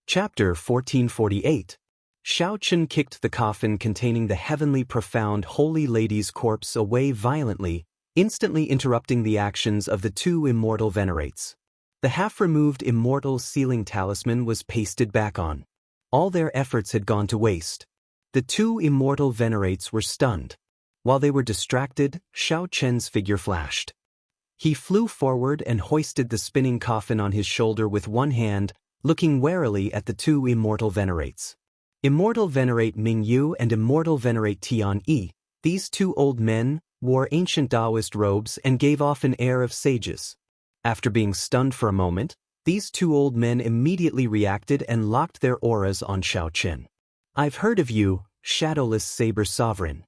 Chapter 1448. Xiao Chen kicked the coffin containing the heavenly profound Holy Lady's corpse away violently, instantly interrupting the actions of the two immortal venerates. The half-removed immortal sealing talisman was pasted back on. All their efforts had gone to waste. The two immortal venerates were stunned. While they were distracted, Xiao Chen's figure flashed. He flew forward and hoisted the spinning coffin on his shoulder with one hand, looking warily at the two immortal venerates. Immortal venerate Ming Yu and immortal venerate Tian Yi, these two old men, wore ancient Taoist robes and gave off an air of sages. After being stunned for a moment, these two old men immediately reacted and locked their auras on Xiao Chen. "I've heard of you, shadowless saber sovereign."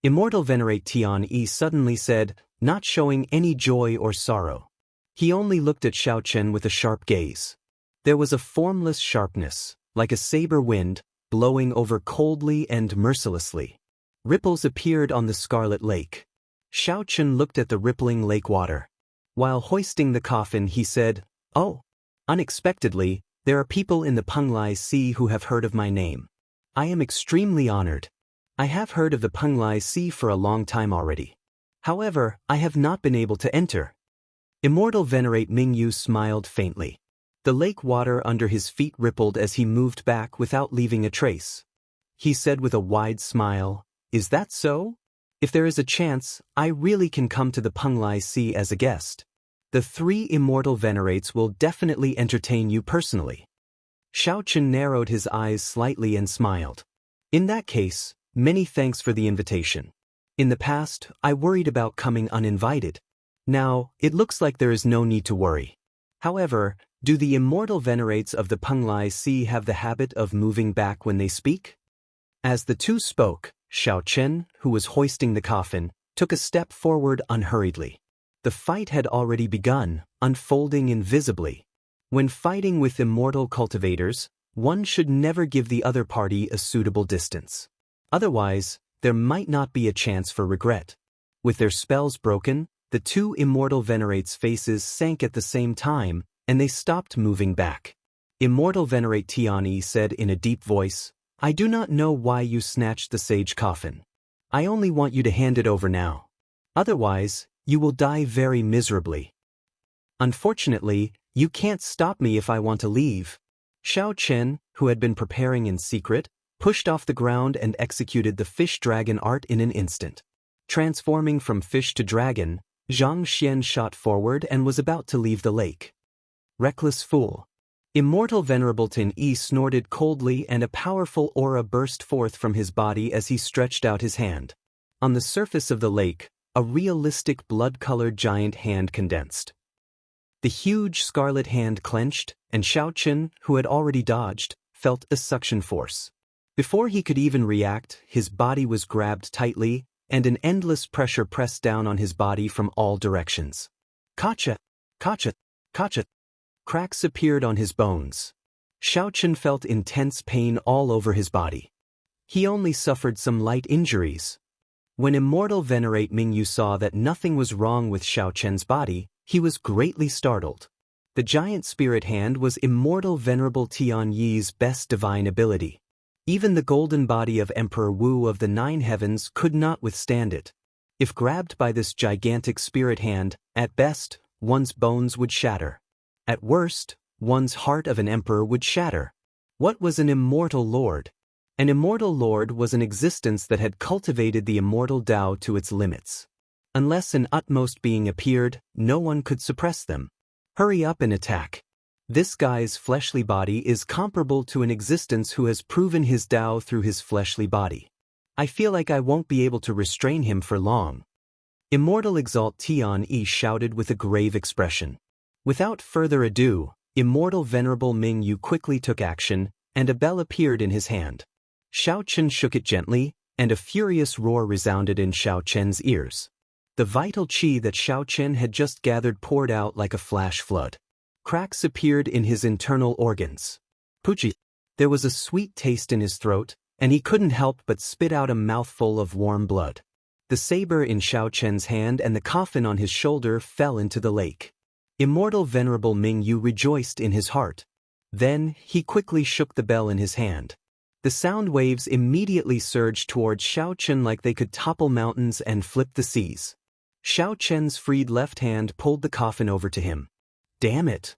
Immortal venerate Tian Yi suddenly said, not showing any joy or sorrow. He only looked at Xiao Chen with a sharp gaze. There was a formless sharpness, like a saber wind, blowing over coldly and mercilessly. Ripples appeared on the scarlet lake. Xiao Chen looked at the rippling lake water. While hoisting the coffin, he said, "Oh, unexpectedly, there are people in the Penglai Sea who have heard of my name. I am extremely honored. I have heard of the Penglai Sea for a long time already. However, I have not been able to enter." Immortal venerate Ming Yu smiled faintly. The lake water under his feet rippled as he moved back without leaving a trace. He said with a wide smile, "Is that so? If there is a chance, I really can come to the Penglai Sea as a guest. The three immortal venerates will definitely entertain you personally." Xiao Chen narrowed his eyes slightly and smiled. "In that case, many thanks for the invitation. In the past, I worried about coming uninvited. Now, it looks like there is no need to worry. However, do the immortal venerates of the Penglai Sea have the habit of moving back when they speak?" As the two spoke, Xiao Chen, who was hoisting the coffin, took a step forward unhurriedly. The fight had already begun, unfolding invisibly. When fighting with immortal cultivators, one should never give the other party a suitable distance. Otherwise, there might not be a chance for regret. With their spells broken, the two immortal venerates' faces sank at the same time, and they stopped moving back. Immortal venerate Tian Yi said in a deep voice, "I do not know why you snatched the sage coffin. I only want you to hand it over now. Otherwise, you will die very miserably. Unfortunately, you can't stop me if I want to leave." Xiao Chen, who had been preparing in secret, pushed off the ground and executed the fish dragon art in an instant. Transforming from fish to dragon, Zhang Xian shot forward and was about to leave the lake. "Reckless fool." Immortal venerable Tin Yi snorted coldly and a powerful aura burst forth from his body as he stretched out his hand. On the surface of the lake, a realistic blood-colored giant hand condensed. The huge scarlet hand clenched, and Xiao Chen, who had already dodged, felt a suction force. Before he could even react, his body was grabbed tightly, and an endless pressure pressed down on his body from all directions. "Kacha! Kacha! Kacha!" Cracks appeared on his bones. Xiao Chen felt intense pain all over his body. He only suffered some light injuries. When immortal venerate Ming Yu saw that nothing was wrong with Xiao Chen's body, he was greatly startled. The giant spirit hand was immortal venerable Tian Yi's best divine ability. Even the golden body of Emperor Wu of the Nine Heavens could not withstand it. If grabbed by this gigantic spirit hand, at best, one's bones would shatter. At worst, one's heart of an emperor would shatter. What was an immortal lord? An immortal lord was an existence that had cultivated the immortal Tao to its limits. Unless an utmost being appeared, no one could suppress them. Hurry up and attack. This guy's fleshly body is comparable to an existence who has proven his Tao through his fleshly body. I feel like I won't be able to restrain him for long." Immortal Exalt Tian Yi shouted with a grave expression. Without further ado, immortal venerable Ming Yu quickly took action, and a bell appeared in his hand. Xiao Chen shook it gently, and a furious roar resounded in Xiao Chen's ears. The vital qi that Xiao Chen had just gathered poured out like a flash flood. Cracks appeared in his internal organs. Puchi! There was a sweet taste in his throat, and he couldn't help but spit out a mouthful of warm blood. The saber in Xiao Chen's hand and the coffin on his shoulder fell into the lake. Immortal venerable Ming Yu rejoiced in his heart. Then, he quickly shook the bell in his hand. The sound waves immediately surged towards Xiao Chen like they could topple mountains and flip the seas. Xiao Chen's freed left hand pulled the coffin over to him. Damn it!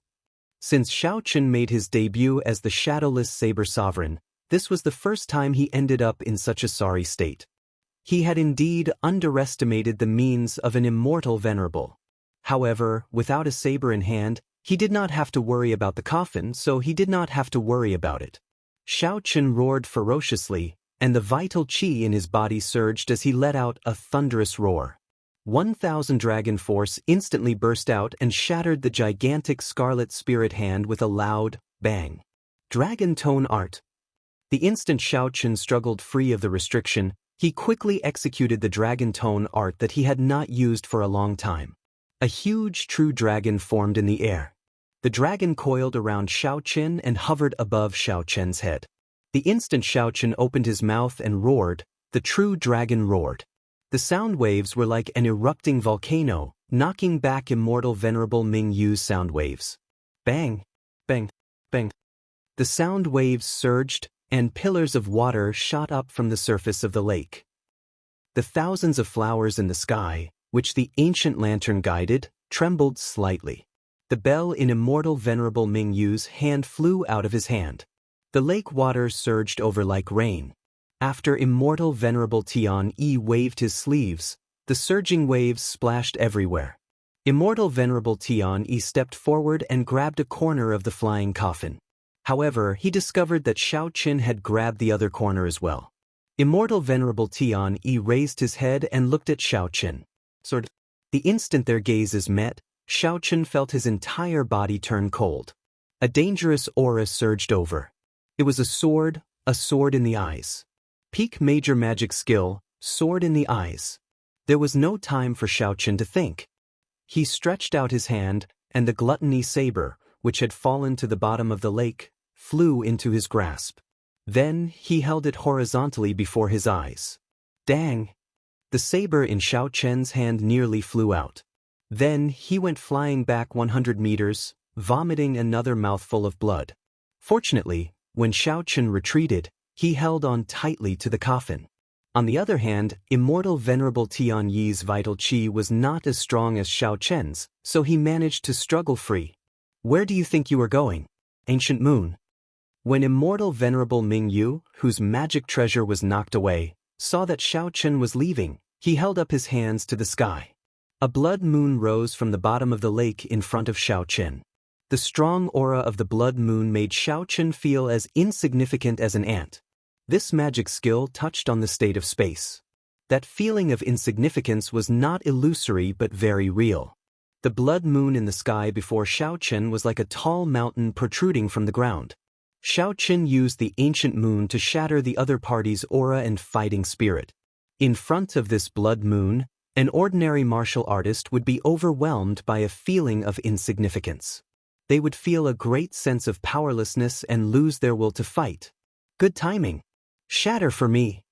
Since Xiao Chen made his debut as the shadowless saber sovereign, this was the first time he ended up in such a sorry state. He had indeed underestimated the means of an immortal venerable. However, without a saber in hand, he did not have to worry about the coffin, so he did not have to worry about it. Xiao Chen roared ferociously, and the vital qi in his body surged as he let out a thunderous roar. 1,000 dragon force instantly burst out and shattered the gigantic scarlet spirit hand with a loud bang. Dragon tone art. The instant Xiao Chen struggled free of the restriction, he quickly executed the dragon tone art that he had not used for a long time. A huge true dragon formed in the air. The dragon coiled around Xiao Chen and hovered above Xiao Chen's head. The instant Xiao Chen opened his mouth and roared, the true dragon roared. The sound waves were like an erupting volcano, knocking back immortal venerable Ming Yu's sound waves. Bang! Bang! Bang! The sound waves surged, and pillars of water shot up from the surface of the lake. The thousands of flowers in the sky, which the ancient lantern guided, trembled slightly. The bell in immortal venerable Ming Yu's hand flew out of his hand. The lake water surged over like rain. After immortal venerable Tian Yi waved his sleeves, the surging waves splashed everywhere. Immortal venerable Tian Yi stepped forward and grabbed a corner of the flying coffin. However, he discovered that Xiao Chen had grabbed the other corner as well. Immortal venerable Tian Yi raised his head and looked at Xiao Chen. The instant their gazes met, Xiao Chen felt his entire body turn cold. A dangerous aura surged over. It was a sword in the eyes. Peak major magic skill, sword in the eyes. There was no time for Xiao Chen to think. He stretched out his hand, and the gluttony saber, which had fallen to the bottom of the lake, flew into his grasp. Then he held it horizontally before his eyes. Dang! The saber in Xiao Chen's hand nearly flew out. Then he went flying back 100 meters, vomiting another mouthful of blood. Fortunately, when Xiao Chen retreated, he held on tightly to the coffin. On the other hand, immortal venerable Tian Yi's vital qi was not as strong as Xiao Chen's, so he managed to struggle free. Where do you think you are going, ancient moon? When immortal venerable Ming Yu, whose magic treasure was knocked away, saw that Xiao Chen was leaving, he held up his hands to the sky. A blood moon rose from the bottom of the lake in front of Xiao Chen. The strong aura of the blood moon made Xiao Chen feel as insignificant as an ant. This magic skill touched on the state of space. That feeling of insignificance was not illusory but very real. The blood moon in the sky before Xiao Chen was like a tall mountain protruding from the ground. Xiao Chen used the ancient moon to shatter the other party's aura and fighting spirit. In front of this blood moon, an ordinary martial artist would be overwhelmed by a feeling of insignificance. They would feel a great sense of powerlessness and lose their will to fight. Good timing. Shatter for me.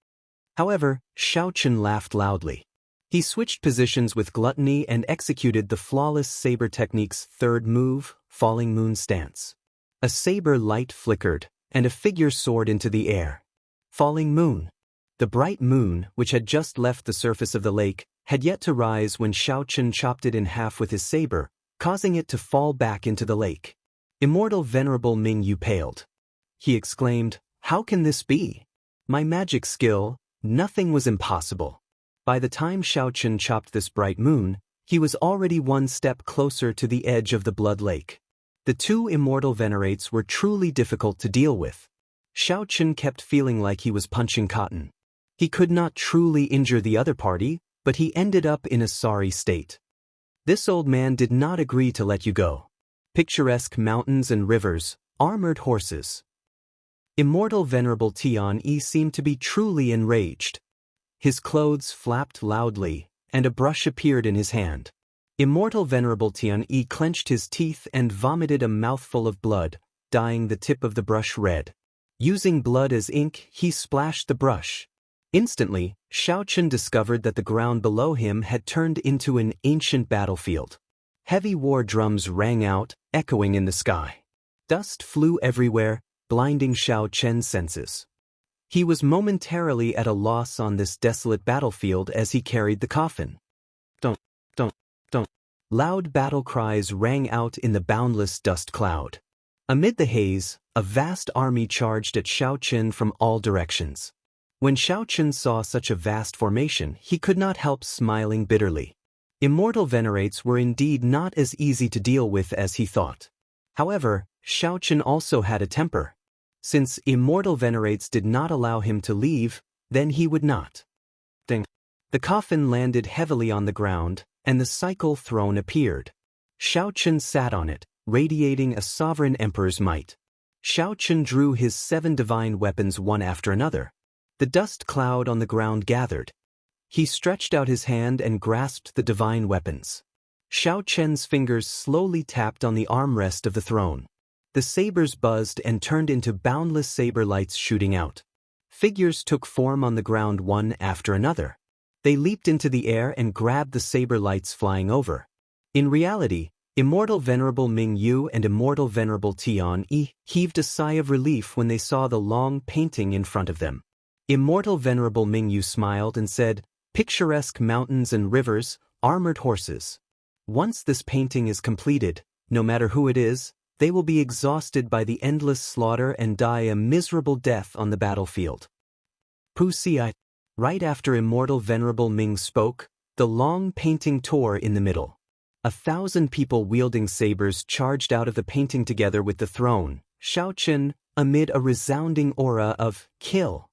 However, Xiao Chen laughed loudly. He switched positions with gluttony and executed the flawless saber technique's third move, falling moon stance. A saber light flickered, and a figure soared into the air. Falling moon. The bright moon, which had just left the surface of the lake, had yet to rise when Xiao Chen chopped it in half with his saber, causing it to fall back into the lake. Immortal venerable Ming Yu paled. He exclaimed, "How can this be? My magic skill, nothing was impossible." By the time Xiao Chen chopped this bright moon, he was already one step closer to the edge of the blood lake. The two immortal venerates were truly difficult to deal with. Xiao Chen kept feeling like he was punching cotton. He could not truly injure the other party, but he ended up in a sorry state. This old man did not agree to let you go. Picturesque mountains and rivers, armored horses. Immortal venerable Tian Yi seemed to be truly enraged. His clothes flapped loudly, and a brush appeared in his hand. Immortal venerable Tian Yi clenched his teeth and vomited a mouthful of blood, dyeing the tip of the brush red. Using blood as ink, he splashed the brush. Instantly, Xiao Chen discovered that the ground below him had turned into an ancient battlefield. Heavy war drums rang out, echoing in the sky. Dust flew everywhere, blinding Xiao Chen's senses. He was momentarily at a loss on this desolate battlefield as he carried the coffin. Don't, don't, don't. Loud battle cries rang out in the boundless dust cloud. Amid the haze, a vast army charged at Xiao Chen from all directions. When Xiao Chen saw such a vast formation, he could not help smiling bitterly. Immortal venerates were indeed not as easy to deal with as he thought. However, Xiao Chen also had a temper. Since immortal venerates did not allow him to leave, then he would not. Ding. The coffin landed heavily on the ground, and the cycle throne appeared. Xiao Chen sat on it, radiating a sovereign emperor's might. Xiao Chen drew his 7 divine weapons one after another. The dust cloud on the ground gathered. He stretched out his hand and grasped the divine weapons. Xiao Chen's fingers slowly tapped on the armrest of the throne. The sabers buzzed and turned into boundless saber lights shooting out. Figures took form on the ground one after another. They leaped into the air and grabbed the saber lights flying over. In reality, Immortal Venerable Ming Yu and Immortal Venerable Tian Yi heaved a sigh of relief when they saw the long painting in front of them. Immortal Venerable Ming Yu smiled and said, "Picturesque mountains and rivers, armored horses. Once this painting is completed, no matter who it is, they will be exhausted by the endless slaughter and die a miserable death on the battlefield." Pusi. Right after Immortal Venerable Ming spoke, the long painting tore in the middle. 1,000 people wielding sabers charged out of the painting together with the throne, Xiao Chen, amid a resounding aura of kill.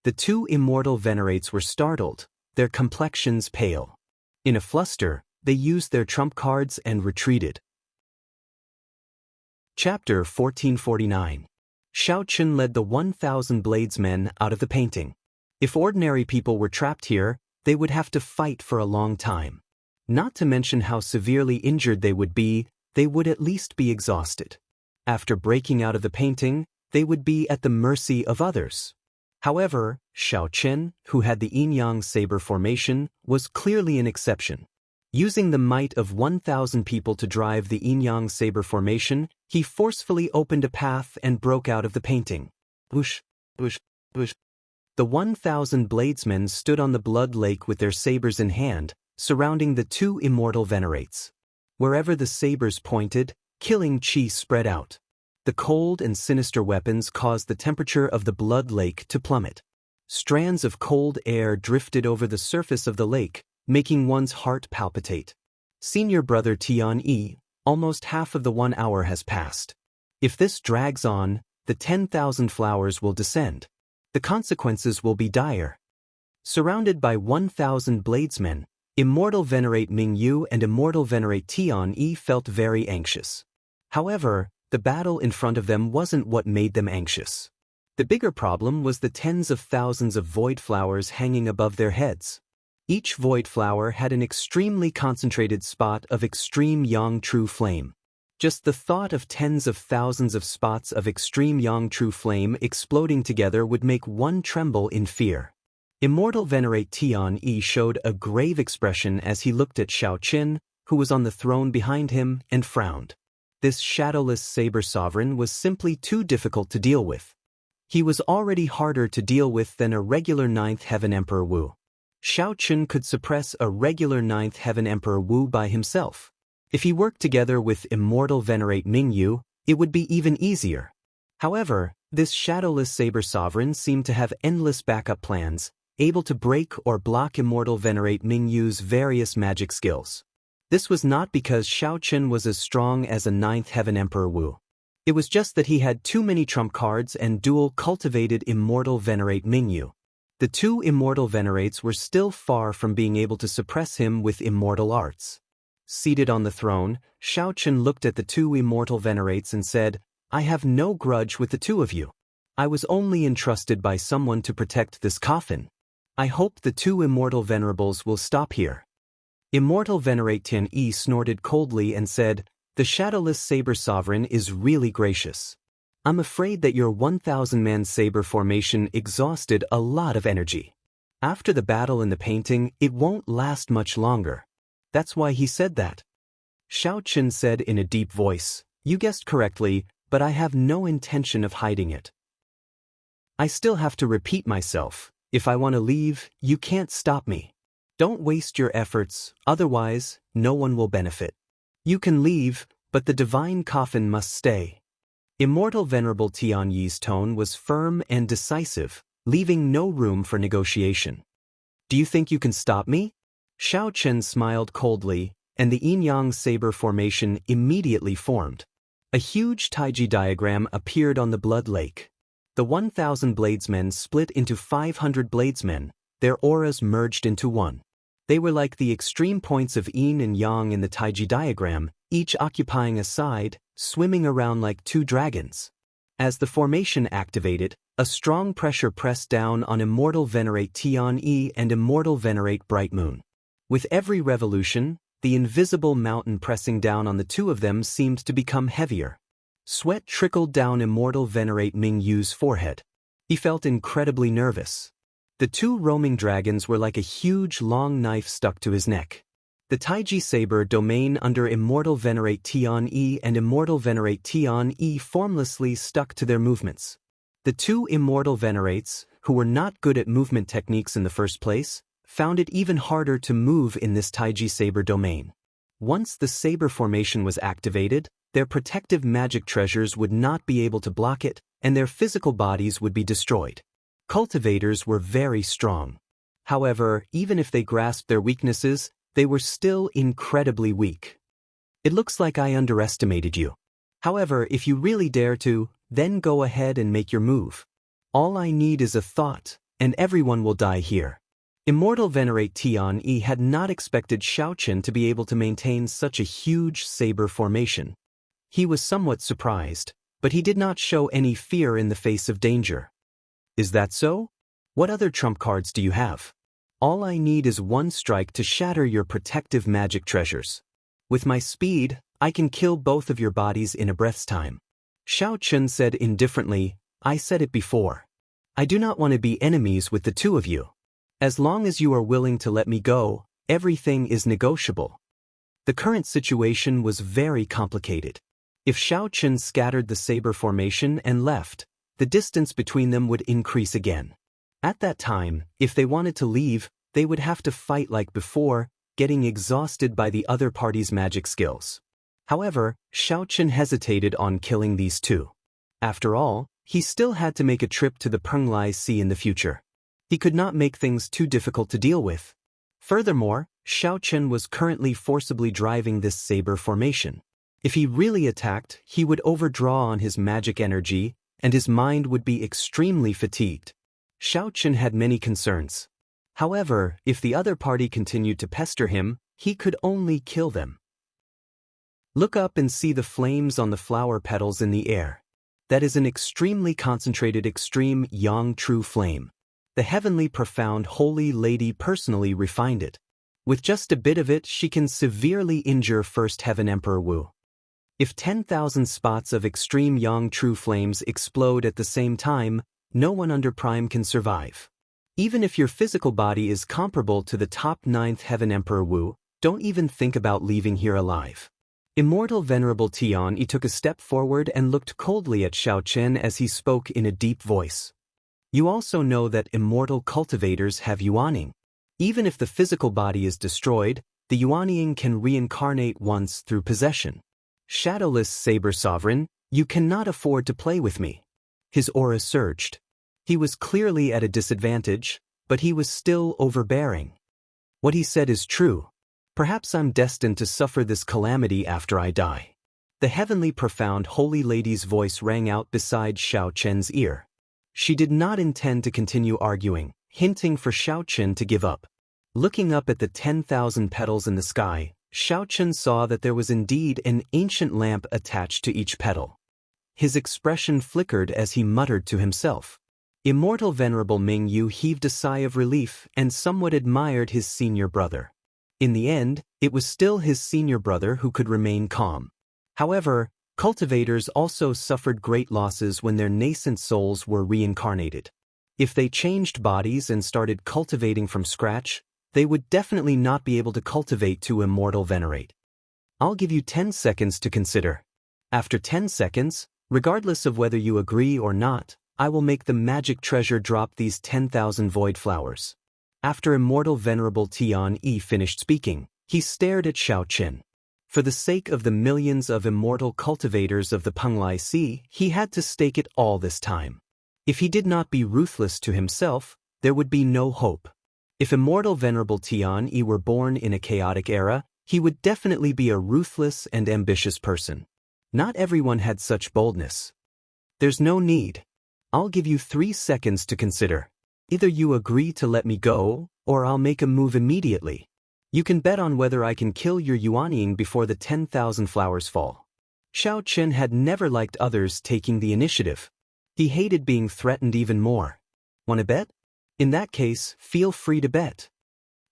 The 2 immortal venerates were startled, their complexions pale. In a fluster, they used their trump cards and retreated. Chapter 1449. Xiao Chen led the 1,000 bladesmen out of the painting. If ordinary people were trapped here, they would have to fight for a long time. Not to mention how severely injured they would at least be exhausted. After breaking out of the painting, they would be at the mercy of others. However, Xiao Chen, who had the yin-yang saber formation, was clearly an exception. Using the might of 1,000 people to drive the yin-yang saber formation, he forcefully opened a path and broke out of the painting. Whoosh, whoosh, whoosh. The 1,000 bladesmen stood on the blood lake with their sabers in hand, surrounding the 2 immortal venerates. Wherever the sabers pointed, killing chi spread out. The cold and sinister weapons caused the temperature of the blood lake to plummet. Strands of cold air drifted over the surface of the lake, making one's heart palpitate. Senior brother Tian Yi, almost half of the 1 hour has passed. If this drags on, the 10,000 flowers will descend. The consequences will be dire. Surrounded by 1,000 bladesmen, Immortal Venerate Ming Yu and Immortal Venerate Tian Yi felt very anxious. However, the battle in front of them wasn't what made them anxious. The bigger problem was the tens of thousands of void flowers hanging above their heads. Each void flower had an extremely concentrated spot of extreme yang true flame. Just the thought of tens of thousands of spots of extreme yang true flame exploding together would make one tremble in fear. Immortal Venerate Tian Yi showed a grave expression as he looked at Xiao Chen, who was on the throne behind him, and frowned. This shadowless saber sovereign was simply too difficult to deal with. He was already harder to deal with than a regular 9th Heaven Emperor Wu. Xiao Chen could suppress a regular 9th Heaven Emperor Wu by himself. If he worked together with Immortal Venerate Ming Yu, it would be even easier. However, this shadowless saber sovereign seemed to have endless backup plans, able to break or block Immortal Venerate Ming Yu's various magic skills. This was not because Xiao Chen was as strong as a 9th Heaven Emperor Wu. It was just that he had too many trump cards and dual-cultivated Immortal Venerate Ming Yu. The 2 Immortal Venerates were still far from being able to suppress him with immortal arts. Seated on the throne, Xiao Chen looked at the 2 Immortal Venerates and said, "I have no grudge with the 2 of you. I was only entrusted by someone to protect this coffin. I hope the 2 Immortal Venerables will stop here." Immortal Venerate Tian Yi snorted coldly and said, "The shadowless saber sovereign is really gracious. I'm afraid that your 1,000-man saber formation exhausted a lot of energy. After the battle in the painting, it won't last much longer. That's why he said that." Xiao Chen said in a deep voice, "You guessed correctly, but I have no intention of hiding it. I still have to repeat myself. If I want to leave, you can't stop me. Don't waste your efforts, otherwise, no one will benefit. You can leave, but the divine coffin must stay. Immortal Venerable Tianyi's tone was firm and decisive, leaving no room for negotiation. Do you think you can stop me? Xiao Chen smiled coldly, and the yin-yang saber formation immediately formed. A huge taiji diagram appeared on the blood lake. The 1,000 bladesmen split into 500 bladesmen, their auras merged into one. They were like the extreme points of yin and yang in the taiji diagram, each occupying a side, swimming around like two dragons. As the formation activated, a strong pressure pressed down on Immortal Venerate Tianyi and Immortal Venerate Bright Moon. With every revolution, the invisible mountain pressing down on the two of them seemed to become heavier. Sweat trickled down Immortal Venerate Mingyu's forehead. He felt incredibly nervous. The two roaming dragons were like a huge long knife stuck to his neck. The taiji saber domain under Immortal Venerate Tianyi and Immortal Venerate Tianyi formlessly stuck to their movements. The two Immortal Venerates, who were not good at movement techniques in the first place, found it even harder to move in this taiji saber domain. Once the saber formation was activated, their protective magic treasures would not be able to block it, and their physical bodies would be destroyed. Cultivators were very strong. However, even if they grasped their weaknesses, they were still incredibly weak. It looks like I underestimated you. However, if you really dare to, then go ahead and make your move. All I need is a thought, and everyone will die here. Immortal Venerate Tianyi had not expected Xiao Chen to be able to maintain such a huge saber formation. He was somewhat surprised, but he did not show any fear in the face of danger. Is that so? What other trump cards do you have? All I need is one strike to shatter your protective magic treasures. With my speed, I can kill both of your bodies in a breath's time. Xiao Chen said indifferently, I said it before. I do not want to be enemies with the two of you. As long as you are willing to let me go, everything is negotiable. The current situation was very complicated. If Xiao Chen scattered the saber formation and left, the distance between them would increase again. At that time, if they wanted to leave, they would have to fight like before, getting exhausted by the other party's magic skills. However, Xiao Chen hesitated on killing these two. After all, he still had to make a trip to the Penglai Sea in the future. He could not make things too difficult to deal with. Furthermore, Xiao Chen was currently forcibly driving this saber formation. If he really attacked, he would overdraw on his magic energy, and his mind would be extremely fatigued. Xiao Chen had many concerns. However, if the other party continued to pester him, he could only kill them. Look up and see the flames on the flower petals in the air. That is an extremely concentrated extreme yang true flame. The heavenly profound holy lady personally refined it. With just a bit of it, she can severely injure First Heaven Emperor Wu. If 10,000 spots of extreme yang true flames explode at the same time, no one under Prime can survive. Even if your physical body is comparable to the top 9th Heaven Emperor Wu, don't even think about leaving here alive. Immortal Venerable Tianyi took a step forward and looked coldly at Xiao Chen as he spoke in a deep voice. You also know that immortal cultivators have yuaning. Even if the physical body is destroyed, the yuaning can reincarnate once through possession. Shadowless Saber Sovereign, you cannot afford to play with me. His aura surged. He was clearly at a disadvantage, but he was still overbearing. What he said is true. Perhaps I'm destined to suffer this calamity after I die. The heavenly profound holy lady's voice rang out beside Xiao Chen's ear. She did not intend to continue arguing, hinting for Xiao Chen to give up. Looking up at the 10,000 petals in the sky, Xiao Chen saw that there was indeed an ancient lamp attached to each petal. His expression flickered as he muttered to himself. Immortal Venerable Mingyu heaved a sigh of relief and somewhat admired his senior brother. In the end, it was still his senior brother who could remain calm. However, cultivators also suffered great losses when their nascent souls were reincarnated. If they changed bodies and started cultivating from scratch, they would definitely not be able to cultivate to Immortal Venerate. I'll give you 10 seconds to consider. After 10 seconds, Regardless of whether you agree or not, I will make the magic treasure drop these 10,000 void flowers. After immortal venerable Tian Yi finished speaking, he stared at Xiao Qin. For the sake of the millions of immortal cultivators of the Penglai Sea, he had to stake it all this time. If he did not be ruthless to himself, there would be no hope. If immortal venerable Tian Yi were born in a chaotic era, he would definitely be a ruthless and ambitious person. Not everyone had such boldness. There's no need. I'll give you 3 seconds to consider. Either you agree to let me go, or I'll make a move immediately. You can bet on whether I can kill your Yuanying before the 10,000 flowers fall. Xiao Qin had never liked others taking the initiative. He hated being threatened even more. Wanna bet? In that case, feel free to bet.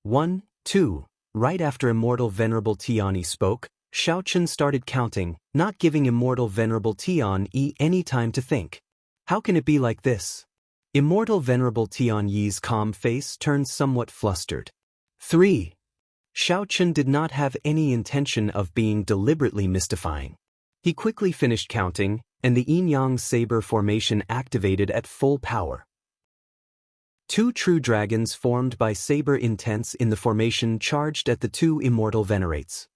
1, 2. Right after immortal venerable Tian Yi spoke, Xiao Qin started counting, not giving immortal venerable Tian Yi any time to think. How can it be like this? Immortal venerable Tian Yi's calm face turned somewhat flustered. 3. Xiao Qin did not have any intention of being deliberately mystifying. He quickly finished counting, and the yin-yang saber formation activated at full power. 2 true dragons formed by saber intents in the formation charged at the 2 immortal venerates.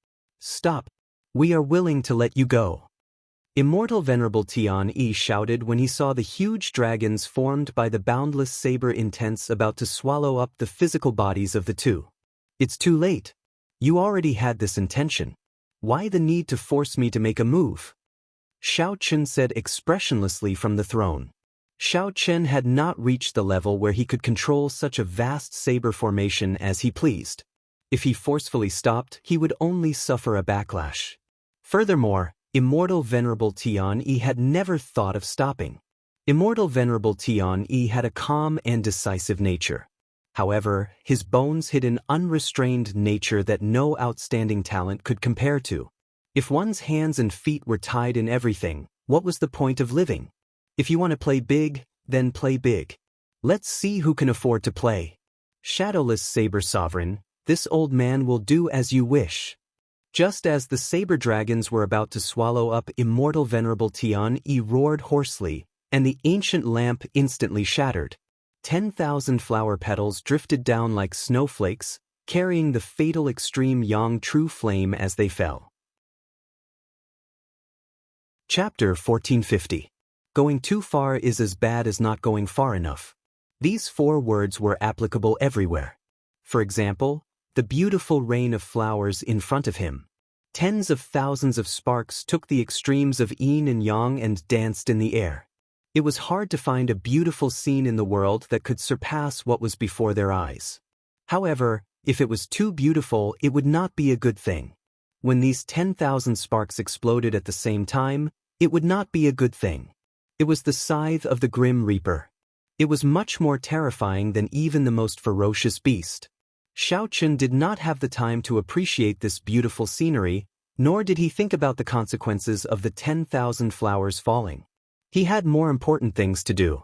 Stop. We are willing to let you go. Immortal venerable Tian Yi shouted when he saw the huge dragons formed by the boundless saber intents about to swallow up the physical bodies of the 2. It's too late. You already had this intention. Why the need to force me to make a move? Xiao Qin said expressionlessly from the throne. Xiao Qin had not reached the level where he could control such a vast saber formation as he pleased. If he forcefully stopped, he would only suffer a backlash. Furthermore, immortal venerable Tian Yi had never thought of stopping. Immortal venerable Tian Yi had a calm and decisive nature. However, his bones hid an unrestrained nature that no outstanding talent could compare to. If one's hands and feet were tied in everything, what was the point of living? If you want to play big, then play big. Let's see who can afford to play. Shadowless Saber Sovereign, this old man will do as you wish. Just as the saber dragons were about to swallow up immortal venerable Tian Yi roared hoarsely, and the ancient lamp instantly shattered. 10,000 flower petals drifted down like snowflakes, carrying the fatal extreme yang true flame as they fell. Chapter 1450. Going too far is as bad as not going far enough. These 4 words were applicable everywhere. For example, the beautiful rain of flowers in front of him. Tens of thousands of sparks took the extremes of yin and yang and danced in the air. It was hard to find a beautiful scene in the world that could surpass what was before their eyes. However, if it was too beautiful, it would not be a good thing. When these 10,000 sparks exploded at the same time, it would not be a good thing. It was the scythe of the Grim Reaper. It was much more terrifying than even the most ferocious beast. Xiao Qin did not have the time to appreciate this beautiful scenery, nor did he think about the consequences of the 10,000 flowers falling. He had more important things to do.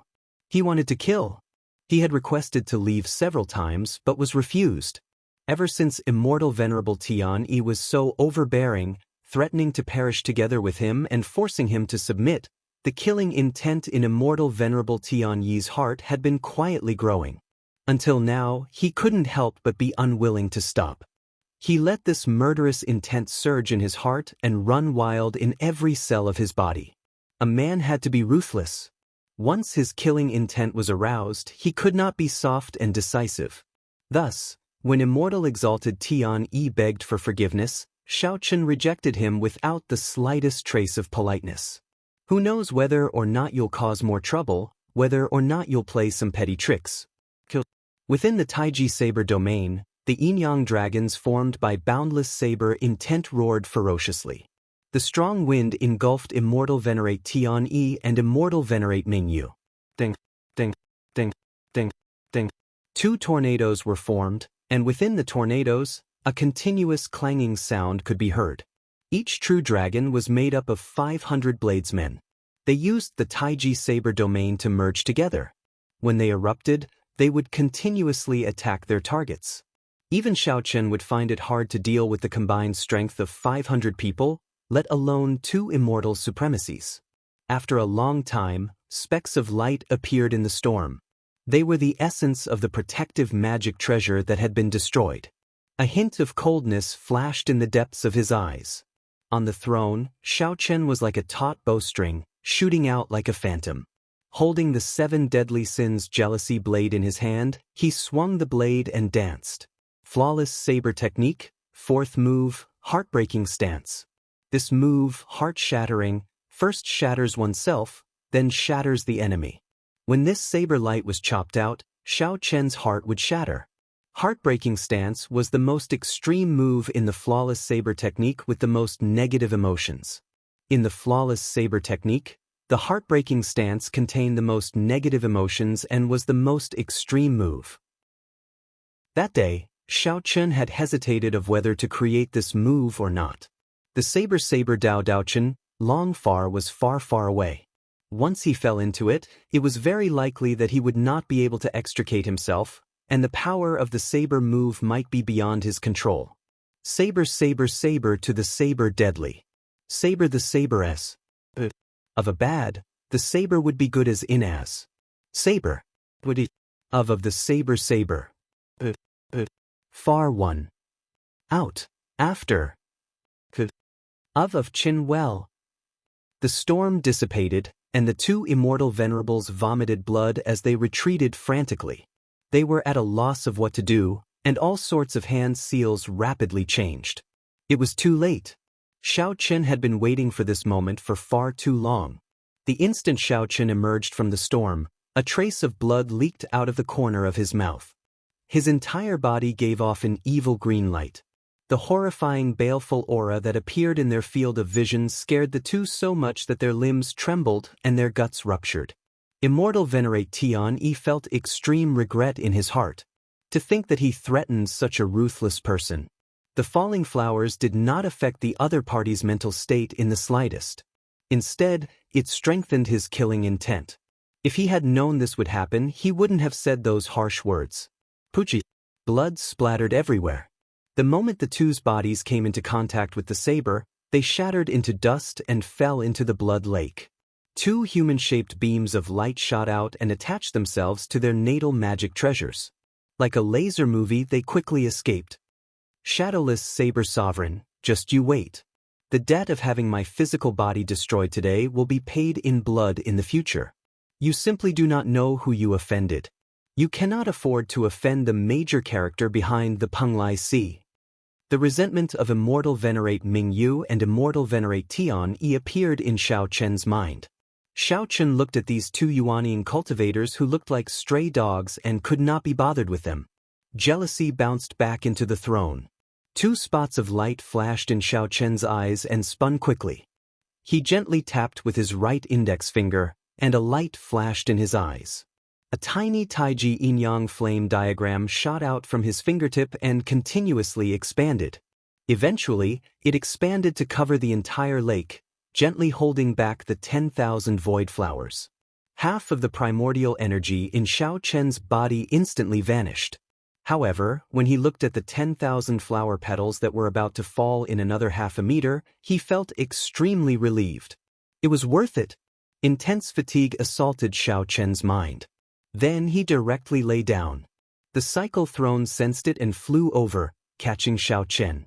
He wanted to kill. He had requested to leave several times but was refused. Ever since immortal venerable Tian Yi was so overbearing, threatening to perish together with him and forcing him to submit, the killing intent in immortal venerable Tian Yi's heart had been quietly growing. Until now, he couldn't help but be unwilling to stop. He let this murderous intent surge in his heart and run wild in every cell of his body. A man had to be ruthless. Once his killing intent was aroused, he could not be soft and decisive. Thus, when immortal exalted Tian Yi begged for forgiveness, Xiao Qin rejected him without the slightest trace of politeness. Who knows whether or not you'll cause more trouble, whether or not you'll play some petty tricks. Within the Taiji Saber domain, the yin-yang dragons formed by boundless saber intent roared ferociously. The strong wind engulfed immortal venerate Tian Yi and immortal venerate Mingyu. Ding, ding, ding, ding, ding. 2 tornadoes were formed, and within the tornadoes, a continuous clanging sound could be heard. Each true dragon was made up of 500 bladesmen. They used the Taiji Saber domain to merge together. When they erupted, they would continuously attack their targets. Even Xiao Qin would find it hard to deal with the combined strength of 500 people, let alone 2 immortal supremacies. After a long time, specks of light appeared in the storm. They were the essence of the protective magic treasure that had been destroyed. A hint of coldness flashed in the depths of his eyes. On the throne, Xiao Chen was like a taut bowstring, shooting out like a phantom. Holding the 7 deadly sins jealousy blade in his hand, he swung the blade and danced. Flawless saber technique, 4th move, heartbreaking stance. This move, heart-shattering, first shatters oneself, then shatters the enemy. When this saber light was chopped out, Xiao Chen's heart would shatter. Heartbreaking stance was the most extreme move in the flawless saber technique with the most negative emotions. In the flawless saber technique, the heartbreaking stance contained the most negative emotions and was the most extreme move. That day, Xiao Chen had hesitated of whether to create this move or not. The saber Dao Dao Chen, long far was far far away. Once he fell into it, it was very likely that he would not be able to extricate himself, and the power of the saber move might be beyond his control. Saber to the saber deadly. Saber the saber s. Of a bad, the saber would be good as in as. Saber. Would it. Of the saber. Far one. Out. After. Of Chin well. The storm dissipated, and the 2 immortal venerables vomited blood as they retreated frantically. They were at a loss of what to do, and all sorts of hand seals rapidly changed. It was too late. Xiao Chen had been waiting for this moment for far too long. The instant Xiao Chen emerged from the storm, a trace of blood leaked out of the corner of his mouth. His entire body gave off an evil green light. The horrifying baleful aura that appeared in their field of vision scared the 2 so much that their limbs trembled and their guts ruptured. Immortal Venerate Tian felt extreme regret in his heart. To think that he threatened such a ruthless person. The falling flowers did not affect the other party's mental state in the slightest. Instead, it strengthened his killing intent. If he had known this would happen, he wouldn't have said those harsh words. Puchi. Blood splattered everywhere. The moment the 2's bodies came into contact with the saber, they shattered into dust and fell into the blood lake. 2 human-shaped beams of light shot out and attached themselves to their natal magic treasures. Like a laser movie, they quickly escaped. Shadowless Saber Sovereign, just you wait. The debt of having my physical body destroyed today will be paid in blood in the future. You simply do not know who you offended. You cannot afford to offend the major character behind the Penglai Sea. The resentment of Immortal Venerate Ming Yu and Immortal Venerate Tian appeared in Xiao Chen's mind. Xiao Chen looked at these 2 Yuanian cultivators who looked like stray dogs and could not be bothered with them. Jealousy bounced back into the throne. 2 spots of light flashed in Xiao Chen's eyes and spun quickly. He gently tapped with his right index finger, and a light flashed in his eyes. A tiny Taiji yin-yang flame diagram shot out from his fingertip and continuously expanded. Eventually, it expanded to cover the entire lake, gently holding back the 10,000 void flowers. Half of the primordial energy in Xiao Chen's body instantly vanished. However, when he looked at the 10,000 flower petals that were about to fall in another half a meter, he felt extremely relieved. It was worth it. Intense fatigue assaulted Xiao Chen's mind. Then he directly lay down. The cycle throne sensed it and flew over, catching Xiao Chen.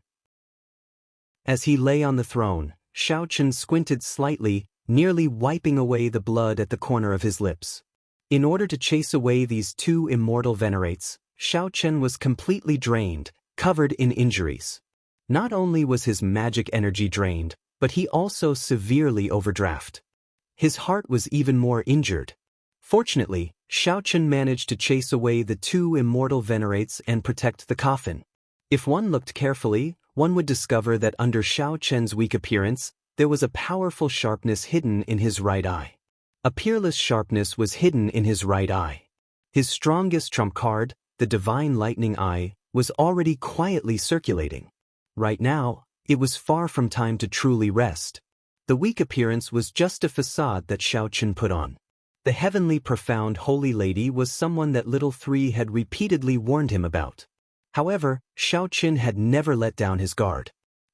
As he lay on the throne, Xiao Chen squinted slightly, nearly wiping away the blood at the corner of his lips. In order to chase away these 2 immortal venerates, Xiao Chen was completely drained, covered in injuries. Not only was his magic energy drained, but he also severely overdraft. His heart was even more injured. Fortunately, Xiao Chen managed to chase away the 2 immortal venerates and protect the coffin. If one looked carefully, one would discover that under Xiao Chen's weak appearance, there was a powerful sharpness hidden in his right eye. A peerless sharpness was hidden in his right eye. His strongest trump card, the Divine Lightning Eye, was already quietly circulating. Right now, it was far from time to truly rest. The weak appearance was just a facade that Xiao Chen put on. The heavenly profound holy lady was someone that Little Three had repeatedly warned him about. However, Xiao Chen had never let down his guard.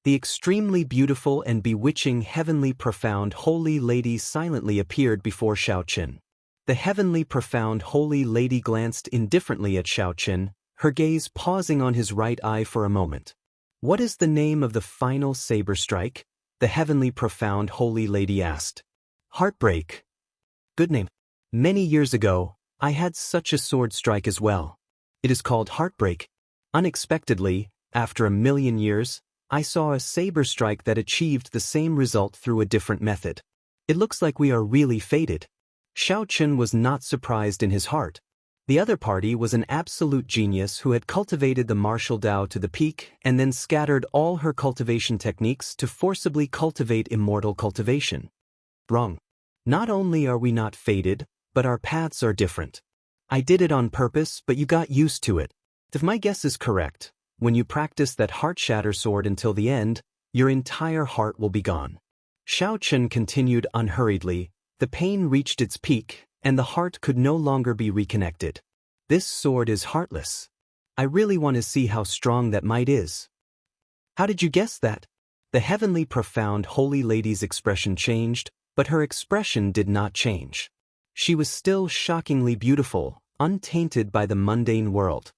The extremely beautiful and bewitching heavenly profound holy lady silently appeared before Xiaoqin. The heavenly profound holy lady glanced indifferently at Xiaoqin, her gaze pausing on his right eye for a moment. "What is the name of the final saber strike?" the heavenly profound holy lady asked. "Heartbreak." "Good name. Many years ago, I had such a sword strike as well. It is called Heartbreak. Unexpectedly, after 1,000,000 years, I saw a saber strike that achieved the same result through a different method. It looks like we are really fated." Xiaoqin was not surprised in his heart. The other party was an absolute genius who had cultivated the martial Tao to the peak and then scattered all her cultivation techniques to forcibly cultivate immortal cultivation. Wrong. Not only are we not fated, but our paths are different. I did it on purpose, but you got used to it. If my guess is correct, when you practice that heart-shatter sword until the end, your entire heart will be gone. Xiaoqin continued unhurriedly. The pain reached its peak, and the heart could no longer be reconnected. "This sword is heartless. I really want to see how strong that might is." "How did you guess that?" The heavenly profound holy lady's expression changed, but her expression did not change. She was still shockingly beautiful, untainted by the mundane world.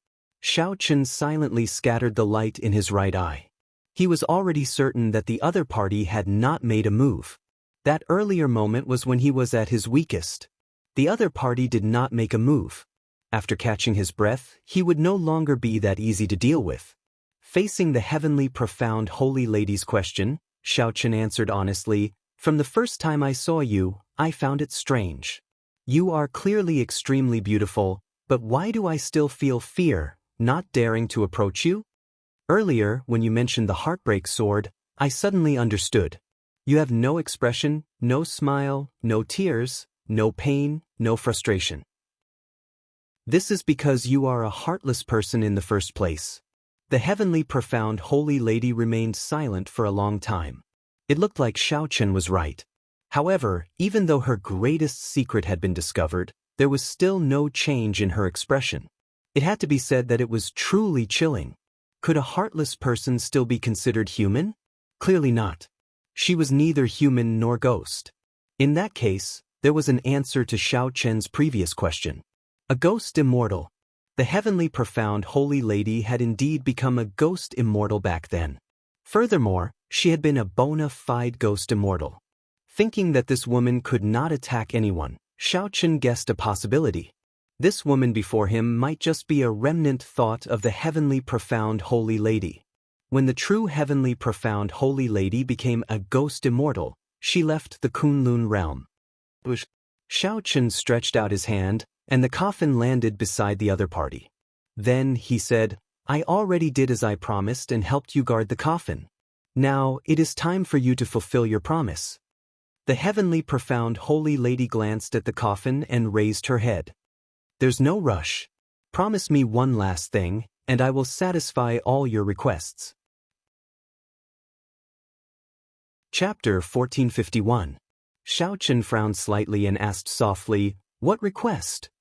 Xiaoqin silently scattered the light in his right eye. He was already certain that the other party had not made a move. That earlier moment was when he was at his weakest. The other party did not make a move. After catching his breath, he would no longer be that easy to deal with. Facing the heavenly profound holy lady's question, Xiaoqin answered honestly, "From the first time I saw you, I found it strange. You are clearly extremely beautiful, but why do I still feel fear, not daring to approach you? Earlier, when you mentioned the heartbreak sword, I suddenly understood. You have no expression, no smile, no tears, no pain, no frustration. This is because you are a heartless person in the first place." The heavenly profound holy lady remained silent for a long time. It looked like Xiaoqin was right. However, even though her greatest secret had been discovered, there was still no change in her expression. It had to be said that it was truly chilling. Could a heartless person still be considered human? Clearly not. She was neither human nor ghost. In that case, there was an answer to Xiaoqin's previous question. A ghost immortal. The heavenly profound holy lady had indeed become a ghost immortal back then. Furthermore, she had been a bona fide ghost immortal. Thinking that this woman could not attack anyone, Xiaoqin guessed a possibility. This woman before him might just be a remnant thought of the heavenly profound holy lady. When the true heavenly profound holy lady became a ghost immortal, she left the Kunlun realm. Xiaoqin stretched out his hand, and the coffin landed beside the other party. Then he said, "I already did as I promised and helped you guard the coffin. Now it is time for you to fulfill your promise." The heavenly profound holy lady glanced at the coffin and raised her head. "There's no rush. Promise me one last thing, and I will satisfy all your requests." Chapter 1451. Xiaoqin frowned slightly and asked softly, "What request?"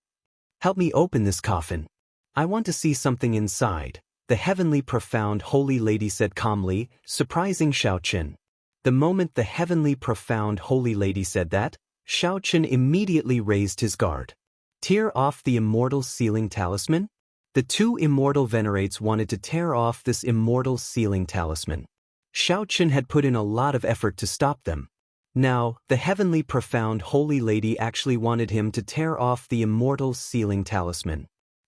"Help me open this coffin. I want to see something inside," the heavenly profound holy lady said calmly, surprising Xiaoqin. The moment the heavenly profound holy lady said that, Xiaoqin immediately raised his guard. Tear off the immortal sealing talisman? The two immortal venerates wanted to tear off this immortal sealing talisman. Xiaoqin had put in a lot of effort to stop them. Now, the heavenly profound holy lady actually wanted him to tear off the immortal sealing talisman.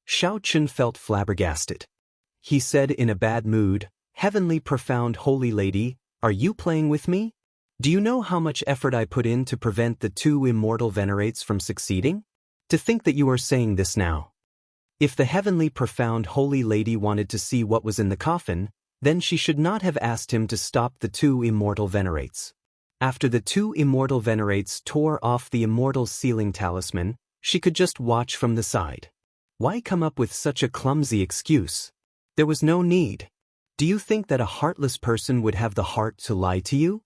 Xiaoqin felt flabbergasted. He said in a bad mood, "Heavenly profound holy lady, are you playing with me? Do you know how much effort I put in to prevent the two immortal venerates from succeeding? To think that you are saying this now." If the heavenly profound holy lady wanted to see what was in the coffin, then she should not have asked him to stop the two immortal venerates. After the two immortal venerates tore off the immortal sealing talisman, she could just watch from the side. Why come up with such a clumsy excuse? There was no need. Do you think that a heartless person would have the heart to lie to you?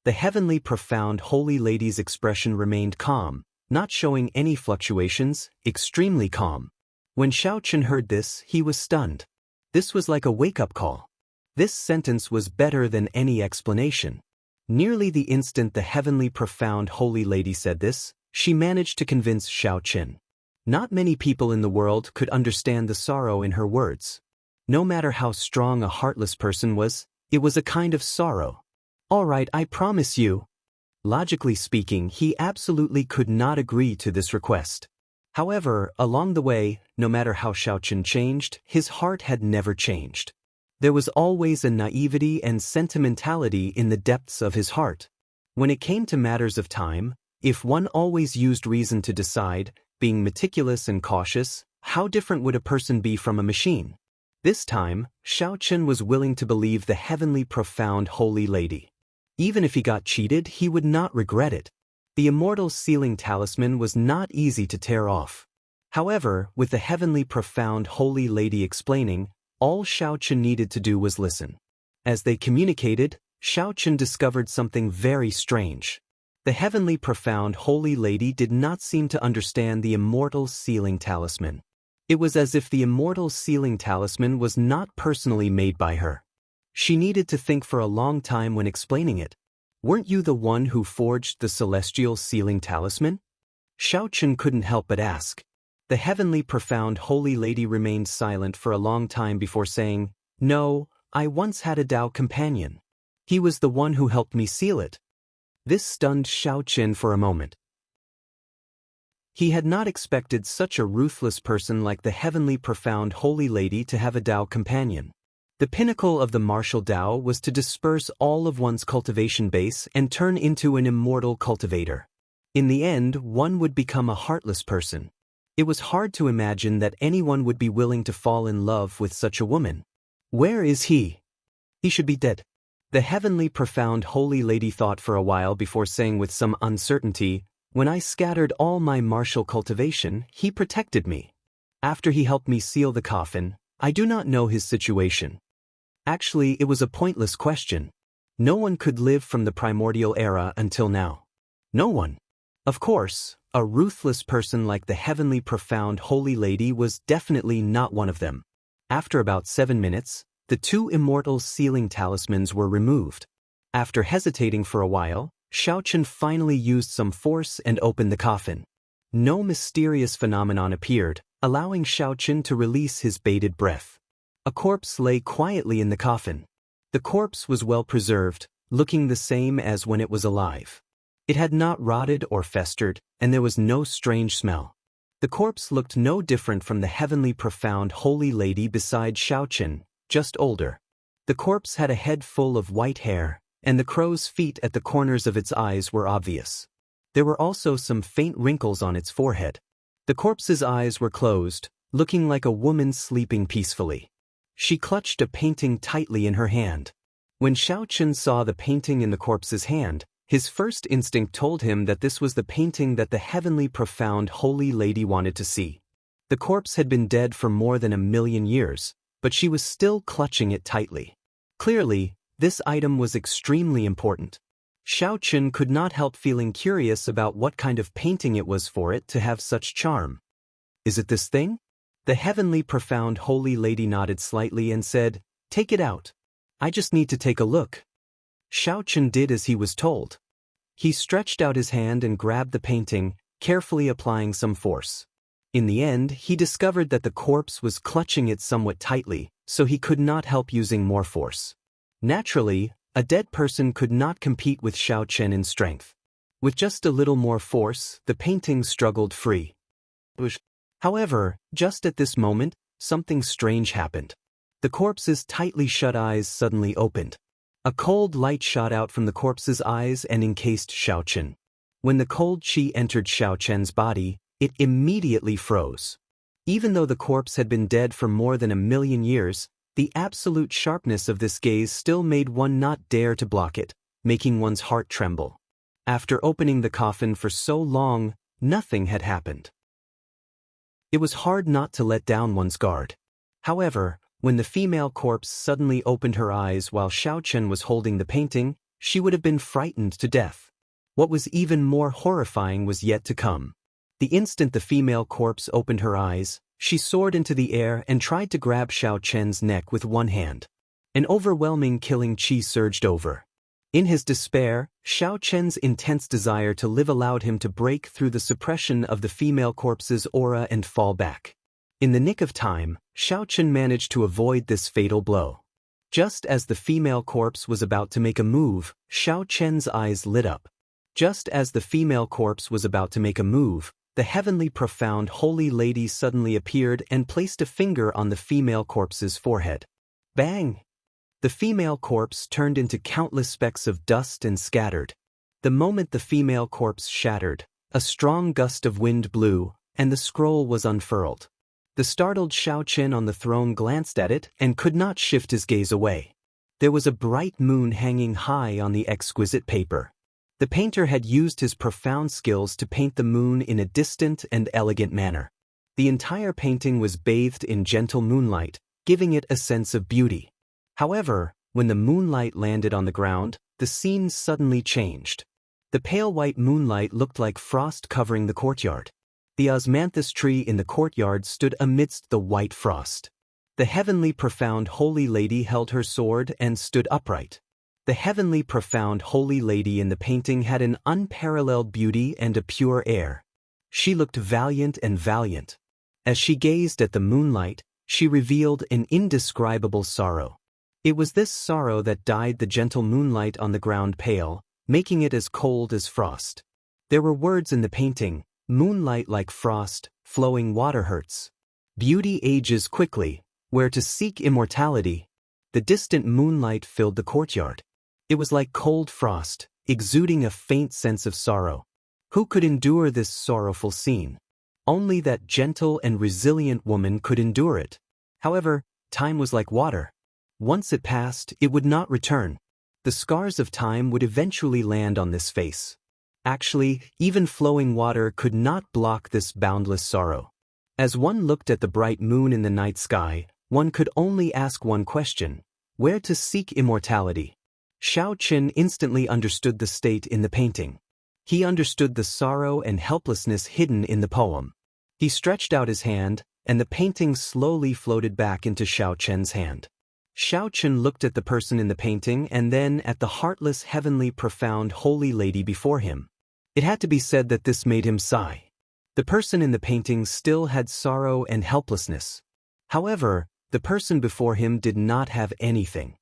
The heavenly profound holy lady's expression remained calm, not showing any fluctuations, extremely calm. When Xiaoqin heard this, he was stunned. This was like a wake-up call. This sentence was better than any explanation. Nearly the instant the heavenly profound holy lady said this, she managed to convince Xiao Qin. Not many people in the world could understand the sorrow in her words. No matter how strong a heartless person was, it was a kind of sorrow. "All right, I promise you." Logically speaking, he absolutely could not agree to this request. However, along the way, no matter how Xiao Qin changed, his heart had never changed. There was always a naivety and sentimentality in the depths of his heart. When it came to matters of time, if one always used reason to decide, being meticulous and cautious, how different would a person be from a machine? This time, Xiao Qin was willing to believe the heavenly profound holy lady. Even if he got cheated, he would not regret it. The immortal sealing talisman was not easy to tear off. However, with the heavenly profound holy lady explaining, all Xiao Qin needed to do was listen. As they communicated, Xiao Qin discovered something very strange. The heavenly profound holy lady did not seem to understand the immortal sealing talisman. It was as if the immortal sealing talisman was not personally made by her. She needed to think for a long time when explaining it. "Weren't you the one who forged the celestial sealing talisman?" Xiao Qin couldn't help but ask. The heavenly profound holy lady remained silent for a long time before saying, "No, I once had a Tao companion. He was the one who helped me seal it." This stunned Xiao Qin for a moment. He had not expected such a ruthless person like the heavenly profound holy lady to have a Tao companion. The pinnacle of the martial Tao was to disperse all of one's cultivation base and turn into an immortal cultivator. In the end, one would become a heartless person. It was hard to imagine that anyone would be willing to fall in love with such a woman. "Where is he?" "He should be dead." The heavenly profound holy lady thought for a while before saying with some uncertainty, "When I scattered all my martial cultivation, he protected me. After he helped me seal the coffin, I do not know his situation." Actually, it was a pointless question. No one could live from the primordial era until now. No one. Of course, a ruthless person like the heavenly profound holy lady was definitely not one of them. After about 7 minutes, the two immortal sealing talismans were removed. After hesitating for a while, Xiao Qin finally used some force and opened the coffin. No mysterious phenomenon appeared, allowing Xiao Qin to release his bated breath. A corpse lay quietly in the coffin. The corpse was well preserved, looking the same as when it was alive. It had not rotted or festered, and there was no strange smell. The corpse looked no different from the heavenly profound holy lady beside Xiao Qin, just older. The corpse had a head full of white hair, and the crow's feet at the corners of its eyes were obvious. There were also some faint wrinkles on its forehead. The corpse's eyes were closed, looking like a woman sleeping peacefully. She clutched a painting tightly in her hand. When Xiao Qin saw the painting in the corpse's hand, his first instinct told him that this was the painting that the heavenly profound holy lady wanted to see. The corpse had been dead for more than 1,000,000 years, but she was still clutching it tightly. Clearly, this item was extremely important. Xiao Qin could not help feeling curious about what kind of painting it was for it to have such charm. "Is it this thing?" The heavenly profound holy lady nodded slightly and said, "Take it out. I just need to take a look." Xiao Qin did as he was told. He stretched out his hand and grabbed the painting, carefully applying some force. In the end, he discovered that the corpse was clutching it somewhat tightly, so he could not help using more force. Naturally, a dead person could not compete with Xiao Qin in strength. With just a little more force, the painting struggled free. However, just at this moment, something strange happened. The corpse's tightly shut eyes suddenly opened. A cold light shot out from the corpse's eyes and encased Xiao Qin. When the cold qi entered Xiao Qin's body, it immediately froze. Even though the corpse had been dead for more than 1,000,000 years, the absolute sharpness of this gaze still made one not dare to block it, making one's heart tremble. After opening the coffin for so long, nothing had happened. It was hard not to let down one's guard. However, when the female corpse suddenly opened her eyes while Xiao Qin was holding the painting, she would have been frightened to death. What was even more horrifying was yet to come. The instant the female corpse opened her eyes, she soared into the air and tried to grab Xiao Qin's neck with one hand. An overwhelming killing chi surged over. In his despair, Xiao Chen's intense desire to live allowed him to break through the suppression of the female corpse's aura and fall back. In the nick of time, Xiao Chen managed to avoid this fatal blow. Just as the female corpse was about to make a move, Xiao Chen's eyes lit up. Just as the female corpse was about to make a move, the heavenly profound holy lady suddenly appeared and placed a finger on the female corpse's forehead. Bang! The female corpse turned into countless specks of dust and scattered. The moment the female corpse shattered, a strong gust of wind blew, and the scroll was unfurled. The startled Xiao Chen on the throne glanced at it and could not shift his gaze away. There was a bright moon hanging high on the exquisite paper. The painter had used his profound skills to paint the moon in a distant and elegant manner. The entire painting was bathed in gentle moonlight, giving it a sense of beauty. However, when the moonlight landed on the ground, the scene suddenly changed. The pale white moonlight looked like frost covering the courtyard. The osmanthus tree in the courtyard stood amidst the white frost. The heavenly profound holy lady held her sword and stood upright. The heavenly profound holy lady in the painting had an unparalleled beauty and a pure air. She looked valiant and valiant. As she gazed at the moonlight, she revealed an indescribable sorrow. It was this sorrow that dyed the gentle moonlight on the ground pale, making it as cold as frost. There were words in the painting: moonlight like frost, flowing water hurts. Beauty ages quickly, where to seek immortality. The distant moonlight filled the courtyard. It was like cold frost, exuding a faint sense of sorrow. Who could endure this sorrowful scene? Only that gentle and resilient woman could endure it. However, time was like water. Once it passed, it would not return. The scars of time would eventually land on this face. Actually, even flowing water could not block this boundless sorrow. As one looked at the bright moon in the night sky, one could only ask one question: where to seek immortality? Xiao Chen instantly understood the state in the painting. He understood the sorrow and helplessness hidden in the poem. He stretched out his hand, and the painting slowly floated back into Xiao Chen's hand. Xiao Chen looked at the person in the painting and then at the heartless, heavenly, profound, holy lady before him. It had to be said that this made him sigh. The person in the painting still had sorrow and helplessness. However, the person before him did not have anything.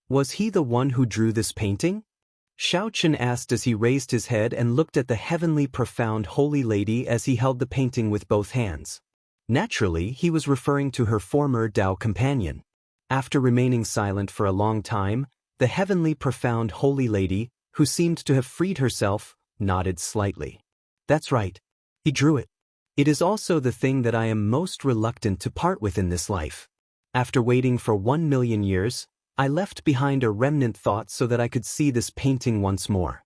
Was he the one who drew this painting? Xiao Chen asked as he raised his head and looked at the heavenly, profound, holy lady as he held the painting with both hands. Naturally, he was referring to her former Tao companion. After remaining silent for a long time, the heavenly, profound, holy lady, who seemed to have freed herself, nodded slightly. That's right. He drew it. It is also the thing that I am most reluctant to part with in this life. After waiting for 1,000,000 years, I left behind a remnant thought so that I could see this painting once more.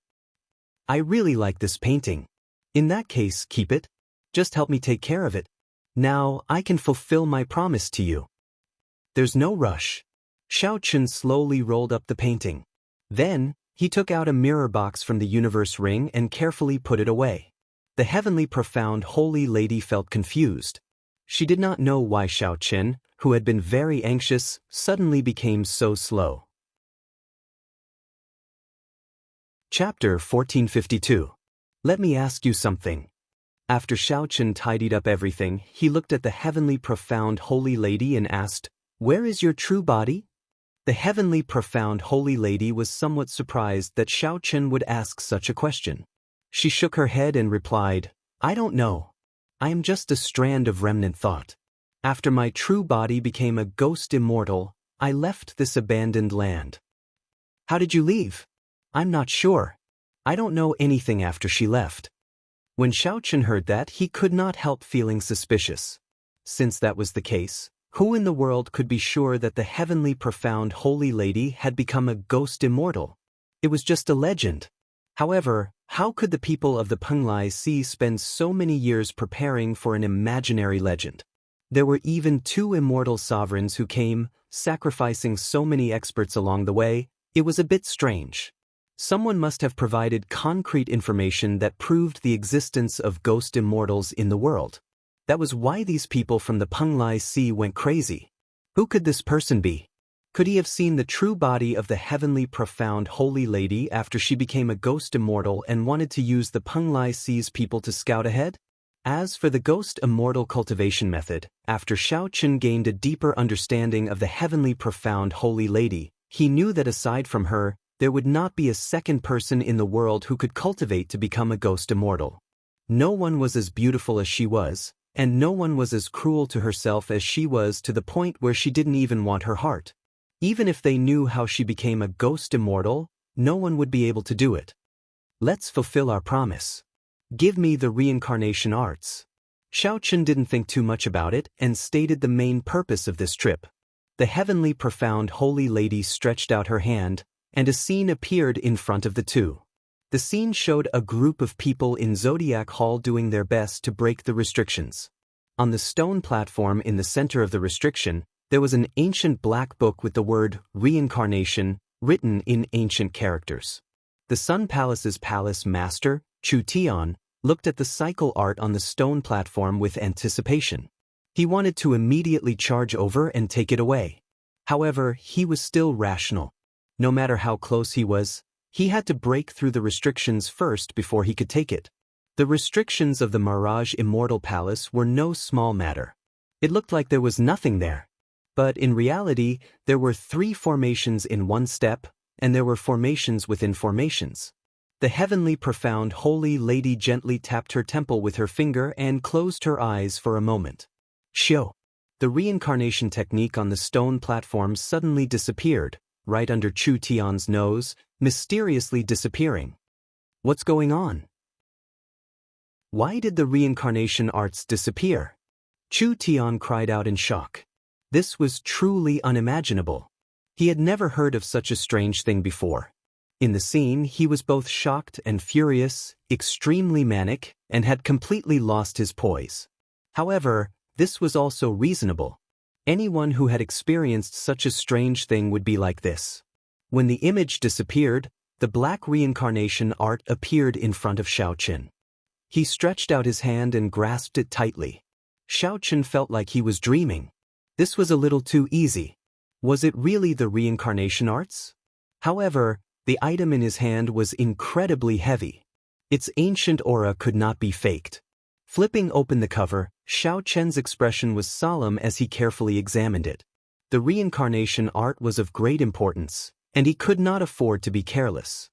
I really like this painting. In that case, keep it. Just help me take care of it. Now, I can fulfill my promise to you. There's no rush. Xiao Chen slowly rolled up the painting. Then, he took out a mirror box from the universe ring and carefully put it away. The heavenly, profound, holy lady felt confused. She did not know why Xiao Chen, who had been very anxious, suddenly became so slow. Chapter 1452. Let me ask you something. After Xiao Chen tidied up everything, he looked at the heavenly, profound, holy lady and asked, "Where is your true body?" The heavenly, profound, holy lady was somewhat surprised that Xiao Chen would ask such a question. She shook her head and replied, "I don't know. I am just a strand of remnant thought. After my true body became a ghost immortal, I left this abandoned land." "How did you leave?" "I'm not sure. I don't know anything after she left." When Xiao Chen heard that, he could not help feeling suspicious. Since that was the case, who in the world could be sure that the heavenly, profound, holy lady had become a ghost immortal? It was just a legend. However, how could the people of the Penglai Sea spend so many years preparing for an imaginary legend? There were even 2 immortal sovereigns who came, sacrificing so many experts along the way. It was a bit strange. Someone must have provided concrete information that proved the existence of ghost immortals in the world. That was why these people from the Penglai Sea went crazy. Who could this person be? Could he have seen the true body of the heavenly profound holy lady after she became a ghost immortal and wanted to use the Penglai Sea's people to scout ahead? As for the ghost immortal cultivation method, after Xiao Qun gained a deeper understanding of the heavenly profound holy lady, he knew that aside from her, there would not be a second person in the world who could cultivate to become a ghost immortal. No one was as beautiful as she was, and no one was as cruel to herself as she was, to the point where she didn't even want her heart. Even if they knew how she became a ghost immortal, no one would be able to do it. Let's fulfill our promise. Give me the reincarnation arts. Xiao Qun didn't think too much about it and stated the main purpose of this trip. The heavenly profound holy lady stretched out her hand, and a scene appeared in front of the two. The scene showed a group of people in Zodiac Hall doing their best to break the restrictions. On the stone platform in the center of the restriction, there was an ancient black book with the word reincarnation written in ancient characters. The Sun Palace's palace master, Chu Tian, looked at the cycle art on the stone platform with anticipation. He wanted to immediately charge over and take it away. However, he was still rational. No matter how close he was, he had to break through the restrictions first before he could take it. The restrictions of the Mirage Immortal Palace were no small matter. It looked like there was nothing there. But in reality, there were 3 formations in one step, and there were formations within formations. The heavenly profound holy lady gently tapped her temple with her finger and closed her eyes for a moment. Shio. The reincarnation technique on the stone platform suddenly disappeared, right under Chu Tian's nose, mysteriously disappearing. What's going on? Why did the reincarnation arts disappear? Chu Tian cried out in shock. This was truly unimaginable. He had never heard of such a strange thing before. In the scene, he was both shocked and furious, extremely manic, and had completely lost his poise. However, this was also reasonable. Anyone who had experienced such a strange thing would be like this. When the image disappeared, the black reincarnation art appeared in front of Xiao Qun. He stretched out his hand and grasped it tightly. Xiao Qun felt like he was dreaming. This was a little too easy. Was it really the reincarnation arts? However, the item in his hand was incredibly heavy. Its ancient aura could not be faked. Flipping open the cover, Xiao Chen's expression was solemn as he carefully examined it. The reincarnation art was of great importance, and he could not afford to be careless.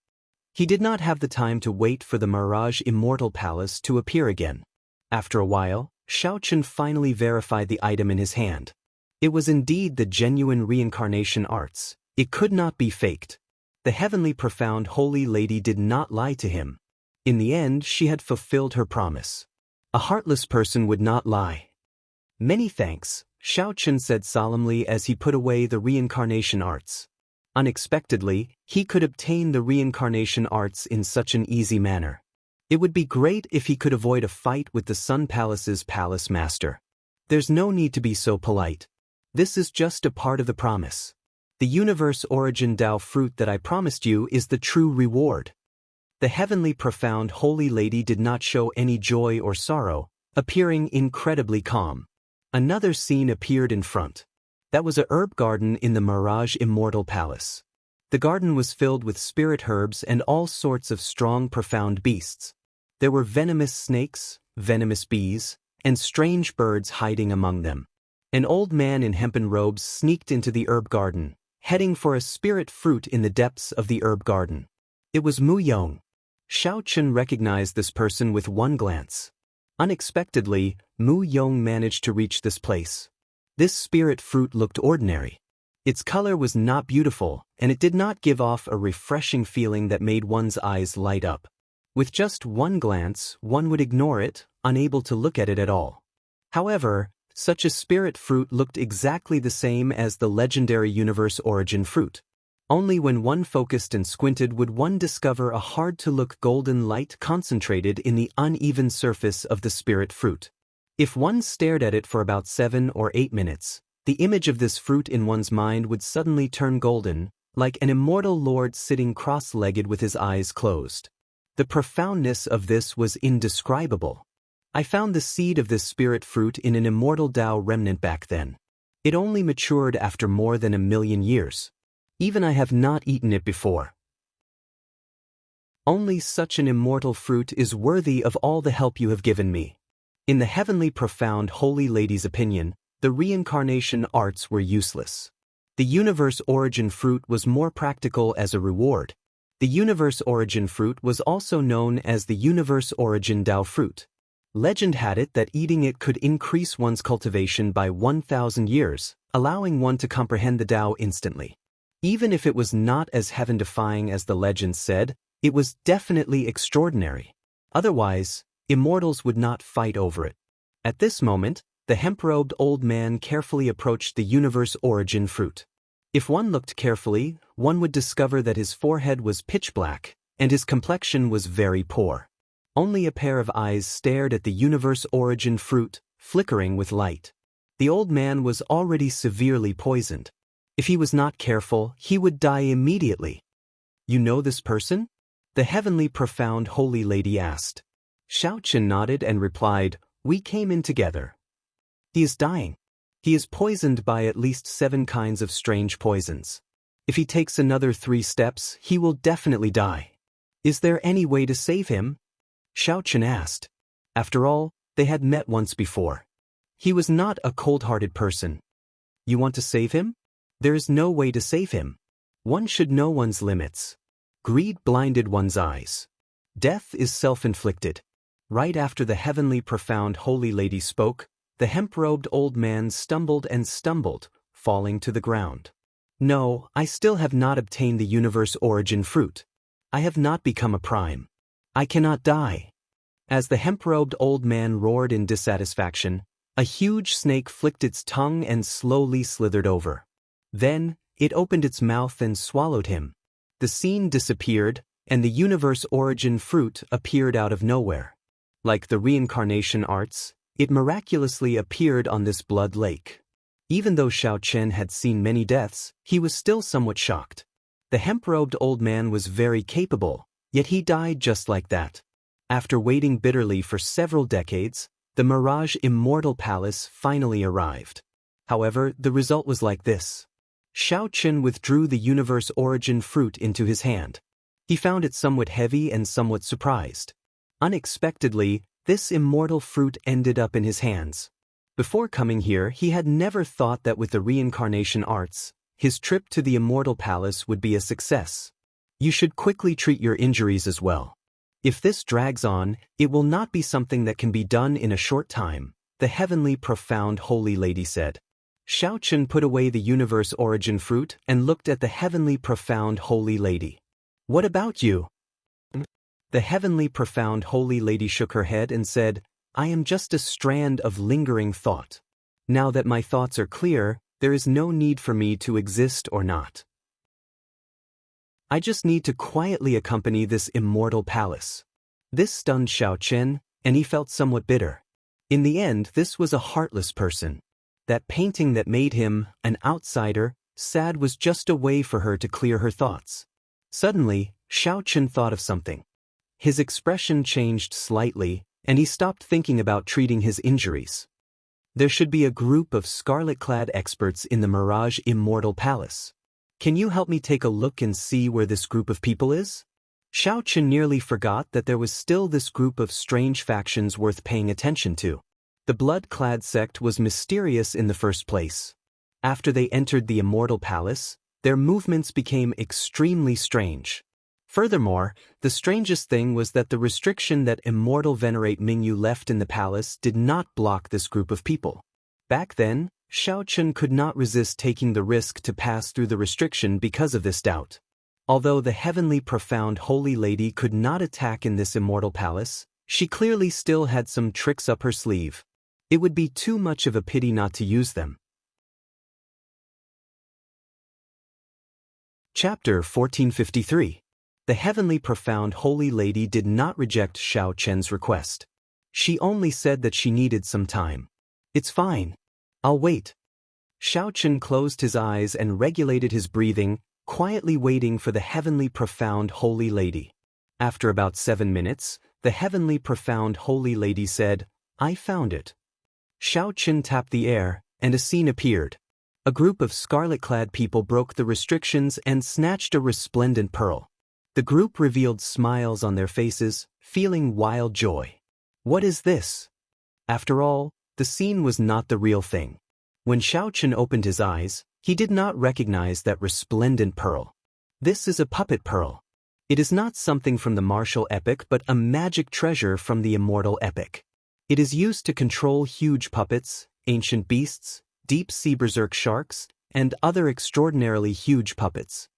He did not have the time to wait for the Mirage Immortal Palace to appear again. After a while, Xiao Chen finally verified the item in his hand. It was indeed the genuine reincarnation arts. It could not be faked. The heavenly profound holy lady did not lie to him. In the end, she had fulfilled her promise. A heartless person would not lie. Many thanks, Xiao Chen said solemnly as he put away the reincarnation arts. Unexpectedly, he could obtain the reincarnation arts in such an easy manner. It would be great if he could avoid a fight with the Sun Palace's palace master. There's no need to be so polite. This is just a part of the promise. The universe origin Dao fruit that I promised you is the true reward. The heavenly profound holy lady did not show any joy or sorrow, appearing incredibly calm. Another scene appeared in front. That was a herb garden in the Mirage Immortal Palace. The garden was filled with spirit herbs and all sorts of strong profound beasts. There were venomous snakes, venomous bees, and strange birds hiding among them. An old man in hempen robes sneaked into the herb garden, heading for a spirit fruit in the depths of the herb garden. It was Mu Yong. Xiao Chen recognized this person with one glance. Unexpectedly, Mu Yong managed to reach this place. This spirit fruit looked ordinary. Its color was not beautiful, and it did not give off a refreshing feeling that made one's eyes light up. With just one glance, one would ignore it, unable to look at it at all. However, such a spirit fruit looked exactly the same as the legendary universe origin fruit. Only when one focused and squinted would one discover a hard-to-look golden light concentrated in the uneven surface of the spirit fruit. If one stared at it for about 7 or 8 minutes, the image of this fruit in one's mind would suddenly turn golden, like an immortal lord sitting cross-legged with his eyes closed. The profoundness of this was indescribable. I found the seed of this spirit fruit in an immortal Tao remnant back then. It only matured after more than 1,000,000 years. Even I have not eaten it before. Only such an immortal fruit is worthy of all the help you have given me. In the heavenly profound holy lady's opinion, the reincarnation arts were useless. The universe origin fruit was more practical as a reward. The universe origin fruit was also known as the universe origin Tao fruit. Legend had it that eating it could increase one's cultivation by 1,000 years, allowing one to comprehend the Tao instantly. Even if it was not as heaven-defying as the legend said, it was definitely extraordinary. Otherwise, immortals would not fight over it. At this moment, the hemp-robed old man carefully approached the universe origin fruit. If one looked carefully, one would discover that his forehead was pitch black, and his complexion was very poor. Only a pair of eyes stared at the universe origin fruit, flickering with light. The old man was already severely poisoned. If he was not careful, he would die immediately. You know this person? The heavenly profound holy lady asked. Xiaoqin nodded and replied, We came in together. He is dying. He is poisoned by at least 7 kinds of strange poisons. If he takes another 3 steps, he will definitely die. Is there any way to save him? Xiaoqin asked. After all, they had met once before. He was not a cold-hearted person. You want to save him? There is no way to save him. One should know one's limits. Greed blinded one's eyes. Death is self-inflicted. Right after the heavenly profound holy lady spoke, the hemp-robed old man stumbled and stumbled, falling to the ground. No, I still have not obtained the universe origin fruit. I have not become a prime. I cannot die. As the hemp-robed old man roared in dissatisfaction, a huge snake flicked its tongue and slowly slithered over. Then, it opened its mouth and swallowed him. The scene disappeared, and the universe origin fruit appeared out of nowhere. Like the reincarnation arts, it miraculously appeared on this blood lake. Even though Xiaoqin had seen many deaths, he was still somewhat shocked. The hemp-robed old man was very capable, yet he died just like that. After waiting bitterly for several decades, the Mirage Immortal Palace finally arrived. However, the result was like this. Xiaoqin withdrew the universe origin fruit into his hand. He found it somewhat heavy and somewhat surprised. Unexpectedly, this immortal fruit ended up in his hands. Before coming here, he had never thought that with the reincarnation arts, his trip to the Immortal Palace would be a success. You should quickly treat your injuries as well. If this drags on, it will not be something that can be done in a short time, the heavenly profound holy lady said. Xiaoqin put away the universe origin fruit and looked at the heavenly profound holy lady. What about you? The heavenly profound holy lady shook her head and said, I am just a strand of lingering thought. Now that my thoughts are clear, there is no need for me to exist or not. I just need to quietly accompany this immortal palace. This stunned Xiaoqin, and he felt somewhat bitter. In the end, this was a heartless person. That painting that made him, an outsider, sad was just a way for her to clear her thoughts. Suddenly, Xiaoqin thought of something. His expression changed slightly, and he stopped thinking about treating his injuries. There should be a group of scarlet-clad experts in the Mirage Immortal Palace. Can you help me take a look and see where this group of people is? Xiaoqin nearly forgot that there was still this group of strange factions worth paying attention to. The blood-clad sect was mysterious in the first place. After they entered the Immortal Palace, their movements became extremely strange. Furthermore, the strangest thing was that the restriction that Immortal Venerate Mingyu left in the palace did not block this group of people. Back then, Xiaoqin could not resist taking the risk to pass through the restriction because of this doubt. Although the heavenly profound holy lady could not attack in this Immortal Palace, she clearly still had some tricks up her sleeve. It would be too much of a pity not to use them. Chapter 1453. The heavenly profound holy lady did not reject Xiaoqin's request. She only said that she needed some time. It's fine. I'll wait. Xiaoqin closed his eyes and regulated his breathing, quietly waiting for the heavenly profound holy lady. After about 7 minutes, the heavenly profound holy lady said, I found it. Xiaoqin tapped the air, and a scene appeared. A group of scarlet-clad people broke the restrictions and snatched a resplendent pearl. The group revealed smiles on their faces, feeling wild joy. What is this? After all, the scene was not the real thing. When Xiaochen opened his eyes, he did not recognize that resplendent pearl. This is a puppet pearl. It is not something from the martial epic but a magic treasure from the immortal epic. It is used to control huge puppets, ancient beasts, deep-sea berserk sharks, and other extraordinarily huge puppets.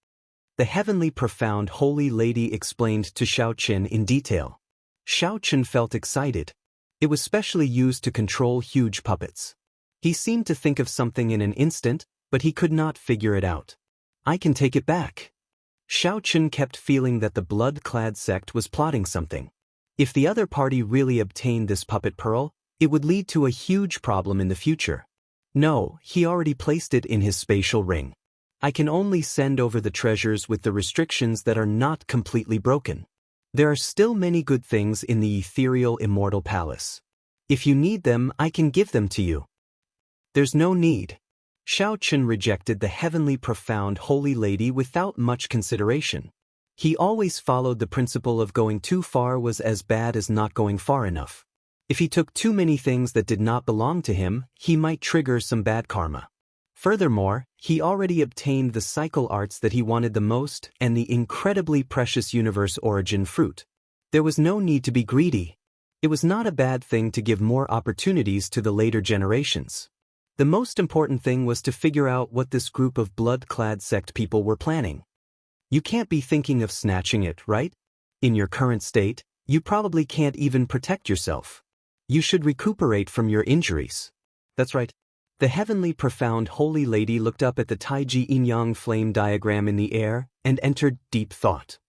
The heavenly profound holy lady explained to Xiaochen in detail. Xiaochen felt excited. It was specially used to control huge puppets. He seemed to think of something in an instant, but he could not figure it out. I can take it back. Xiaochen kept feeling that the blood-clad sect was plotting something. If the other party really obtained this puppet pearl, it would lead to a huge problem in the future. No, he already placed it in his spatial ring. I can only send over the treasures with the restrictions that are not completely broken. There are still many good things in the ethereal immortal palace. If you need them, I can give them to you. There's no need. Xiaochen rejected the heavenly profound holy lady without much consideration. He always followed the principle of going too far was as bad as not going far enough. If he took too many things that did not belong to him, he might trigger some bad karma. Furthermore, he already obtained the cycle arts that he wanted the most and the incredibly precious universe origin fruit. There was no need to be greedy. It was not a bad thing to give more opportunities to the later generations. The most important thing was to figure out what this group of blood-clad sect people were planning. You can't be thinking of snatching it, right? In your current state, you probably can't even protect yourself. You should recuperate from your injuries. That's right. The heavenly profound holy lady looked up at the Taiji yin-yang flame diagram in the air and entered deep thought.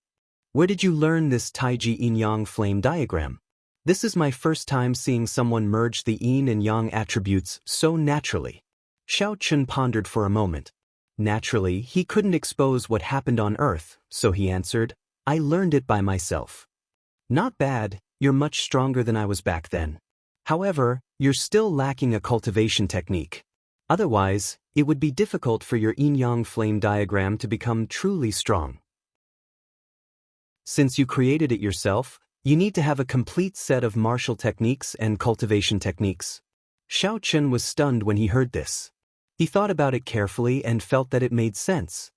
Where did you learn this Taiji yin-yang flame diagram? This is my first time seeing someone merge the yin and yang attributes so naturally. Xiaochen pondered for a moment. Naturally, he couldn't expose what happened on Earth, so he answered, I learned it by myself. Not bad, you're much stronger than I was back then. However, you're still lacking a cultivation technique. Otherwise, it would be difficult for your yin-yang flame diagram to become truly strong. Since you created it yourself, you need to have a complete set of martial techniques and cultivation techniques. Xiaochen was stunned when he heard this. He thought about it carefully and felt that it made sense.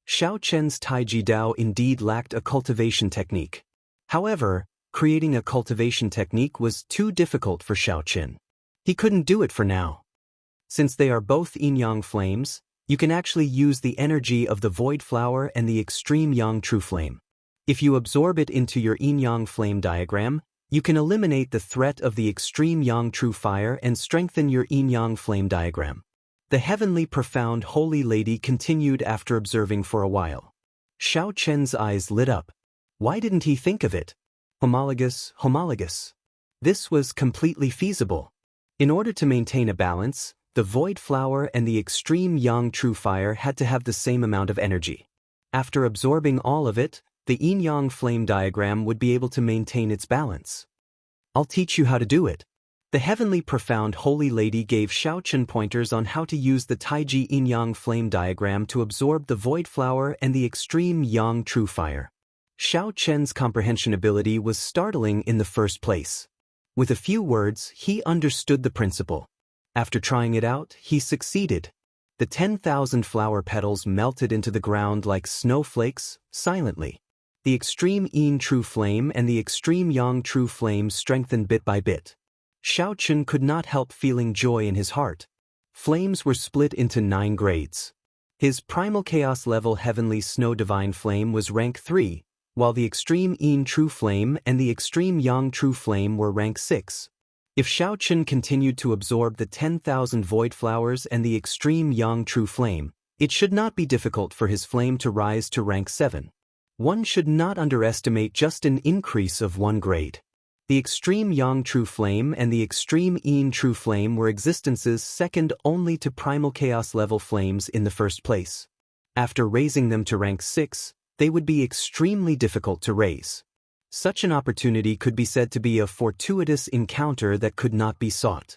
Xiaochen's Taiji Dao indeed lacked a cultivation technique. However, creating a cultivation technique was too difficult for Xiaochen. He couldn't do it for now. Since they are both yin-yang flames, you can actually use the energy of the void flower and the extreme yang true flame. If you absorb it into your yin-yang flame diagram, you can eliminate the threat of the extreme yang true fire and strengthen your yin-yang flame diagram. The heavenly profound holy lady continued after observing for a while. Xiaochen's eyes lit up. Why didn't he think of it? Homologous. This was completely feasible. In order to maintain a balance, the void flower and the extreme yang true fire had to have the same amount of energy. After absorbing all of it, the yin-yang flame diagram would be able to maintain its balance. I'll teach you how to do it. The heavenly profound holy lady gave Xiaochen pointers on how to use the Taiji yin-yang flame diagram to absorb the void flower and the extreme yang true fire. Xiaochen's comprehension ability was startling in the first place. With a few words, he understood the principle. After trying it out, he succeeded. The 10,000 flower petals melted into the ground like snowflakes, silently. The extreme yin true flame and the extreme yang true flame strengthened bit by bit. Xiaochen could not help feeling joy in his heart. Flames were split into 9 grades. His primal chaos level heavenly snow divine flame was rank 3, while the extreme yin true flame and the extreme yang true flame were rank 6. If Xiaochen continued to absorb the 10,000 void flowers and the extreme yang true flame, it should not be difficult for his flame to rise to rank 7. One should not underestimate just an increase of 1 grade. The extreme yang true flame and the extreme yin true flame were existences second only to primal chaos level flames in the first place. After raising them to rank 6, they would be extremely difficult to raise. Such an opportunity could be said to be a fortuitous encounter that could not be sought.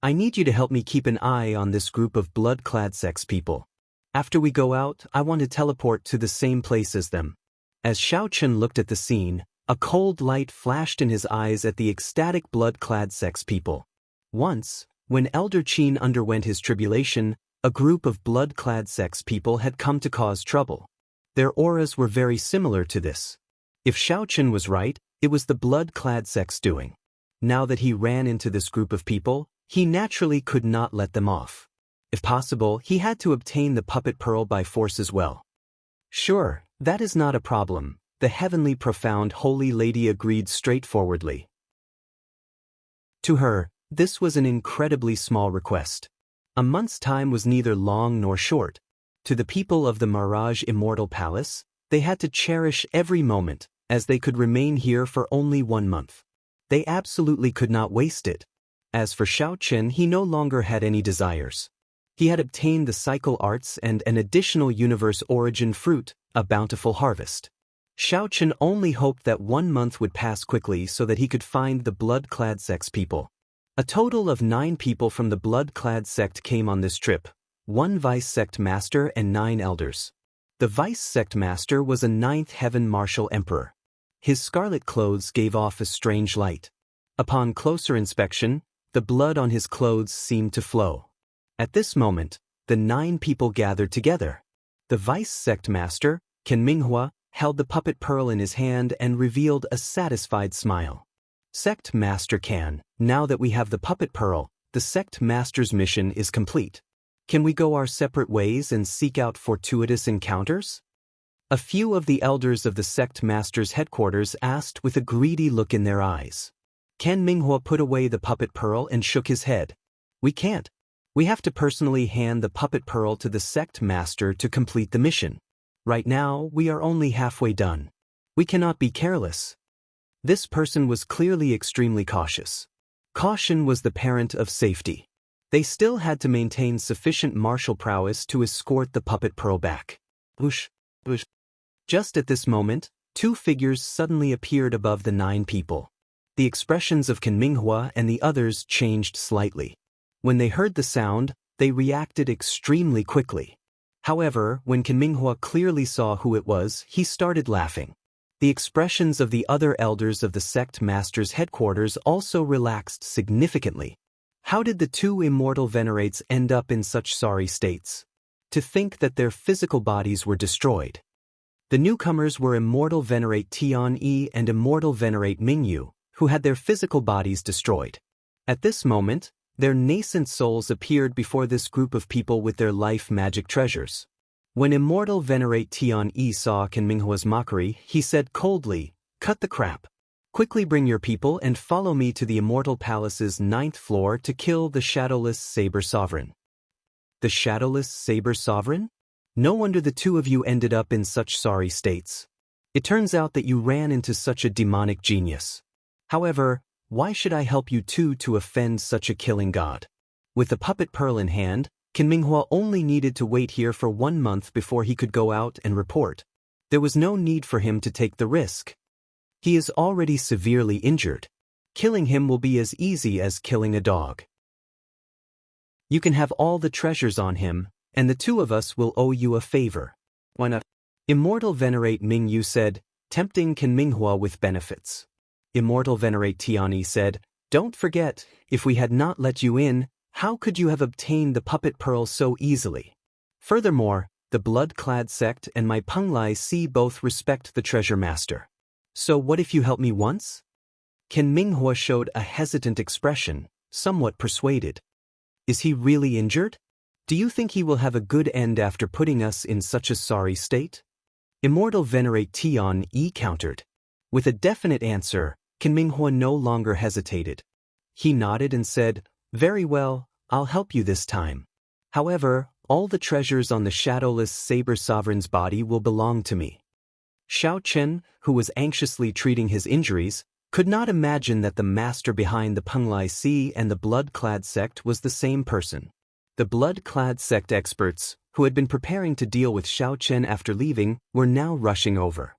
I need you to help me keep an eye on this group of blood-clad sex people. After we go out, I want to teleport to the same place as them." As Xiao Chen looked at the scene, a cold light flashed in his eyes at the ecstatic blood-clad sex people. Once, when Elder Qin underwent his tribulation, a group of blood-clad sex people had come to cause trouble. Their auras were very similar to this. If Xiao Chen was right, it was the blood-clad sex doing. Now that he ran into this group of people, he naturally could not let them off. If possible, he had to obtain the puppet pearl by force as well. "Sure, that is not a problem," the heavenly profound holy lady agreed straightforwardly. To her, this was an incredibly small request. A month's time was neither long nor short. To the people of the Mirage Immortal Palace, they had to cherish every moment, as they could remain here for only 1 month. They absolutely could not waste it. As for Xiao Chen, he no longer had any desires. He had obtained the cycle arts and an additional universe origin fruit, a bountiful harvest. Xiao Chen only hoped that 1 month would pass quickly so that he could find the blood-clad sex people. A total of 9 people from the blood-clad sect came on this trip, 1 vice sect master and 9 elders. The vice sect master was a 9th heaven martial emperor. His scarlet clothes gave off a strange light. Upon closer inspection, the blood on his clothes seemed to flow. At this moment, the 9 people gathered together. The vice sect master, Ken Minghua, held the puppet pearl in his hand and revealed a satisfied smile. "Sect Master Can, now that we have the puppet pearl, the sect master's mission is complete. Can we go our separate ways and seek out fortuitous encounters?" A few of the elders of the sect master's headquarters asked with a greedy look in their eyes. Ken Minghua put away the puppet pearl and shook his head. "We can't. We have to personally hand the puppet pearl to the sect master to complete the mission. Right now, we are only halfway done. We cannot be careless." This person was clearly extremely cautious. Caution was the parent of safety. They still had to maintain sufficient martial prowess to escort the puppet pearl back. Whoosh, whoosh. Just at this moment, 2 figures suddenly appeared above the 9 people. The expressions of Ken Minghua and the others changed slightly. When they heard the sound, they reacted extremely quickly. However, when Ken Minghua clearly saw who it was, he started laughing. The expressions of the other elders of the sect master's headquarters also relaxed significantly. How did the 2 immortal venerates end up in such sorry states? To think that their physical bodies were destroyed. The newcomers were Immortal Venerate Tian Yi and Immortal Venerate Mingyu, who had their physical bodies destroyed. At this moment, their nascent souls appeared before this group of people with their life magic treasures. When Immortal Venerate Tian Yi saw Ken Minghua's mockery, he said coldly, "Cut the crap. Quickly bring your people and follow me to the Immortal Palace's 9th floor to kill the Shadowless Saber Sovereign." The Shadowless Saber Sovereign? No wonder the 2 of you ended up in such sorry states. It turns out that you ran into such a demonic genius. However, why should I help you 2 to offend such a killing god? With the puppet pearl in hand, Ken Minghua only needed to wait here for 1 month before he could go out and report. There was no need for him to take the risk. He is already severely injured. Killing him will be as easy as killing a dog. You can have all the treasures on him, and the 2 of us will owe you a favor. Why not? Immortal Venerate Mingyu said, tempting Ken Minghua with benefits. Immortal Venerate Tiani said, "Don't forget, if we had not let you in, how could you have obtained the puppet pearl so easily? Furthermore, the blood-clad sect and my Penglai Si both respect the treasure master. So what if you help me once?" Ken Minghua showed a hesitant expression, somewhat persuaded. Is he really injured? Do you think he will have a good end after putting us in such a sorry state? Immortal Venerate Tian Yi countered. With a definite answer, Ken Minghua no longer hesitated. He nodded and said, "Very well, I'll help you this time. However, all the treasures on the Shadowless Saber Sovereign's body will belong to me." Xiao Chen, who was anxiously treating his injuries, could not imagine that the master behind the Penglai Si and the blood-clad sect was the same person. The blood-clad sect experts, who had been preparing to deal with Xiao Chen after leaving, were now rushing over.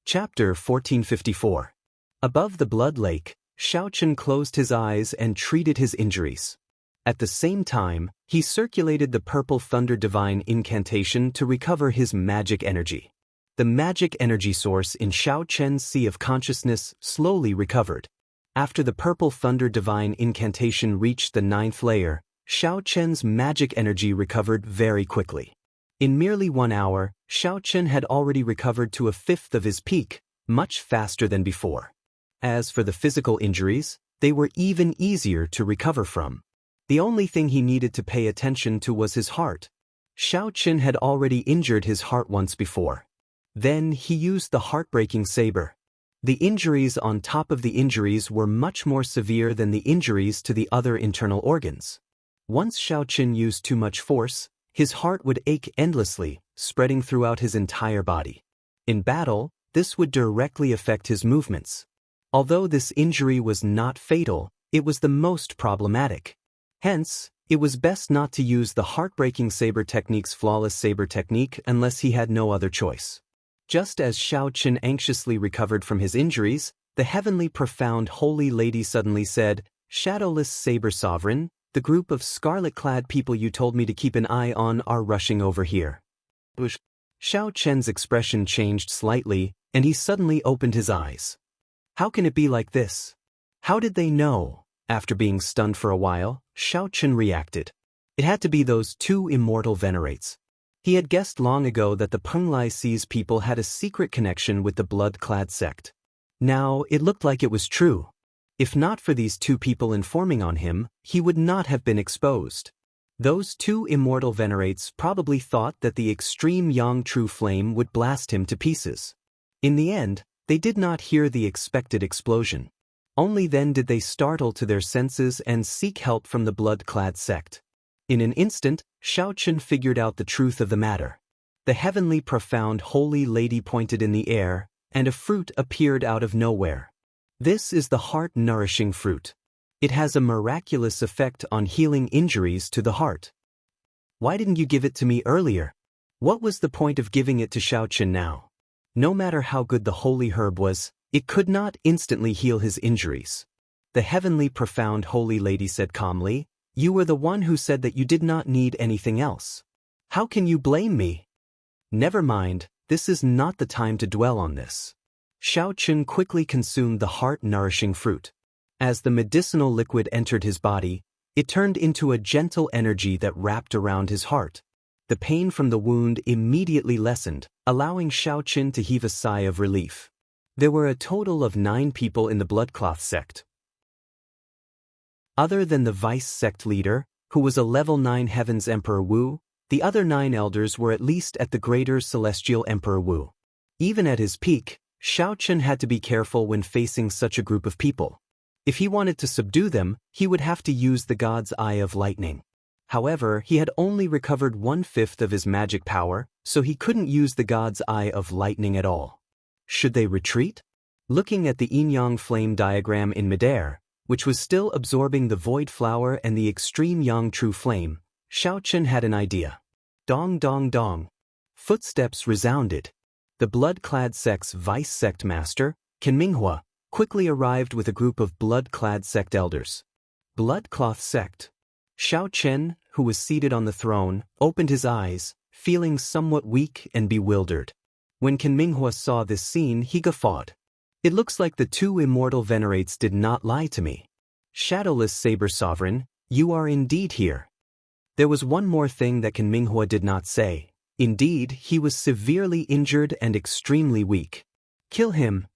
Chapter 1454. Above the Blood Lake, Chen closed his eyes and treated his injuries. At the same time, he circulated the Purple Thunder Divine Incantation to recover his magic energy. The magic energy source in Chen's Sea of Consciousness slowly recovered. After the Purple Thunder Divine Incantation reached the 9th layer, Chen's magic energy recovered very quickly. In merely 1 hour, Chen had already recovered to 1/5 of his peak, much faster than before. As for the physical injuries, they were even easier to recover from. The only thing he needed to pay attention to was his heart. Chen had already injured his heart once before. Then he used the heartbreaking saber. The injuries on top of the injuries were much more severe than the injuries to the other internal organs. Once Chen used too much force, his heart would ache endlessly, spreading throughout his entire body. In battle, this would directly affect his movements. Although this injury was not fatal, it was the most problematic. Hence, it was best not to use the heartbreaking saber technique's flawless saber technique unless he had no other choice. Just as Chen anxiously recovered from his injuries, the heavenly profound holy lady suddenly said, "Shadowless Saber Sovereign, the group of scarlet-clad people you told me to keep an eye on are rushing over here." Chen's expression changed slightly, and he suddenly opened his eyes. How can it be like this? How did they know? After being stunned for a while, Chen reacted. It had to be those 2 immortal venerates. He had guessed long ago that the Penglai Sea's people had a secret connection with the blood-clad sect. Now, it looked like it was true. If not for these 2 people informing on him, he would not have been exposed. Those 2 immortal venerates probably thought that the extreme Yang True Flame would blast him to pieces. In the end, they did not hear the expected explosion. Only then did they startle to their senses and seek help from the blood-clad sect. In an instant, Chen figured out the truth of the matter. The heavenly profound holy lady pointed in the air, and a fruit appeared out of nowhere. This is the heart-nourishing fruit. It has a miraculous effect on healing injuries to the heart. Why didn't you give it to me earlier? What was the point of giving it to Chen now? No matter how good the holy herb was, it could not instantly heal his injuries. The heavenly profound holy lady said calmly, "You were the one who said that you did not need anything else. How can you blame me?" Never mind, this is not the time to dwell on this. Chen quickly consumed the heart-nourishing fruit. As the medicinal liquid entered his body, it turned into a gentle energy that wrapped around his heart. The pain from the wound immediately lessened, allowing Chen to heave a sigh of relief. There were a total of 9 people in the Bloodcloth sect. Other than the vice sect leader, who was a level 9 Heavens Emperor Wu, the other 9 elders were at least at the greater Celestial Emperor Wu. Even at his peak, Chen had to be careful when facing such a group of people. If he wanted to subdue them, he would have to use the God's Eye of Lightning. However, he had only recovered 1/5 of his magic power, so he couldn't use the God's Eye of Lightning at all. Should they retreat? Looking at the yin-yang flame diagram in midair, which was still absorbing the void flower and the extreme yang true flame, Chen had an idea. Dong dong dong. Footsteps resounded. The blood-clad sect's vice sect master, Qin Minghua, quickly arrived with a group of blood-clad sect elders. Bloodcloth sect. Chen, who was seated on the throne, opened his eyes, feeling somewhat weak and bewildered. When Qin Minghua saw this scene, he guffawed. "It looks like the 2 immortal venerates did not lie to me. Shadowless Saber Sovereign, you are indeed here." There was one more thing that Qin Minghua did not say. Indeed, he was severely injured and extremely weak. "Kill him."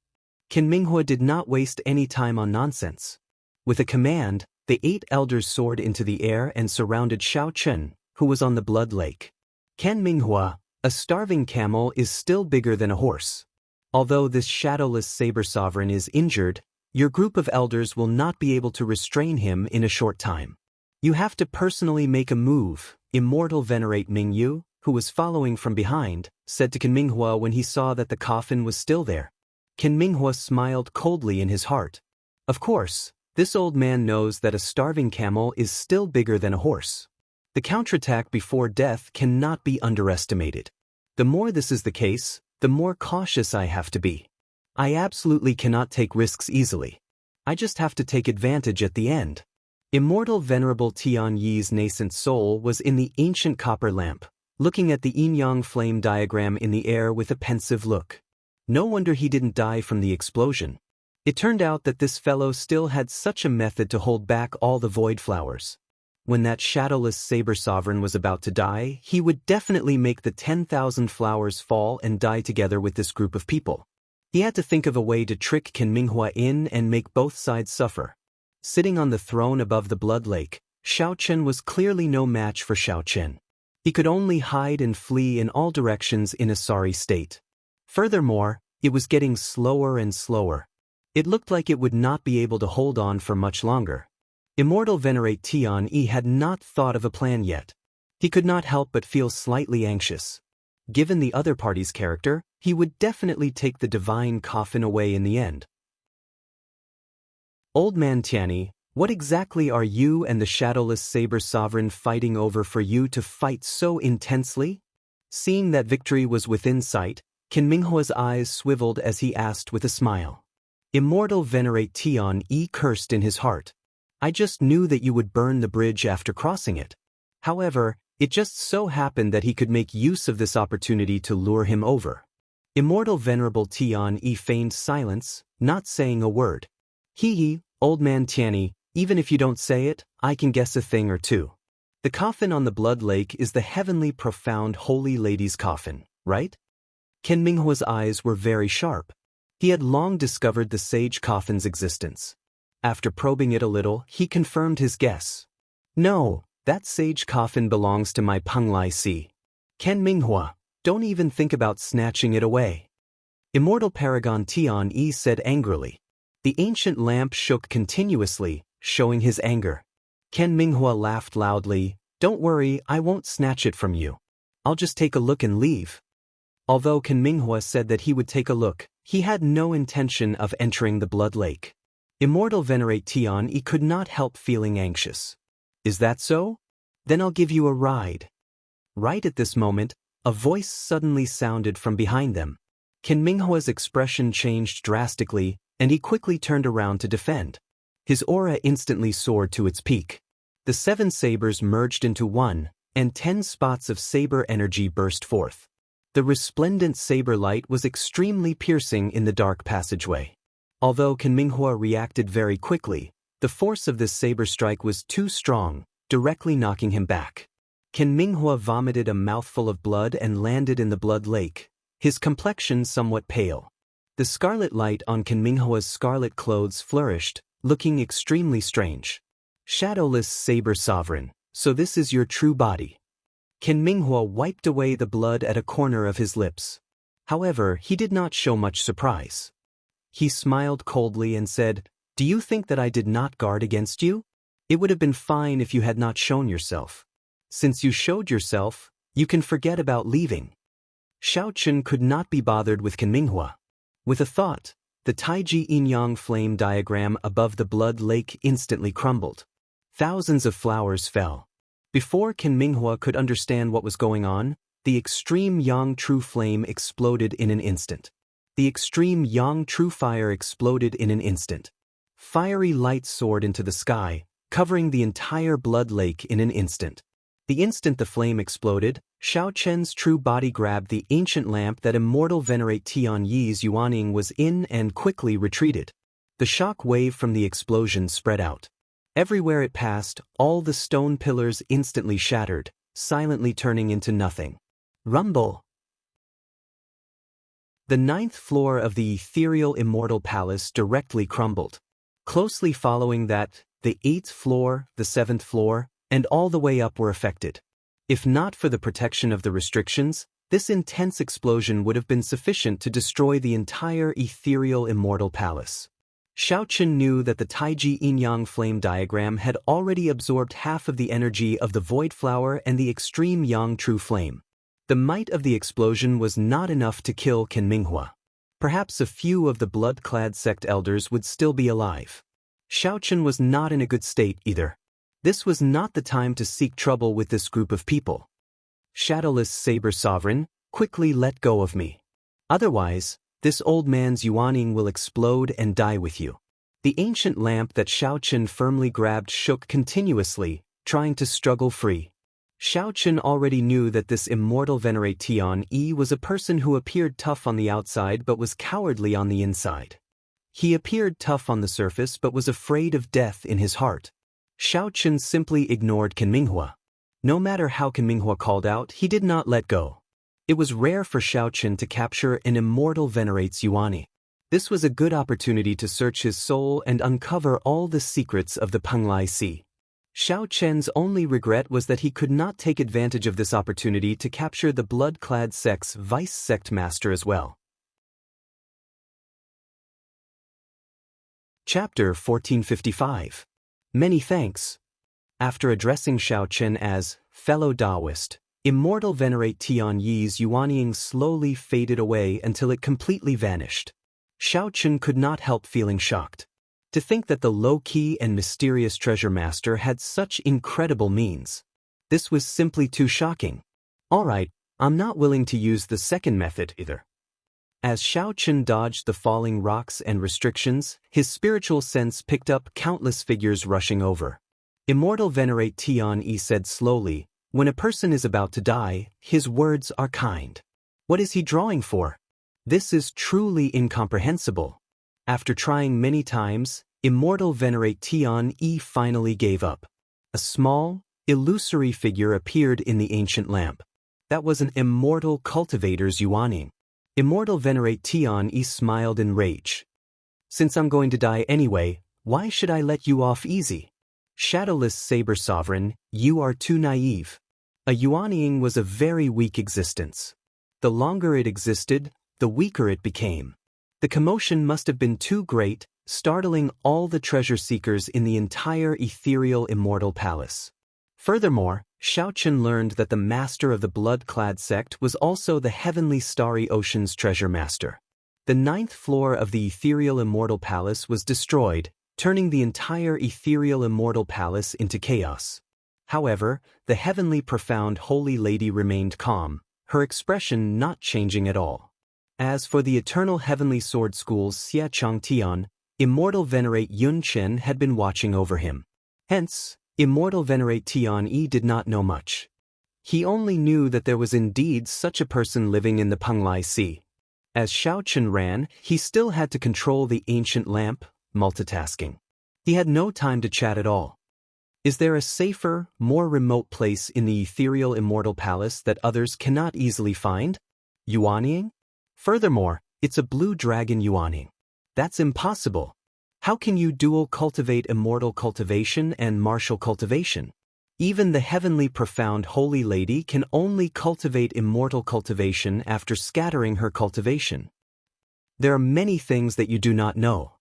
Qin Minghua did not waste any time on nonsense. With a command, the 8 elders soared into the air and surrounded Chen, who was on the blood lake. "Qin Minghua, a starving camel is still bigger than a horse. Although this shadowless saber sovereign is injured, your group of elders will not be able to restrain him in a short time. You have to personally make a move," Immortal Venerate Mingyu, who was following from behind, said to Qin Minghua when he saw that the coffin was still there. Qin Minghua smiled coldly in his heart. Of course, this old man knows that a starving camel is still bigger than a horse. The counterattack before death cannot be underestimated. The more this is the case, the more cautious I have to be. I absolutely cannot take risks easily. I just have to take advantage at the end. Immortal Venerable Tian Yi's nascent soul was in the ancient copper lamp, looking at the yin-yang flame diagram in the air with a pensive look. No wonder he didn't die from the explosion. It turned out that this fellow still had such a method to hold back all the void flowers. When that shadowless saber sovereign was about to die, he would definitely make the 10,000 flowers fall and die together with this group of people. He had to think of a way to trick Qin Minghua in and make both sides suffer. Sitting on the throne above the blood lake, Xiao Chen was clearly no match for Xiao Chen. He could only hide and flee in all directions in a sorry state. Furthermore, it was getting slower and slower. It looked like it would not be able to hold on for much longer. Immortal Venerate Tian Yi had not thought of a plan yet. He could not help but feel slightly anxious. Given the other party's character, he would definitely take the divine coffin away in the end. Old man Tianyi, what exactly are you and the shadowless saber sovereign fighting over for you to fight so intensely? Seeing that victory was within sight, Qin Minghua's eyes swiveled as he asked with a smile. Immortal Venerate Tian Yi cursed in his heart. I just knew that you would burn the bridge after crossing it. However, it just so happened that he could make use of this opportunity to lure him over. Immortal Venerable Tian Yi feigned silence, not saying a word. Hee, old man Tianyi, even if you don't say it, I can guess a thing or two. The coffin on the blood lake is the heavenly profound holy lady's coffin, right? Qin Minghua's eyes were very sharp. He had long discovered the sage coffin's existence. After probing it a little, he confirmed his guess. No, that sage coffin belongs to my Penglai Si. Qin Minghua, don't even think about snatching it away. Immortal Paragon Tian Yi said angrily. The ancient lamp shook continuously, showing his anger. Qin Minghua laughed loudly. Don't worry, I won't snatch it from you. I'll just take a look and leave. Although Qin Minghua said that he would take a look, he had no intention of entering the blood lake. Immortal Venerate Tian Yi could not help feeling anxious. Is that so? Then I'll give you a ride. Right at this moment, a voice suddenly sounded from behind them. Qin Minghua's expression changed drastically, and he quickly turned around to defend. His aura instantly soared to its peak. The 7 sabers merged into one, and 10 spots of saber energy burst forth. The resplendent saber light was extremely piercing in the dark passageway. Although Qin Minghua reacted very quickly, the force of this saber strike was too strong, directly knocking him back. Qin Minghua vomited a mouthful of blood and landed in the blood lake, his complexion somewhat pale. The scarlet light on Qin Minghua's scarlet clothes flourished, looking extremely strange. Shadowless Saber Sovereign, so this is your true body. Qin Minghua wiped away the blood at a corner of his lips. However, he did not show much surprise. He smiled coldly and said, Do you think that I did not guard against you? It would have been fine if you had not shown yourself. Since you showed yourself, you can forget about leaving. Xiao Chen could not be bothered with Qin Minghua. With a thought, the Taiji yin-yang flame diagram above the blood lake instantly crumbled. Thousands of flowers fell. Before Qin Minghua could understand what was going on, the extreme yang true flame exploded in an instant. The extreme yang true fire exploded in an instant. Fiery light soared into the sky, covering the entire blood lake in an instant. The instant the flame exploded, Xiao Chen's true body grabbed the ancient lamp that Immortal Venerate Tian Yi's Yuaning was in and quickly retreated. The shock wave from the explosion spread out. Everywhere it passed, all the stone pillars instantly shattered, silently turning into nothing. Rumble! The 9th floor of the ethereal immortal palace directly crumbled. Closely following that, the 8th floor, the 7th floor, and all the way up were affected. If not for the protection of the restrictions, this intense explosion would have been sufficient to destroy the entire ethereal immortal palace. Xiao Chen knew that the Taiji yin-yang flame diagram had already absorbed half of the energy of the void flower and the extreme yang true flame. The might of the explosion was not enough to kill Qin Minghua. Perhaps a few of the blood-clad sect elders would still be alive. Xiao Chen was not in a good state either. This was not the time to seek trouble with this group of people. Shadowless Saber Sovereign, quickly let go of me. Otherwise, this old man's Yuaning will explode and die with you. The ancient lamp that Xiao Chen firmly grabbed shook continuously, trying to struggle free. Xiao Chen already knew that this immortal Venerate Tian Yi was a person who appeared tough on the outside but was cowardly on the inside. He appeared tough on the surface but was afraid of death in his heart. Xiao Chen simply ignored Qin Minghua. No matter how Qin Minghua called out, he did not let go. It was rare for Xiao Chen to capture an immortal Venerate's Yuani. This was a good opportunity to search his soul and uncover all the secrets of the Penglai Sea. Xiao Chen's only regret was that he could not take advantage of this opportunity to capture the blood-clad sect's vice sect master as well. Chapter 1455. Many thanks. After addressing Xiao Chen as fellow Taoist, immortal Venerate Tian Yi's yuanying slowly faded away until it completely vanished. Xiao Chen could not help feeling shocked. To think that the low-key and mysterious treasure master had such incredible means. This was simply too shocking. Alright, I'm not willing to use the second method either. As Xiao Chen dodged the falling rocks and restrictions, his spiritual sense picked up countless figures rushing over. Immortal Venerate Tian Yi said slowly, "When a person is about to die, his words are kind. What is he drawing for? This is truly incomprehensible." After trying many times, Immortal Venerate Tian Yi finally gave up. A small, illusory figure appeared in the ancient lamp. That was an immortal cultivator's yuanying. Immortal Venerate Tian Yi smiled in rage. "Since I'm going to die anyway, why should I let you off easy? Shadowless Saber Sovereign, you are too naive." A yuanying was a very weak existence. The longer it existed, the weaker it became. The commotion must have been too great, startling all the treasure seekers in the entire ethereal immortal palace. Furthermore, Xiao Chen learned that the master of the blood-clad sect was also the heavenly starry ocean's treasure master. The 9th floor of the ethereal immortal palace was destroyed, turning the entire ethereal immortal palace into chaos. However, the heavenly profound holy lady remained calm, her expression not changing at all. As for the eternal heavenly sword school's Xie Chang Tian, Immortal Venerate Yun Chen had been watching over him. Hence, Immortal Venerate Tian Yi did not know much. He only knew that there was indeed such a person living in the Penglai Sea. As Xiao Chen ran, he still had to control the ancient lamp, multitasking. He had no time to chat at all. Is there a safer, more remote place in the ethereal immortal palace that others cannot easily find? Yuanying? Furthermore, it's a blue dragon yuanying. That's impossible. How can you dual cultivate immortal cultivation and martial cultivation? Even the heavenly profound holy lady can only cultivate immortal cultivation after scattering her cultivation. There are many things that you do not know.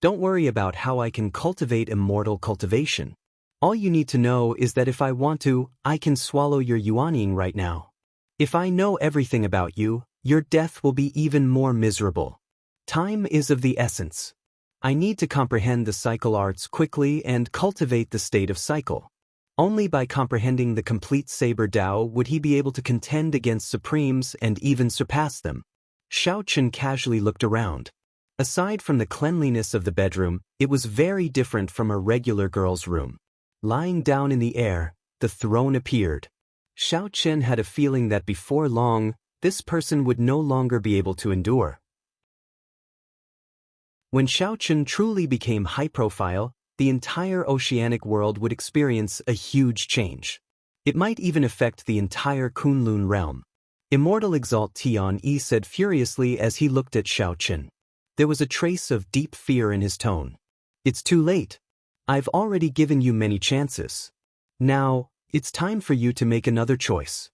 Don't worry about how I can cultivate immortal cultivation. All you need to know is that if I want to, I can swallow your yuanying right now. If I know everything about you, your death will be even more miserable. Time is of the essence. I need to comprehend the cycle arts quickly and cultivate the state of cycle. Only by comprehending the complete Saber Tao would he be able to contend against Supremes and even surpass them. Xiao Chen casually looked around. Aside from the cleanliness of the bedroom, it was very different from a regular girl's room. Lying down in the air, the throne appeared. Xiao Chen had a feeling that before long, this person would no longer be able to endure. When Xiao Chen truly became high-profile, the entire oceanic world would experience a huge change. It might even affect the entire Kunlun realm. Immortal Exalt Tian Yi said furiously as he looked at Xiao Chen. There was a trace of deep fear in his tone. "It's too late. I've already given you many chances. Now, it's time for you to make another choice."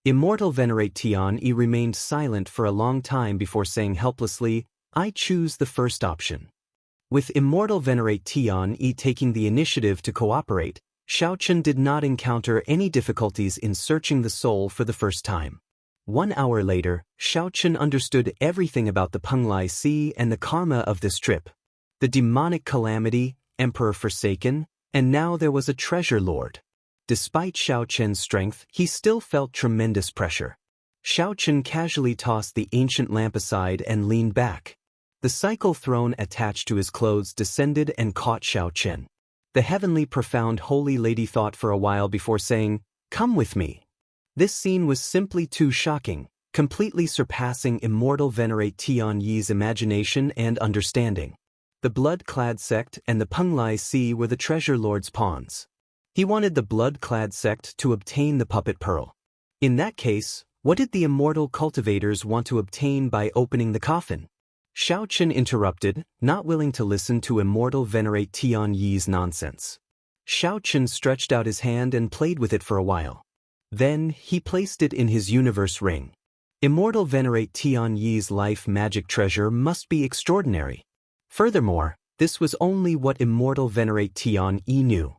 Immortal Venerate Tian Yi remained silent for a long time before saying helplessly, "I choose the first option." With Immortal Venerate Tian Yi taking the initiative to cooperate, Xiao Chen did not encounter any difficulties in searching the soul for the first time. 1 hour later, Xiao Chen understood everything about the Penglai Sea and the karma of this trip. The demonic calamity, Emperor Forsaken, and now there was a treasure lord. Despite Xiao Chen's strength, he still felt tremendous pressure. Xiao Chen casually tossed the ancient lamp aside and leaned back. The cycle throne attached to his clothes descended and caught Xiao Chen. The heavenly profound holy lady thought for a while before saying, "Come with me." This scene was simply too shocking, completely surpassing immortal Venerate Tian Yi's imagination and understanding. The blood-clad sect and the Penglai Si were the treasure lord's pawns. He wanted the blood-clad sect to obtain the puppet pearl. In that case, what did the immortal cultivators want to obtain by opening the coffin? Xiao Chen interrupted, not willing to listen to immortal Venerate Tian Yi's nonsense. Xiao Chen stretched out his hand and played with it for a while. Then, he placed it in his universe ring. Immortal Venerate Tian Yi's life magic treasure must be extraordinary. Furthermore, this was only what immortal Venerate Tian Yi knew.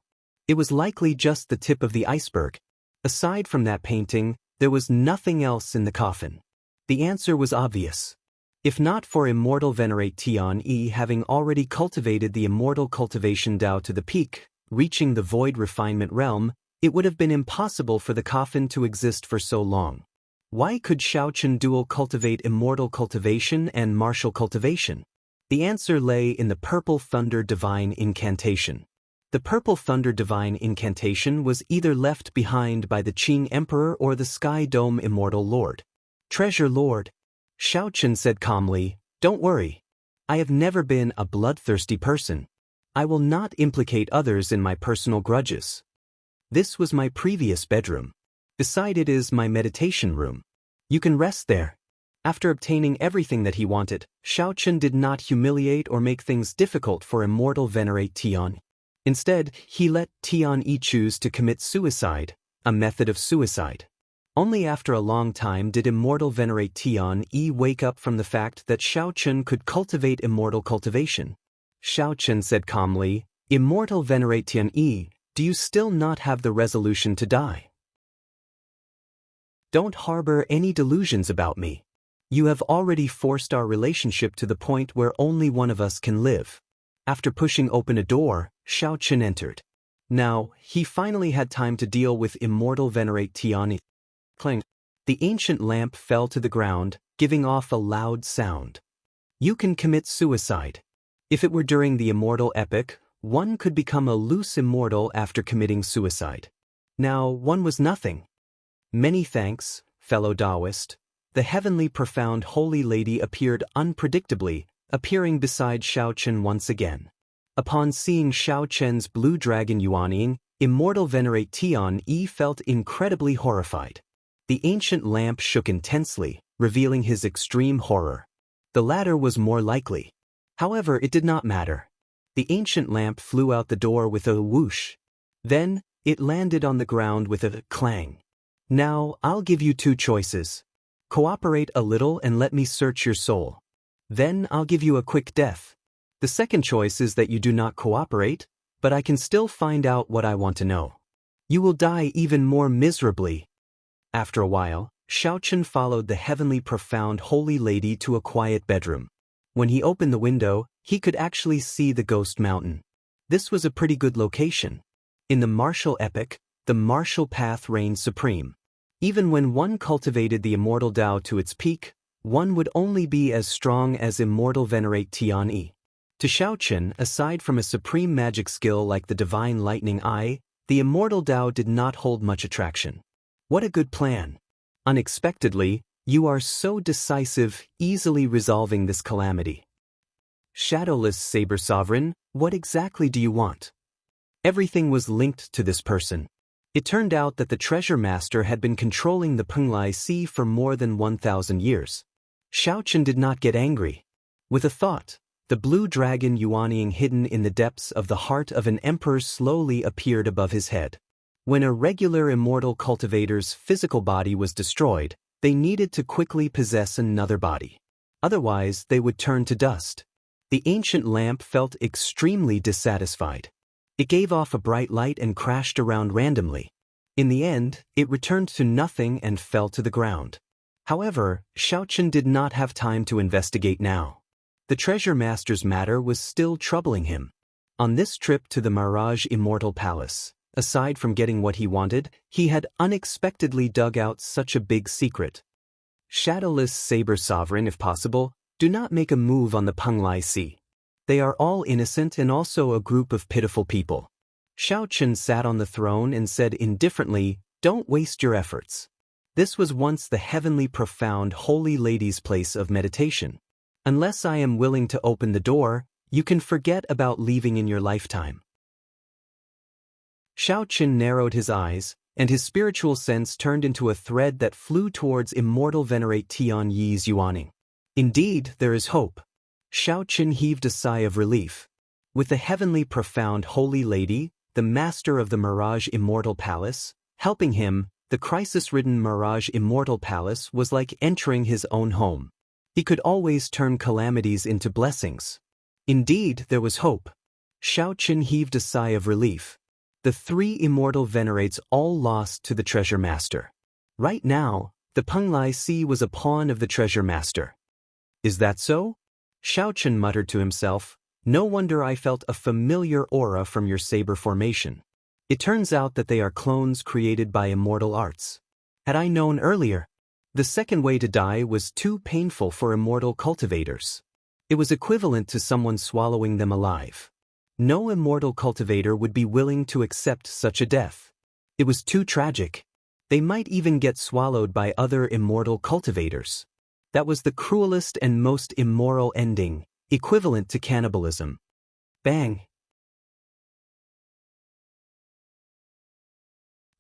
It was likely just the tip of the iceberg. Aside from that painting, there was nothing else in the coffin. The answer was obvious. If not for immortal Venerate Tian Yi having already cultivated the immortal cultivation Dao to the peak, reaching the void refinement realm, it would have been impossible for the coffin to exist for so long. Why could Xiao Chen dual cultivate immortal cultivation and martial cultivation? The answer lay in the Purple Thunder Divine Incantation. The Purple Thunder Divine Incantation was either left behind by the Qing Emperor or the Sky Dome Immortal Lord. "Treasure Lord," Xiao Chen said calmly, "don't worry. I have never been a bloodthirsty person. I will not implicate others in my personal grudges. This was my previous bedroom. Beside it is my meditation room. You can rest there." After obtaining everything that he wanted, Xiao Chen did not humiliate or make things difficult for immortal Venerate Tian. Instead, he let Tian Yi choose to commit suicide, a method of suicide. Only after a long time did immortal Venerate Tian Yi wake up from the fact that Xiao Chen could cultivate immortal cultivation. Xiao Chen said calmly, "Immortal Venerate Tian Yi, do you still not have the resolution to die? Don't harbor any delusions about me. You have already forced our relationship to the point where only one of us can live." After pushing open a door, Xiao Chen entered. Now, he finally had time to deal with immortal Venerate Tian Yi. Clang. The ancient lamp fell to the ground, giving off a loud sound. You can commit suicide. If it were during the immortal epoch, one could become a loose immortal after committing suicide. Now, one was nothing. Many thanks, fellow Taoist. The heavenly profound holy lady appeared unpredictably, appearing beside Xiao Chen once again. Upon seeing Xiao Chen's blue dragon Yuanying, immortal Venerate Tian Yi felt incredibly horrified. The ancient lamp shook intensely, revealing his extreme horror. The latter was more likely. However, it did not matter. The ancient lamp flew out the door with a whoosh. Then, it landed on the ground with a clang. Now, I'll give you two choices. Cooperate a little and let me search your soul. Then I'll give you a quick death. The second choice is that you do not cooperate, but I can still find out what I want to know. You will die even more miserably. After a while, Xiao Chen followed the heavenly profound holy lady to a quiet bedroom. When he opened the window, he could actually see the ghost mountain. This was a pretty good location. In the martial epoch, the martial path reigned supreme. Even when one cultivated the immortal Tao to its peak, one would only be as strong as immortal Venerate Tian Yi. To Xiao Chen, aside from a supreme magic skill like the divine lightning eye, the immortal Tao did not hold much attraction. What a good plan. Unexpectedly, you are so decisive, easily resolving this calamity. Shadowless Saber Sovereign, what exactly do you want? Everything was linked to this person. It turned out that the treasure master had been controlling the Penglai Si for more than 1,000 years. Xiao Chen did not get angry. With a thought, the blue dragon Yuanying hidden in the depths of the heart of an emperor slowly appeared above his head. When a regular immortal cultivator's physical body was destroyed, they needed to quickly possess another body. Otherwise, they would turn to dust. The ancient lamp felt extremely dissatisfied. It gave off a bright light and crashed around randomly. In the end, it returned to nothing and fell to the ground. However, Xiao Chen did not have time to investigate now. The treasure master's matter was still troubling him. On this trip to the Mirage Immortal Palace, aside from getting what he wanted, he had unexpectedly dug out such a big secret. Shadowless Saber Sovereign, if possible, Do not make a move on the Penglai Sea. They are all innocent and also a group of pitiful people. Shao Chen sat on the throne and said indifferently, "Don't waste your efforts. This was once the heavenly profound holy lady's place of meditation. Unless I am willing to open the door, you can forget about leaving in your lifetime." Shao Chen narrowed his eyes, and his spiritual sense turned into a thread that flew towards immortal venerate Tian Yi's Yuaning. Indeed, there is hope. Shao Chen heaved a sigh of relief. With the heavenly profound holy lady, the master of the Mirage Immortal Palace, helping him, the crisis-ridden Mirage Immortal Palace was like entering his own home. He could always turn calamities into blessings. Indeed, there was hope. Shao Chen heaved a sigh of relief. The three immortal venerates all lost to the treasure master. Right now, the Penglai Sea was a pawn of the treasure master. Is that so? Shao Chen muttered to himself, "No wonder I felt a familiar aura from your saber formation. It turns out that they are clones created by immortal arts. Had I known earlier, the second way to die was too painful for immortal cultivators. It was equivalent to someone swallowing them alive. No immortal cultivator would be willing to accept such a death. It was too tragic. They might even get swallowed by other immortal cultivators. That was the cruelest and most immoral ending, equivalent to cannibalism." Bang!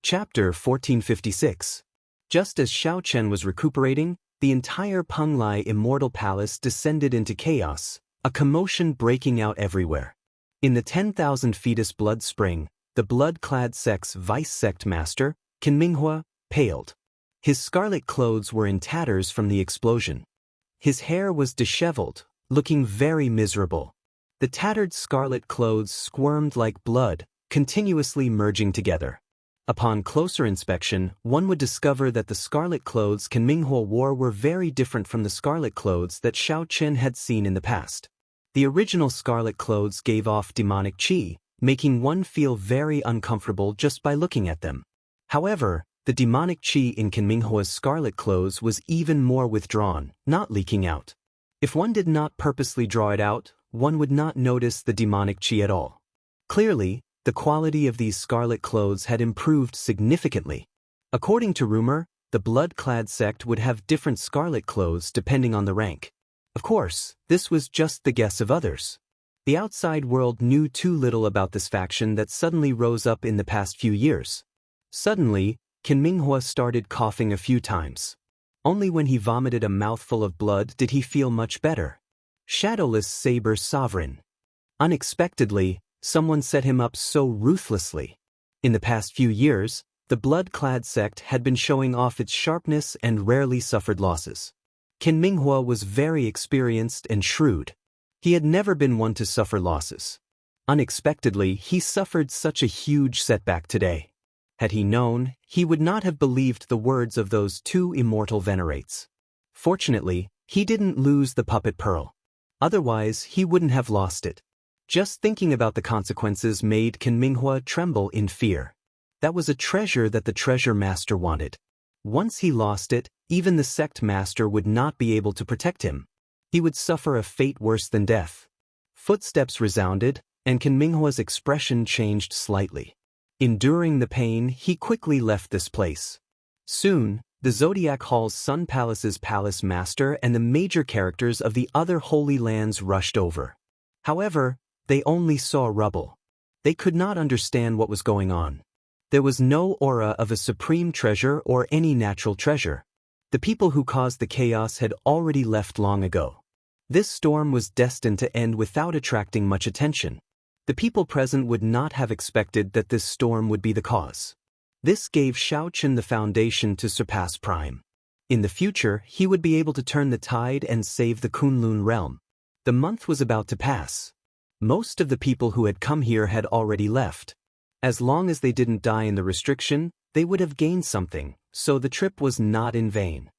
Chapter 1456. Just as Shao Chen was recuperating, the entire Penglai Immortal Palace descended into chaos, a commotion breaking out everywhere. In the 10,000 fetus blood spring, the blood-clad sect's vice-sect master, Qin Minghua, paled. His scarlet clothes were in tatters from the explosion. His hair was disheveled, looking very miserable. The tattered scarlet clothes squirmed like blood, continuously merging together. Upon closer inspection, one would discover that the scarlet clothes Qin Minghua wore were very different from the scarlet clothes that Shao Chen had seen in the past. The original scarlet clothes gave off demonic qi, making one feel very uncomfortable just by looking at them. However, the demonic qi in Qin Minghua's scarlet clothes was even more withdrawn, not leaking out. If one did not purposely draw it out, one would not notice the demonic qi at all. Clearly, the quality of these scarlet clothes had improved significantly. According to rumor, the blood-clad sect would have different scarlet clothes depending on the rank. Of course, this was just the guess of others. The outside world knew too little about this faction that suddenly rose up in the past few years. Suddenly, Qin Minghua started coughing a few times. Only when he vomited a mouthful of blood did he feel much better. Shadowless Saber Sovereign. Unexpectedly, someone set him up so ruthlessly. In the past few years, the blood-clad sect had been showing off its sharpness and rarely suffered losses. Qin Minghua was very experienced and shrewd. He had never been one to suffer losses. Unexpectedly, he suffered such a huge setback today. Had he known, he would not have believed the words of those two immortal venerates. Fortunately, he didn't lose the puppet pearl. Otherwise, he wouldn't have lost it. Just thinking about the consequences made Qin Minghua tremble in fear. That was a treasure that the treasure master wanted. Once he lost it, even the sect master would not be able to protect him. He would suffer a fate worse than death. Footsteps resounded, and Qin Minghua's expression changed slightly. Enduring the pain, he quickly left this place. Soon, the Zodiac Hall's Sun Palace's palace master and the major characters of the other holy lands rushed over. However, they only saw rubble. They could not understand what was going on. There was no aura of a supreme treasure or any natural treasure. The people who caused the chaos had already left long ago. This storm was destined to end without attracting much attention. The people present would not have expected that this storm would be the cause. This gave Shao Chen the foundation to surpass Prime. In the future, he would be able to turn the tide and save the Kunlun realm. The month was about to pass. Most of the people who had come here had already left. As long as they didn't die in the restriction, they would have gained something, so the trip was not in vain.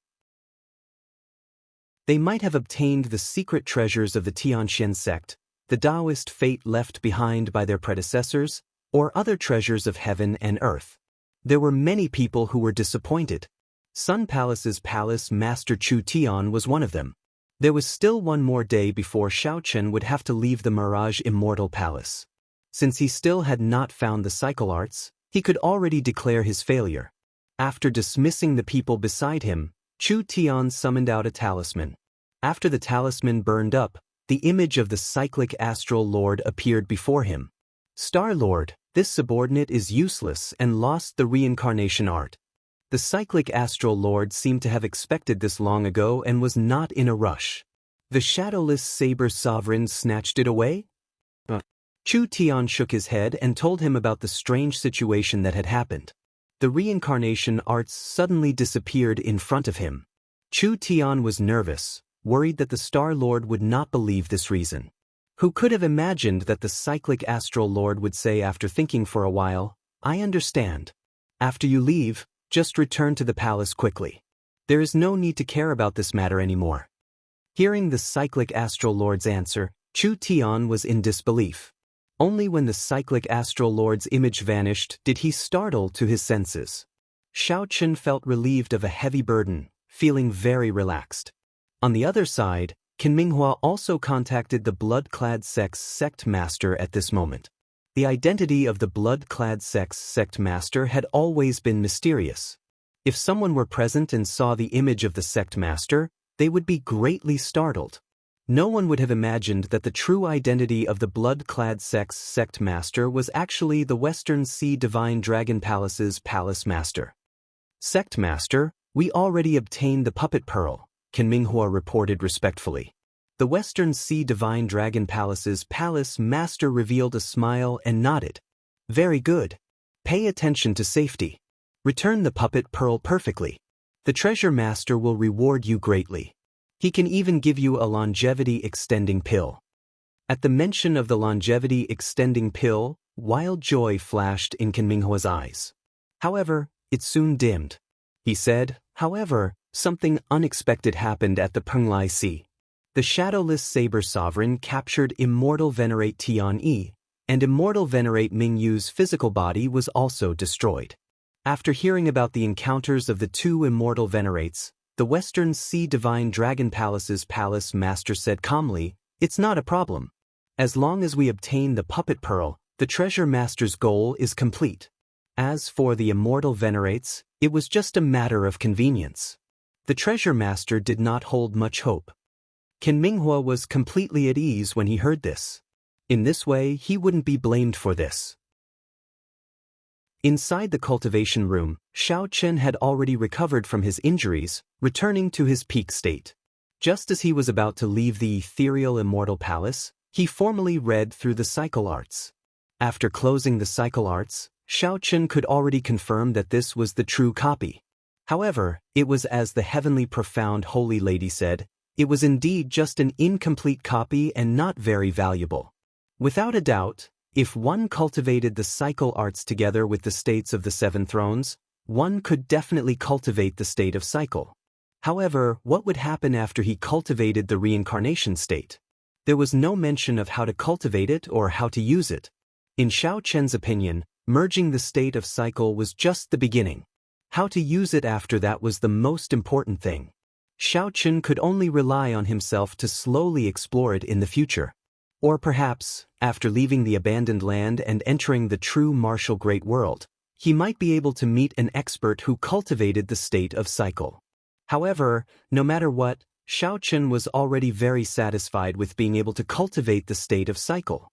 They might have obtained the secret treasures of the Tianxian sect, the Taoist fate left behind by their predecessors, or other treasures of heaven and earth. There were many people who were disappointed. Sun Palace's palace master Chu Tian was one of them. There was still one more day before Xiaochen would have to leave the Mirage Immortal Palace. Since he still had not found the cycle arts, he could already declare his failure. After dismissing the people beside him, Chu Tian summoned out a talisman. After the talisman burned up, the image of the cyclic astral lord appeared before him. Star Lord, this subordinate is useless and lost the reincarnation art. The cyclic astral lord seemed to have expected this long ago and was not in a rush. The shadowless saber sovereign snatched it away? Chu Tian shook his head and told him about the strange situation that had happened. The reincarnation arts suddenly disappeared in front of him. Chu Tian was nervous, worried that the Star Lord would not believe this reason. Who could have imagined that the cyclic astral lord would say after thinking for a while, "I understand. After you leave, just return to the palace quickly. There is no need to care about this matter anymore." Hearing the cyclic astral lord's answer, Chu Tian was in disbelief. Only when the cyclic astral lord's image vanished did he startle to his senses. Xiaochen felt relieved of a heavy burden, feeling very relaxed. On the other side, Qin Minghua also contacted the blood-clad sect's sect master at this moment. The identity of the blood-clad sect's sect master had always been mysterious. If someone were present and saw the image of the sect master, they would be greatly startled. No one would have imagined that the true identity of the blood-clad sect's sect master was actually the Western Sea Divine Dragon Palace's palace master. "Sect master, we already obtained the puppet pearl," Qin Minghua reported respectfully. The Western Sea Divine Dragon Palace's palace master revealed a smile and nodded. "Very good. Pay attention to safety. Return the puppet pearl perfectly. The treasure master will reward you greatly. He can even give you a longevity-extending pill." At the mention of the longevity-extending pill, wild joy flashed in Qin Minghua's eyes. However, it soon dimmed. He said, "However, something unexpected happened at the Penglai Sea. The shadowless saber sovereign captured Immortal Venerate Tianyi, and Immortal Venerate Mingyu's physical body was also destroyed." After hearing about the encounters of the two Immortal Venerates, the Western Sea Divine Dragon Palace's palace master said calmly, "It's not a problem. As long as we obtain the puppet pearl, the treasure master's goal is complete. As for the Immortal Venerates, it was just a matter of convenience." The treasure master did not hold much hope. Qin Minghua was completely at ease when he heard this. In this way, he wouldn't be blamed for this. Inside the cultivation room, Xiaochen had already recovered from his injuries, returning to his peak state. Just as he was about to leave the ethereal immortal palace, he formally read through the cycle arts. After closing the cycle arts, Xiaochen could already confirm that this was the true copy. However, it was as the heavenly profound holy lady said, it was indeed just an incomplete copy and not very valuable. Without a doubt, if one cultivated the cycle arts together with the states of the seven thrones, one could definitely cultivate the state of cycle. However, what would happen after he cultivated the reincarnation state? There was no mention of how to cultivate it or how to use it. In Xiaochen's opinion, merging the state of cycle was just the beginning. How to use it after that was the most important thing. Xiaochen could only rely on himself to slowly explore it in the future. Or perhaps, after leaving the abandoned land and entering the true martial great world, he might be able to meet an expert who cultivated the state of cycle. However, no matter what, Xiaochen was already very satisfied with being able to cultivate the state of cycle.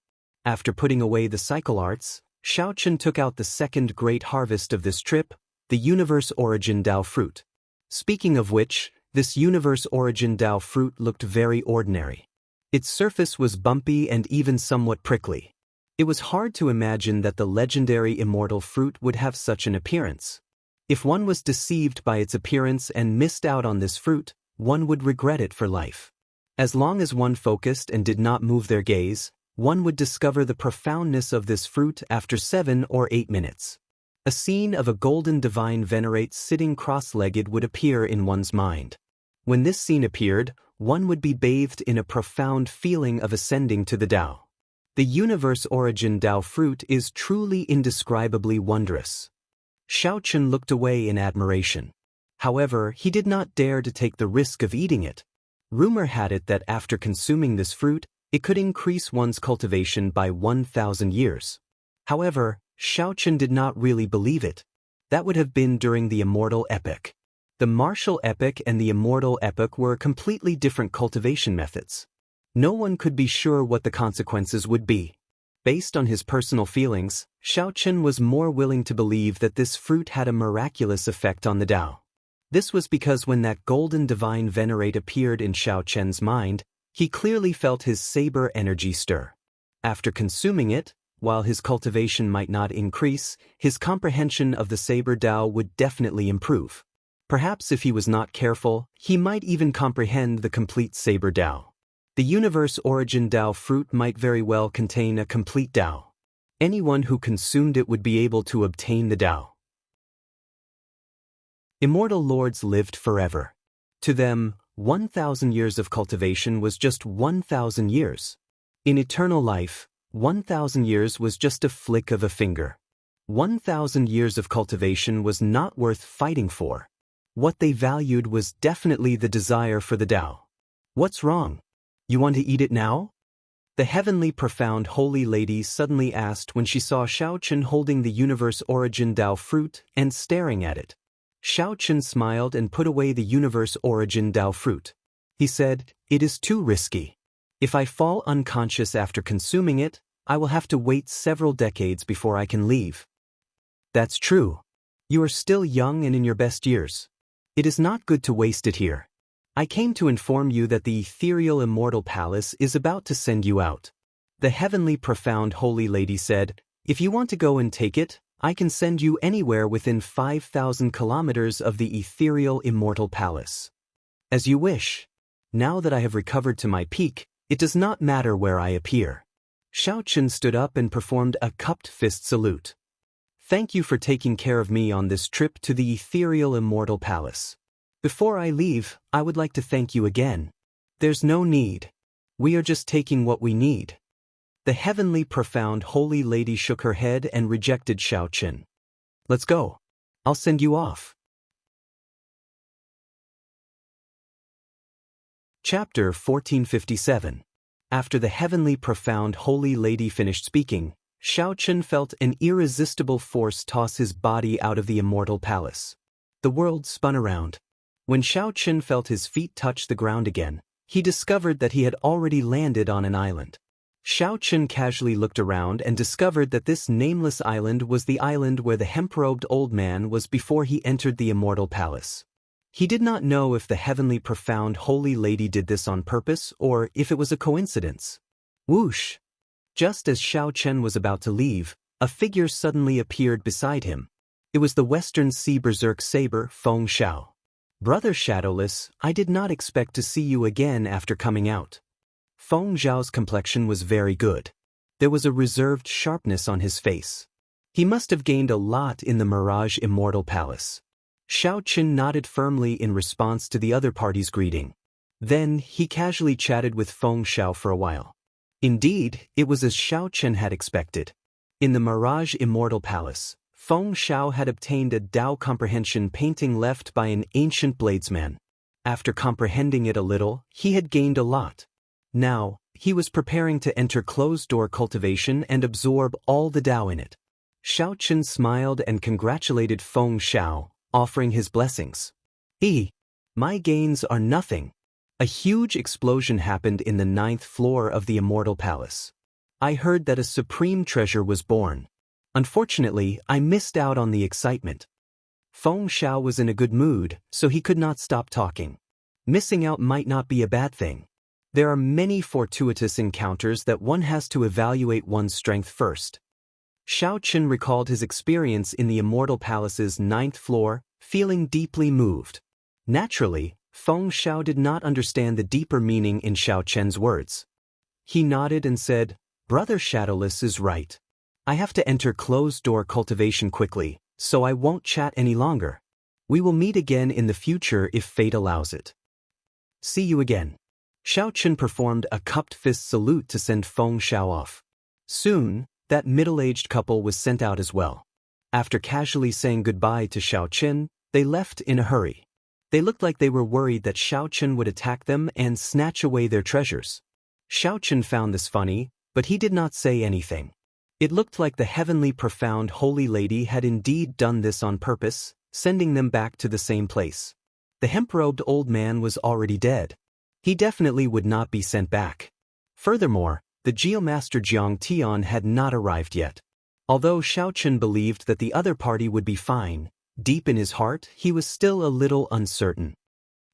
After putting away the cycle arts, Xiaochen took out the second great harvest of this trip, the Universe Origin Dao fruit. Speaking of which, this Universe Origin Dao fruit looked very ordinary. Its surface was bumpy and even somewhat prickly. It was hard to imagine that the legendary immortal fruit would have such an appearance. If one was deceived by its appearance and missed out on this fruit, one would regret it for life. As long as one focused and did not move their gaze, one would discover the profoundness of this fruit after 7 or 8 minutes. A scene of a golden divine venerate sitting cross-legged would appear in one's mind. When this scene appeared, one would be bathed in a profound feeling of ascending to the Tao. The Universe Origin Tao fruit is truly indescribably wondrous. Xiaochen looked away in admiration. However, he did not dare to take the risk of eating it. Rumor had it that after consuming this fruit, it could increase one's cultivation by 1,000 years. However, Xiaochen did not really believe it. That would have been during the immortal epoch. The martial epoch and the immortal epoch were completely different cultivation methods. No one could be sure what the consequences would be. Based on his personal feelings, Xiaochen was more willing to believe that this fruit had a miraculous effect on the Tao. This was because when that golden divine venerate appeared in Xiaochen's mind, he clearly felt his saber energy stir. After consuming it, while his cultivation might not increase, his comprehension of the saber Tao would definitely improve. Perhaps if he was not careful, he might even comprehend the complete saber Tao. The universe origin Tao fruit might very well contain a complete Tao. Anyone who consumed it would be able to obtain the Tao. Immortal lords lived forever. To them, 1,000 years of cultivation was just 1,000 years. In eternal life, 1,000 years was just a flick of a finger. 1,000 years of cultivation was not worth fighting for. What they valued was definitely the desire for the Tao. What's wrong? You want to eat it now? The heavenly profound holy lady suddenly asked when she saw Xiaochen holding the universe origin Tao fruit and staring at it. Xiaochen smiled and put away the universe origin Tao fruit. He said, "It is too risky. If I fall unconscious after consuming it, I will have to wait several decades before I can leave." That's true. You are still young and in your best years. It is not good to waste it here. I came to inform you that the ethereal immortal palace is about to send you out. The heavenly profound holy lady said, "If you want to go and take it, I can send you anywhere within 5,000 kilometers of the ethereal immortal palace. As you wish. Now that I have recovered to my peak, it does not matter where I appear." Xiaochen stood up and performed a cupped fist salute. "Thank you for taking care of me on this trip to the ethereal immortal palace. Before I leave, I would like to thank you again." "There's no need. We are just taking what we need." The heavenly profound holy lady shook her head and rejected Xiaochen. "Let's go. I'll send you off." Chapter 1457. After the heavenly profound holy lady finished speaking, Xiaochen felt an irresistible force toss his body out of the immortal palace. The world spun around. When Xiaochen felt his feet touch the ground again, he discovered that he had already landed on an island. Xiaochen casually looked around and discovered that this nameless island was the island where the hemp-robed old man was before he entered the immortal palace. He did not know if the heavenly profound holy lady did this on purpose or if it was a coincidence. Whoosh! Just as Xiaochen was about to leave, a figure suddenly appeared beside him. It was the Western Sea Berserk Saber Feng Xiao. "Brother Shadowless, I did not expect to see you again after coming out." Feng Xiao's complexion was very good. There was a reserved sharpness on his face. He must have gained a lot in the Mirage Immortal Palace. Xiaochen nodded firmly in response to the other party's greeting. Then, he casually chatted with Feng Xiao for a while. Indeed, it was as Xiaochen had expected. In the Mirage Immortal Palace, Feng Xiao had obtained a Tao comprehension painting left by an ancient bladesman. After comprehending it a little, he had gained a lot. Now, he was preparing to enter closed-door cultivation and absorb all the Tao in it. Xiaochen smiled and congratulated Feng Xiao, offering his blessings. My gains are nothing." A huge explosion happened in the 9th floor of the Immortal Palace. "I heard that a supreme treasure was born. Unfortunately, I missed out on the excitement." Feng Xiao was in a good mood, so he could not stop talking. Missing out might not be a bad thing. There are many fortuitous encounters that one has to evaluate one's strength first. Xiaochen recalled his experience in the Immortal Palace's 9th floor, feeling deeply moved. Naturally, Feng Xiao did not understand the deeper meaning in Xiaochen's words. He nodded and said, "Brother Shadowless is right. I have to enter closed-door cultivation quickly, so I won't chat any longer. We will meet again in the future if fate allows it. See you again." Xiaochen performed a cupped fist salute to send Feng Xiao off. Soon, that middle-aged couple was sent out as well. After casually saying goodbye to Xiaochen, they left in a hurry. They looked like they were worried that Xiao Chen would attack them and snatch away their treasures. Xiao Chen found this funny, but he did not say anything. It looked like the heavenly profound holy lady had indeed done this on purpose, sending them back to the same place. The hemp-robed old man was already dead. He definitely would not be sent back. Furthermore, the Geomaster Jiang Tian had not arrived yet. Although Xiao Chen believed that the other party would be fine, deep in his heart he was still a little uncertain.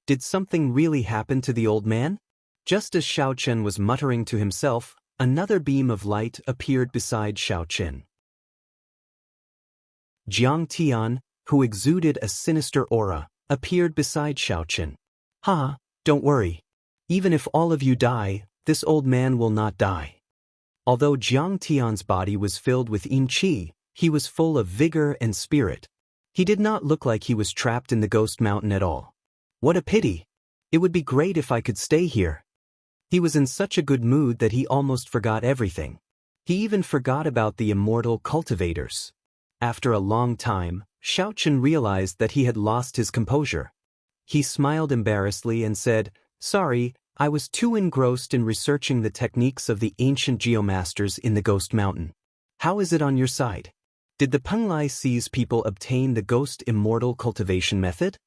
Did something really happen to the old man? Just as Xiao Chen was muttering to himself, another beam of light appeared beside Xiao Chen. Jiang Tian, who exuded a sinister aura, appeared beside Xiao Chen. "Ha, don't worry. Even if all of you die, this old man will not die." Although Jiang Tian's body was filled with yin qi, he was full of vigor and spirit. He did not look like he was trapped in the ghost mountain at all. What a pity! It would be great if I could stay here. He was in such a good mood that he almost forgot everything. He even forgot about the immortal cultivators. After a long time, Xiao Chen realized that he had lost his composure. He smiled embarrassedly and said, "Sorry, I was too engrossed in researching the techniques of the ancient geomasters in the Ghost Mountain. How is it on your side? Did the Penglai Sea's people obtain the ghost immortal cultivation method?"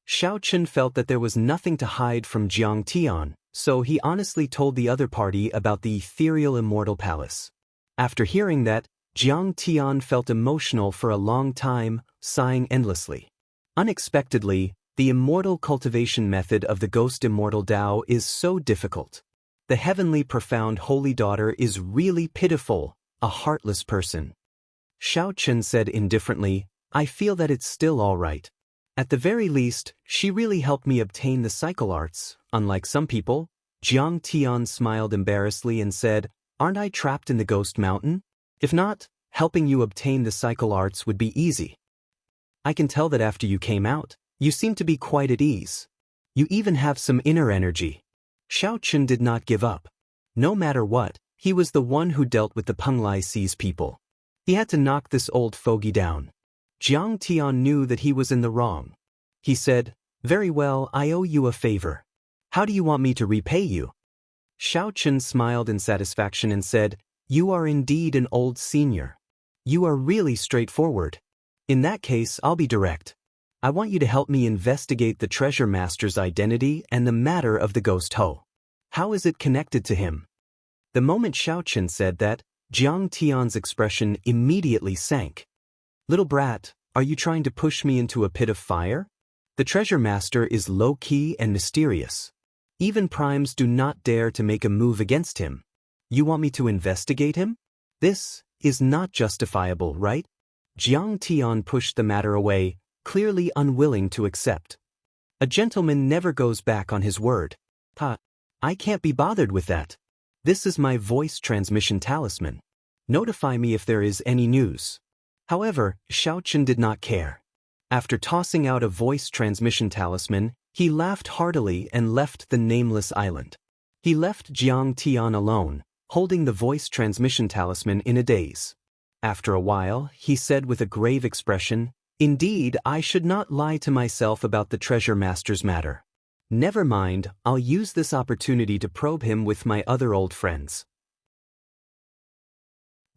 Xiao Chen felt that there was nothing to hide from Jiang Tian, so he honestly told the other party about the ethereal immortal palace. After hearing that, Jiang Tian felt emotional for a long time, sighing endlessly. Unexpectedly, the immortal cultivation method of the ghost immortal Tao is so difficult. The heavenly profound holy daughter is really pitiful, a heartless person. Xiao Chen said indifferently, "I feel that it's still all right. At the very least, she really helped me obtain the cycle arts, unlike some people." Jiang Tian smiled embarrassedly and said, "Aren't I trapped in the ghost mountain? If not, helping you obtain the cycle arts would be easy. I can tell that after you came out, you seem to be quite at ease. You even have some inner energy." Xiao Chen did not give up. No matter what, he was the one who dealt with the Penglai Sea's people. He had to knock this old fogey down. Jiang Tian knew that he was in the wrong. He said, "Very well, I owe you a favor. How do you want me to repay you?" Xiao Chen smiled in satisfaction and said, "You are indeed an old senior. You are really straightforward. In that case, I'll be direct. I want you to help me investigate the treasure master's identity and the matter of the ghost Ho. How is it connected to him?" The moment Xiao Chen said that, Jiang Tian's expression immediately sank. "Little brat, are you trying to push me into a pit of fire? The treasure master is low-key and mysterious. Even primes do not dare to make a move against him. You want me to investigate him? This is not justifiable, right?" Jiang Tian pushed the matter away, clearly unwilling to accept. A gentleman never goes back on his word. I can't be bothered with that. This is my voice transmission talisman. Notify me if there is any news." However, Xiao Chen did not care. After tossing out a voice transmission talisman, he laughed heartily and left the nameless island. He left Jiang Tian alone, holding the voice transmission talisman in a daze. After a while, he said with a grave expression, "Indeed, I should not lie to myself about the treasure master's matter. Never mind, I'll use this opportunity to probe him with my other old friends."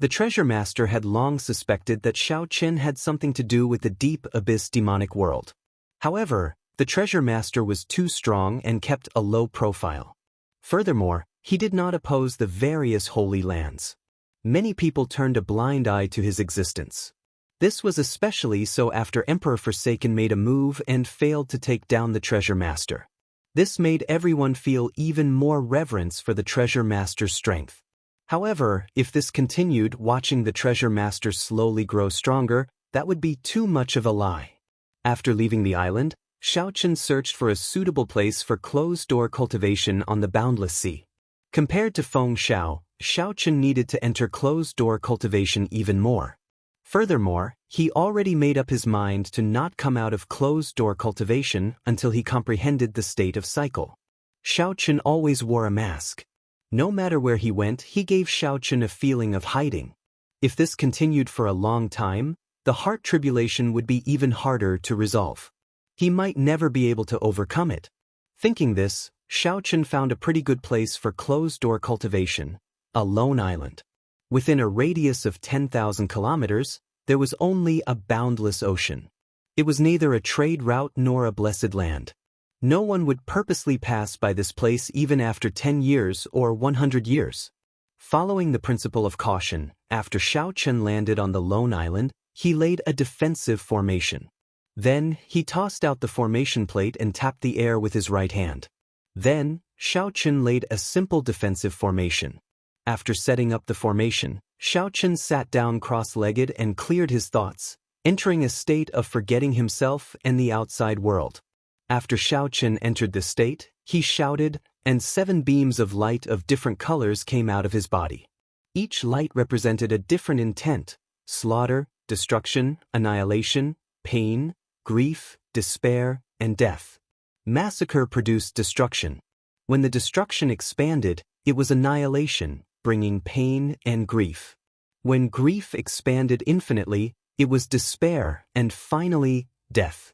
The treasure master had long suspected that Xiao Chen had something to do with the deep abyss demonic world. However, the treasure master was too strong and kept a low profile. Furthermore, he did not oppose the various holy lands. Many people turned a blind eye to his existence. This was especially so after Emperor Forsaken made a move and failed to take down the treasure master. This made everyone feel even more reverence for the treasure master's strength. However, if this continued, watching the treasure master slowly grow stronger, that would be too much of a lie. After leaving the island, Xiao Chen searched for a suitable place for closed-door cultivation on the boundless sea. Compared to Feng Xiao, Xiao Chen needed to enter closed-door cultivation even more. Furthermore, he already made up his mind to not come out of closed-door cultivation until he comprehended the state of cycle. Xiao Chen always wore a mask. No matter where he went, he gave Xiao Chen a feeling of hiding. If this continued for a long time, the heart tribulation would be even harder to resolve. He might never be able to overcome it. Thinking this, Xiaochen found a pretty good place for closed-door cultivation, a lone island. Within a radius of 10,000 kilometers, there was only a boundless ocean. It was neither a trade route nor a blessed land. No one would purposely pass by this place even after 10 years or 100 years. Following the principle of caution, after Xiaochen landed on the lone island, he laid a defensive formation. Then, he tossed out the formation plate and tapped the air with his right hand. Then, Xiaochen laid a simple defensive formation. After setting up the formation, Xiaochen sat down cross-legged and cleared his thoughts, entering a state of forgetting himself and the outside world. After Xiaochen entered this state, he shouted, and 7 beams of light of different colors came out of his body. Each light represented a different intent: slaughter, destruction, annihilation, pain, grief, despair, and death. Massacre produced destruction. When the destruction expanded, it was annihilation, bringing pain and grief. When grief expanded infinitely, it was despair, and finally, death.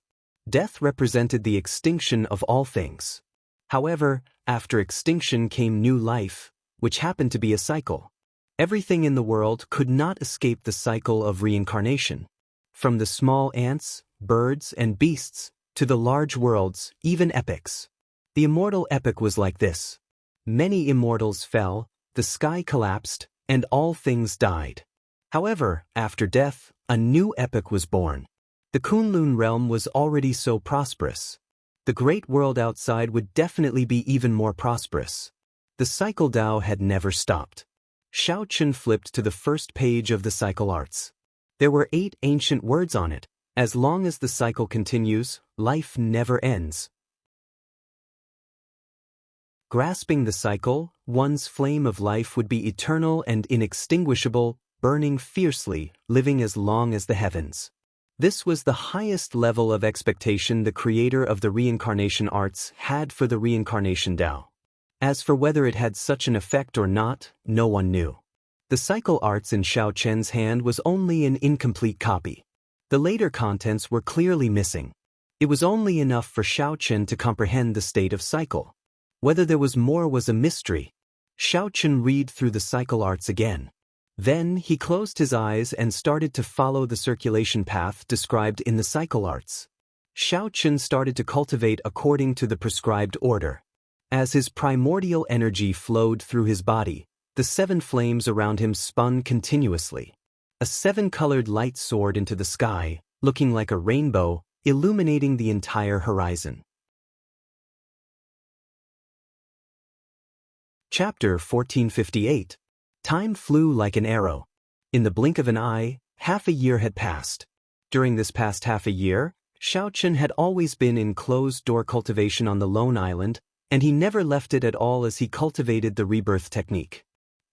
Death represented the extinction of all things. However, after extinction came new life, which happened to be a cycle. Everything in the world could not escape the cycle of reincarnation. From the small ants, birds, and beasts, to the large worlds, even epics. The immortal epic was like this. Many immortals fell, the sky collapsed, and all things died. However, after death, a new epic was born. The Kunlun realm was already so prosperous. The great world outside would definitely be even more prosperous. The cycle Tao had never stopped. Xiaochen flipped to the first page of the cycle arts. There were 8 ancient words on it. As long as the cycle continues, life never ends. Grasping the cycle, one's flame of life would be eternal and inextinguishable, burning fiercely, living as long as the heavens. This was the highest level of expectation the creator of the reincarnation arts had for the reincarnation Tao. As for whether it had such an effect or not, no one knew. The cycle arts in Xiaochen's hand was only an incomplete copy. The later contents were clearly missing. It was only enough for Xiaochen to comprehend the state of cycle. Whether there was more was a mystery. Xiaochen read through the cycle arts again. Then he closed his eyes and started to follow the circulation path described in the cycle arts. Xiaochen started to cultivate according to the prescribed order. As his primordial energy flowed through his body, the 7 flames around him spun continuously. A 7-colored light soared into the sky, looking like a rainbow, illuminating the entire horizon. Chapter 1458. Time flew like an arrow. In the blink of an eye, half a year had passed. During this past half a year, Xiaochen had always been in closed-door cultivation on the lone island, and he never left it at all as he cultivated the rebirth technique.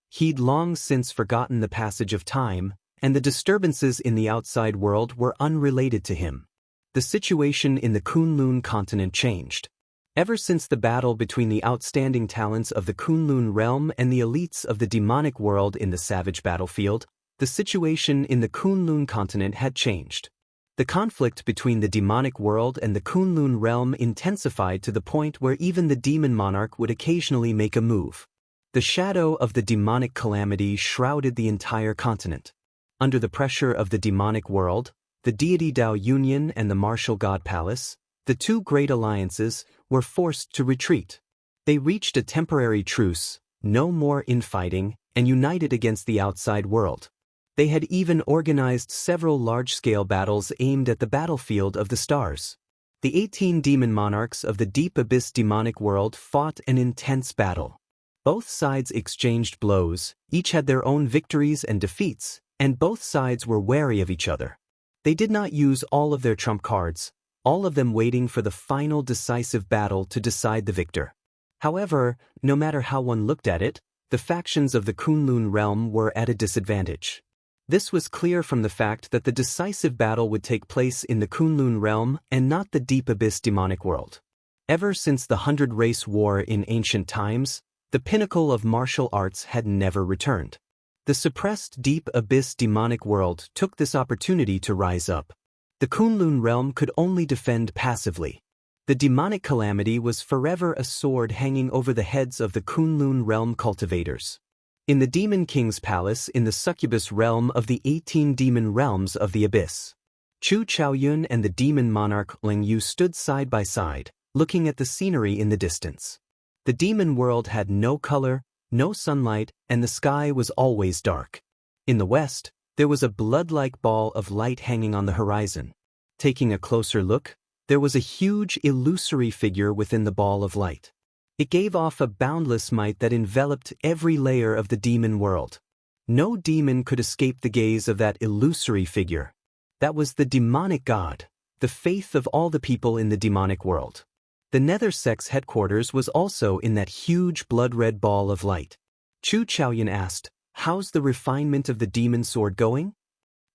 He'd long since forgotten the passage of time, and the disturbances in the outside world were unrelated to him. The situation in the Kunlun continent changed. Ever since the battle between the outstanding talents of the Kunlun realm and the elites of the demonic world in the savage battlefield, the situation in the Kunlun continent had changed. The conflict between the demonic world and the Kunlun realm intensified to the point where even the demon monarch would occasionally make a move. The shadow of the demonic calamity shrouded the entire continent. Under the pressure of the demonic world, the deity Tao Union and the martial god Palace, the 2 great alliances, were forced to retreat. They reached a temporary truce, no more infighting, and united against the outside world. They had even organized several large-scale battles aimed at the battlefield of the stars. The 18 demon monarchs of the deep abyss demonic world fought an intense battle. Both sides exchanged blows, each had their own victories and defeats, and both sides were wary of each other. They did not use all of their trump cards, all of them waiting for the final decisive battle to decide the victor. However, no matter how one looked at it, the factions of the Kunlun realm were at a disadvantage. This was clear from the fact that the decisive battle would take place in the Kunlun realm and not the deep abyss demonic world. Ever since the 100-race war in ancient times, the pinnacle of martial arts had never returned. The suppressed deep abyss demonic world took this opportunity to rise up. The Kunlun realm could only defend passively. The demonic calamity was forever a sword hanging over the heads of the Kunlun realm cultivators. In the Demon King's palace in the succubus realm of the 18 demon realms of the abyss, Chu Chaoyun and the demon monarch Ling Yu stood side by side, looking at the scenery in the distance. The demon world had no color, no sunlight, and the sky was always dark. In the west, there was a blood-like ball of light hanging on the horizon. Taking a closer look, there was a huge illusory figure within the ball of light. It gave off a boundless might that enveloped every layer of the demon world. No demon could escape the gaze of that illusory figure. That was the demonic god, the faith of all the people in the demonic world. The Nether Sect's headquarters was also in that huge blood-red ball of light. Chu Chaoyun asked, "How's the refinement of the demon sword going?"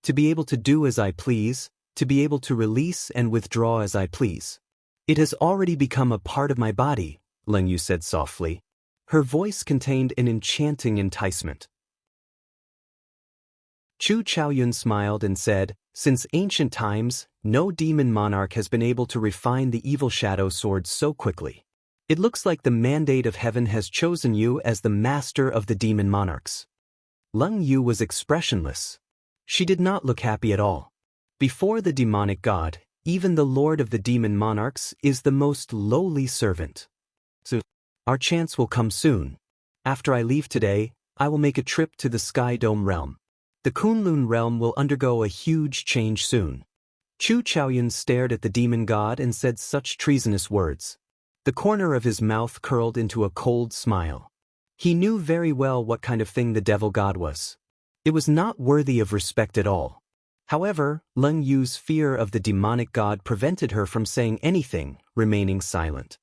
"To be able to do as I please, to be able to release and withdraw as I please. It has already become a part of my body," Ling Yu said softly. Her voice contained an enchanting enticement. Chu Chaoyun smiled and said, "Since ancient times, no demon monarch has been able to refine the evil shadow sword so quickly. It looks like the mandate of heaven has chosen you as the master of the demon monarchs." Ling Yu was expressionless. She did not look happy at all. Before the demonic god, even the lord of the demon monarchs is the most lowly servant. "So, our chance will come soon. After I leave today, I will make a trip to the Sky Dome realm. The Kunlun realm will undergo a huge change soon." Chu Chaoyun stared at the demon god and said such treasonous words. The corner of his mouth curled into a cold smile. He knew very well what kind of thing the devil god was. It was not worthy of respect at all. However, Ling Yu's fear of the demonic god prevented her from saying anything, remaining silent.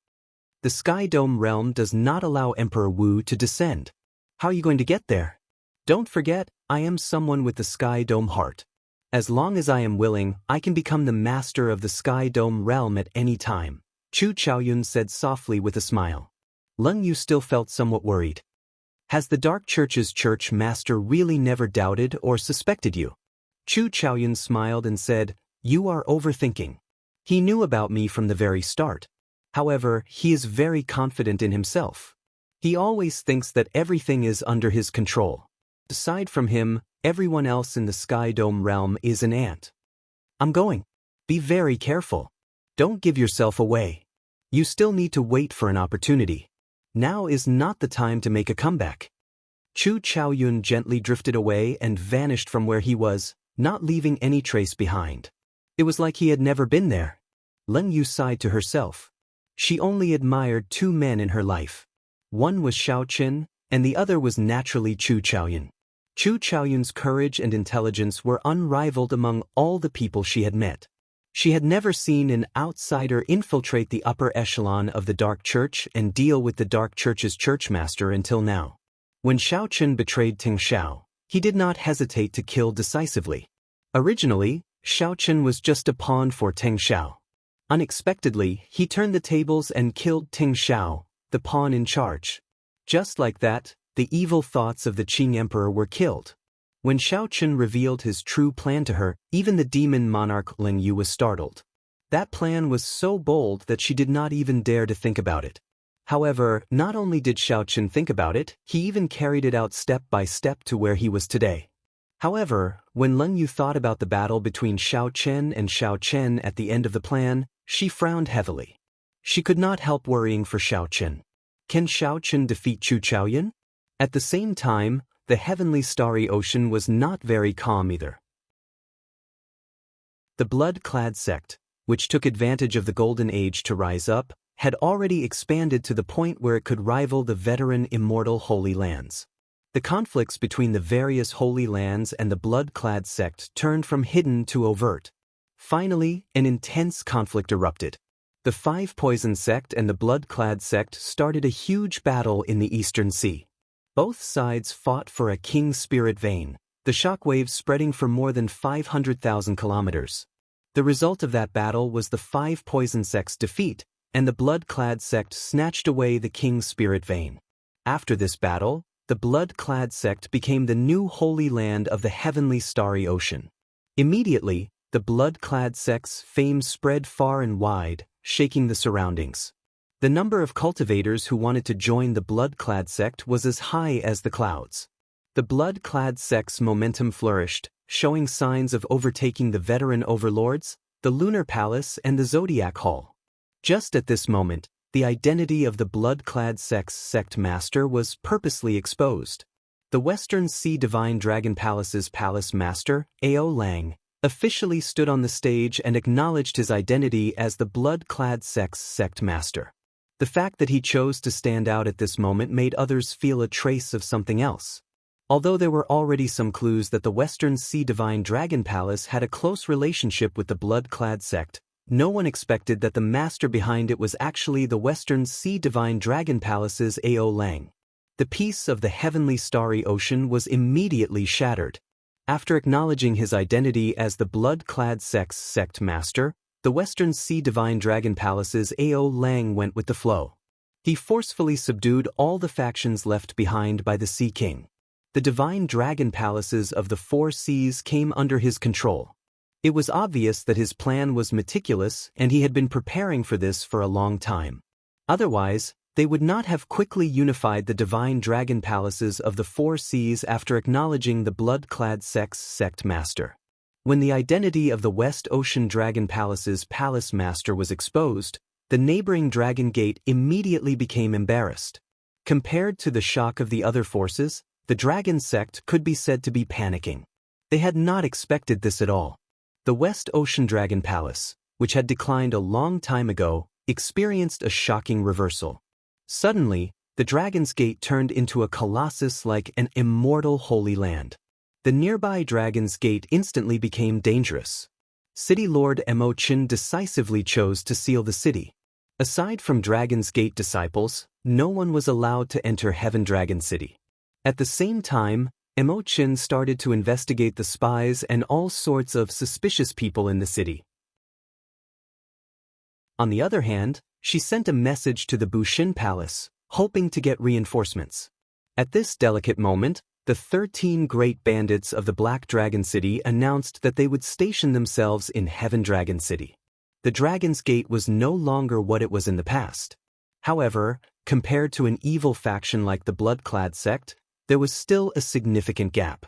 "The Sky Dome realm does not allow Emperor Wu to descend. How are you going to get there? Don't forget, I am someone with the Sky Dome heart. As long as I am willing, I can become the master of the Sky Dome realm at any time," Chu Chaoyun said softly with a smile. Ling Yu still felt somewhat worried. "Has the Dark Church's church master really never doubted or suspected you?" Chu Chaoyun smiled and said, "You are overthinking. He knew about me from the very start. However, he is very confident in himself. He always thinks that everything is under his control. Aside from him, everyone else in the Sky Dome realm is an ant. I'm going. Be very careful. Don't give yourself away. You still need to wait for an opportunity. Now is not the time to make a comeback." Chu Chaoyun gently drifted away and vanished from where he was, not leaving any trace behind. It was like he had never been there. Ling Yu sighed to herself. She only admired two men in her life. One was Xiao Qin, and the other was naturally Chu Chaoyun. Chu Chaoyun's courage and intelligence were unrivaled among all the people she had met. She had never seen an outsider infiltrate the upper echelon of the Dark Church and deal with the Dark Church's churchmaster until now. When Xiao Qin betrayed Ting Xiao, he did not hesitate to kill decisively. Originally, Xiao Qin was just a pawn for Ting Xiao. Unexpectedly, he turned the tables and killed Ting Xiao, the pawn in charge. Just like that, the evil thoughts of the Qing Emperor were killed. When Xiao Qin revealed his true plan to her, even the demon monarch Ling Yu was startled. That plan was so bold that she did not even dare to think about it. However, not only did Xiao Qin think about it, he even carried it out step by step to where he was today. However, when Ling Yu thought about the battle between Xiao Qin and Xiao Chen at the end of the plan, she frowned heavily. She could not help worrying for Xiao Qin. Can Xiao Qin defeat Chu Chaoyun? At the same time, the heavenly starry ocean was not very calm either. The blood-clad sect, which took advantage of the Golden Age to rise up, had already expanded to the point where it could rival the veteran immortal Holy Lands. The conflicts between the various Holy Lands and the blood-clad sect turned from hidden to overt. Finally, an intense conflict erupted. The Five Poison sect and the blood-clad sect started a huge battle in the Eastern Sea. Both sides fought for a king's spirit vein, the shockwaves spreading for more than 500,000 kilometers. The result of that battle was the Five Poison sect's defeat, and the blood-clad sect snatched away the king's spirit vein. After this battle, the blood-clad sect became the new holy land of the heavenly starry ocean. Immediately, the blood-clad sect's fame spread far and wide, shaking the surroundings. The number of cultivators who wanted to join the blood-clad sect was as high as the clouds. The blood-clad sect's momentum flourished, showing signs of overtaking the veteran overlords, the Lunar Palace and the Zodiac Hall. Just at this moment, the identity of the blood-clad sect's sect master was purposely exposed. The Western Sea Divine Dragon Palace's palace master, Ao Lang, officially stood on the stage and acknowledged his identity as the blood-clad sect's sect master. The fact that he chose to stand out at this moment made others feel a trace of something else. Although there were already some clues that the Western Sea Divine Dragon Palace had a close relationship with the blood-clad sect, no one expected that the master behind it was actually the Western Sea Divine Dragon Palace's Ao Lang. The peace of the heavenly starry ocean was immediately shattered. After acknowledging his identity as the blood-clad sect's sect master, the Western Sea Divine Dragon Palace's Ao Lang went with the flow. He forcefully subdued all the factions left behind by the Sea King. The Divine Dragon Palaces of the Four Seas came under his control. It was obvious that his plan was meticulous and he had been preparing for this for a long time. Otherwise, they would not have quickly unified the Divine Dragon Palaces of the Four Seas after acknowledging the blood-clad sect's sect master. When the identity of the West Ocean Dragon Palace's palace master was exposed, the neighboring Dragon Gate immediately became embarrassed. Compared to the shock of the other forces, the Dragon sect could be said to be panicking. They had not expected this at all. The West Ocean Dragon Palace, which had declined a long time ago, experienced a shocking reversal. Suddenly, the Dragon's Gate turned into a colossus like an immortal holy land. The nearby Dragon's Gate instantly became dangerous. City Lord Mo Chin decisively chose to seal the city. Aside from Dragon's Gate disciples, no one was allowed to enter Heaven Dragon City. At the same time, Mo Chin started to investigate the spies and all sorts of suspicious people in the city. On the other hand, she sent a message to the Bushin Palace, hoping to get reinforcements. At this delicate moment, the 13 great bandits of the Black Dragon City announced that they would station themselves in Heaven Dragon City. The Dragon's Gate was no longer what it was in the past. However, compared to an evil faction like the Blood-clad sect, there was still a significant gap.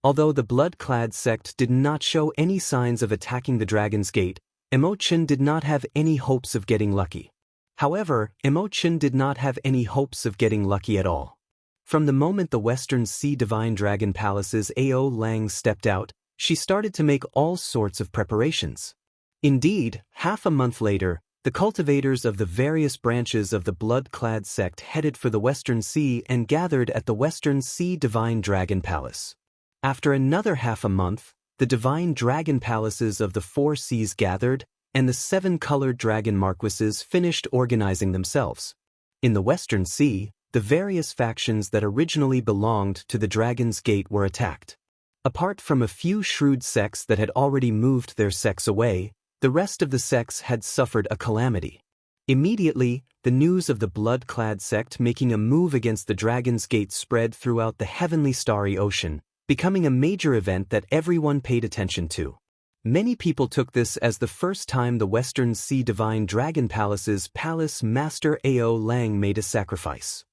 Although the blood-clad sect did not show any signs of attacking the Dragon's Gate, Mo Chin did not have any hopes of getting lucky. However, Mo Chin did not have any hopes of getting lucky at all. From the moment the Western Sea Divine Dragon Palace's Ao Lang stepped out, she started to make all sorts of preparations. Indeed, half a month later, the cultivators of the various branches of the blood-clad sect headed for the Western Sea and gathered at the Western Sea Divine Dragon Palace. After another half a month, the Divine Dragon Palaces of the Four Seas gathered, and the 7-colored dragon marquises finished organizing themselves. In the Western Sea, the various factions that originally belonged to the Dragon's Gate were attacked. Apart from a few shrewd sects that had already moved their sects away, the rest of the sects had suffered a calamity. Immediately, the news of the blood-clad sect making a move against the Dragon's Gate spread throughout the heavenly starry ocean, becoming a major event that everyone paid attention to. Many people took this as the first time the Western Sea Divine Dragon Palace's palace master Ao Lang made a sacrifice.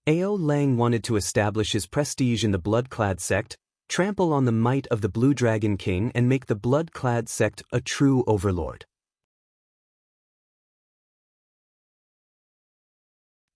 Ao Lang wanted to establish his prestige in the blood-clad sect, trample on the might of the Blue Dragon King and make the blood-clad sect a true overlord.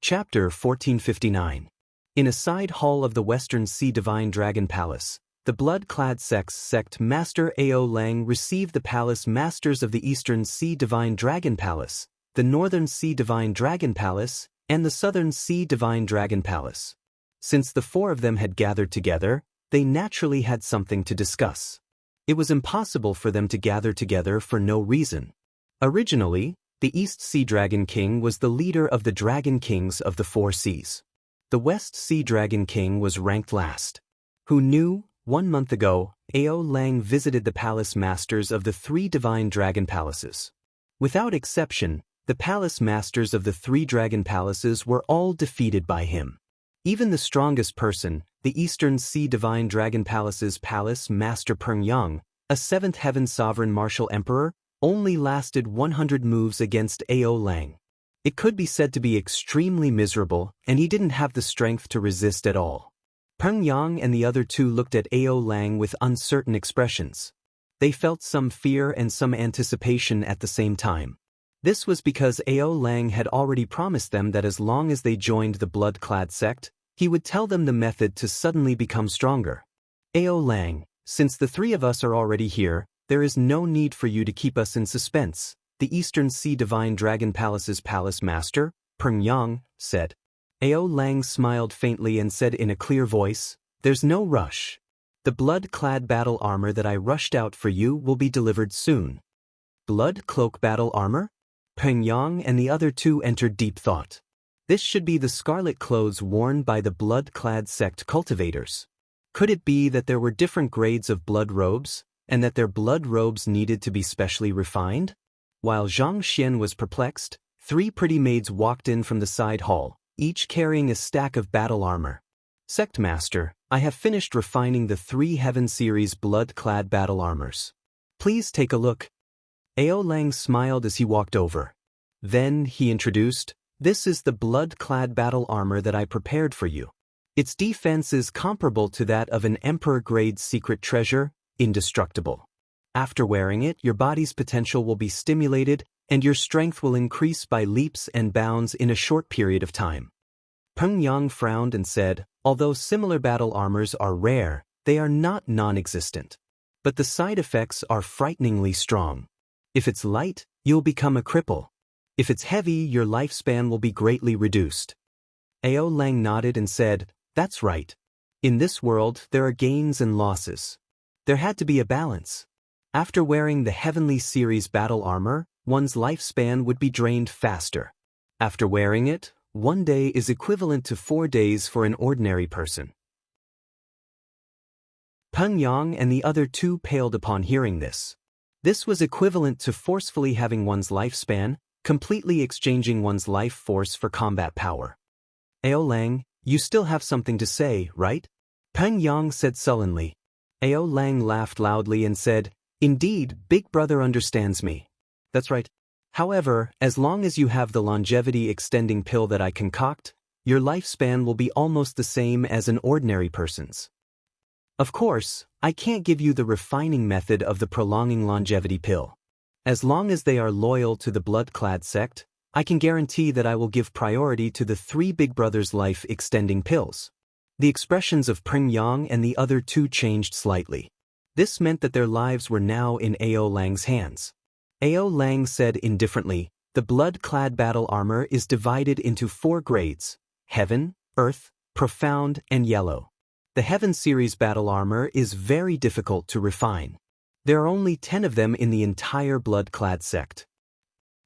Chapter 1459. In a side hall of the Western Sea Divine Dragon Palace, the blood-clad sect's sect master Ao Lang received the palace masters of the Eastern Sea Divine Dragon Palace, the Northern Sea Divine Dragon Palace, and the Southern Sea Divine Dragon Palace. Since the four of them had gathered together, they naturally had something to discuss. It was impossible for them to gather together for no reason. Originally, the East Sea Dragon King was the leader of the Dragon Kings of the Four Seas. The West Sea Dragon King was ranked last. Who knew, 1 month ago, Ao Lang visited the palace masters of the 3 Divine Dragon Palaces. Without exception, the palace masters of the 3 Dragon Palaces were all defeated by him. Even the strongest person, the Eastern Sea Divine Dragon Palace's palace master Peng Yang, a 7th Heaven Sovereign Martial Emperor, only lasted 100 moves against Ao Lang. It could be said to be extremely miserable, and he didn't have the strength to resist at all. Peng Yang and the other two looked at Ao Lang with uncertain expressions. They felt some fear and some anticipation at the same time. This was because Ao Lang had already promised them that as long as they joined the blood-clad sect, he would tell them the method to suddenly become stronger. Ao Lang, since the three of us are already here, there is no need for you to keep us in suspense, the Eastern Sea Divine Dragon Palace's palace master, Peng Yang, said. Ao Lang smiled faintly and said in a clear voice, "There's no rush. The blood-clad battle armor that I rushed out for you will be delivered soon." Blood cloak battle armor? Peng Yang and the other two entered deep thought. This should be the scarlet clothes worn by the blood-clad sect cultivators. Could it be that there were different grades of blood robes, and that their blood robes needed to be specially refined? While Zhang Xian was perplexed, 3 pretty maids walked in from the side hall, each carrying a stack of battle armor. "Sect Master, I have finished refining the 3 Heaven Series blood-clad battle armors. Please take a look." Ao Lang smiled as he walked over. Then, he introduced, "This is the blood-clad battle armor that I prepared for you. Its defense is comparable to that of an Emperor-grade secret treasure, indestructible. After wearing it, your body's potential will be stimulated, and your strength will increase by leaps and bounds in a short period of time." Peng Yang frowned and said, "Although similar battle armors are rare, they are not non-existent. But the side effects are frighteningly strong. If it's light, you'll become a cripple. If it's heavy, your lifespan will be greatly reduced." Ao Lang nodded and said, "That's right. In this world, there are gains and losses. There had to be a balance. After wearing the Heavenly Series battle armor, one's lifespan would be drained faster. After wearing it, 1 day is equivalent to 4 days for an ordinary person." Peng Yang and the other two paled upon hearing this. This was equivalent to forcefully having one's lifespan, completely exchanging one's life force for combat power. "Ao Lang, you still have something to say, right?" Peng Yang said sullenly. Ao Lang laughed loudly and said, "Indeed, Big Brother understands me. That's right. However, as long as you have the longevity-extending pill that I concoct, your lifespan will be almost the same as an ordinary person's. Of course, I can't give you the refining method of the prolonging longevity pill. As long as they are loyal to the blood-clad sect, I can guarantee that I will give priority to the 3 Big Brothers life-extending pills." The expressions of Peng Yang and the other two changed slightly. This meant that their lives were now in Ao Lang's hands. Ao Lang said indifferently, "The blood-clad battle armor is divided into 4 grades: Heaven, Earth, Profound, and Yellow. The Heaven Series battle armor is very difficult to refine. There are only 10 of them in the entire blood-clad sect.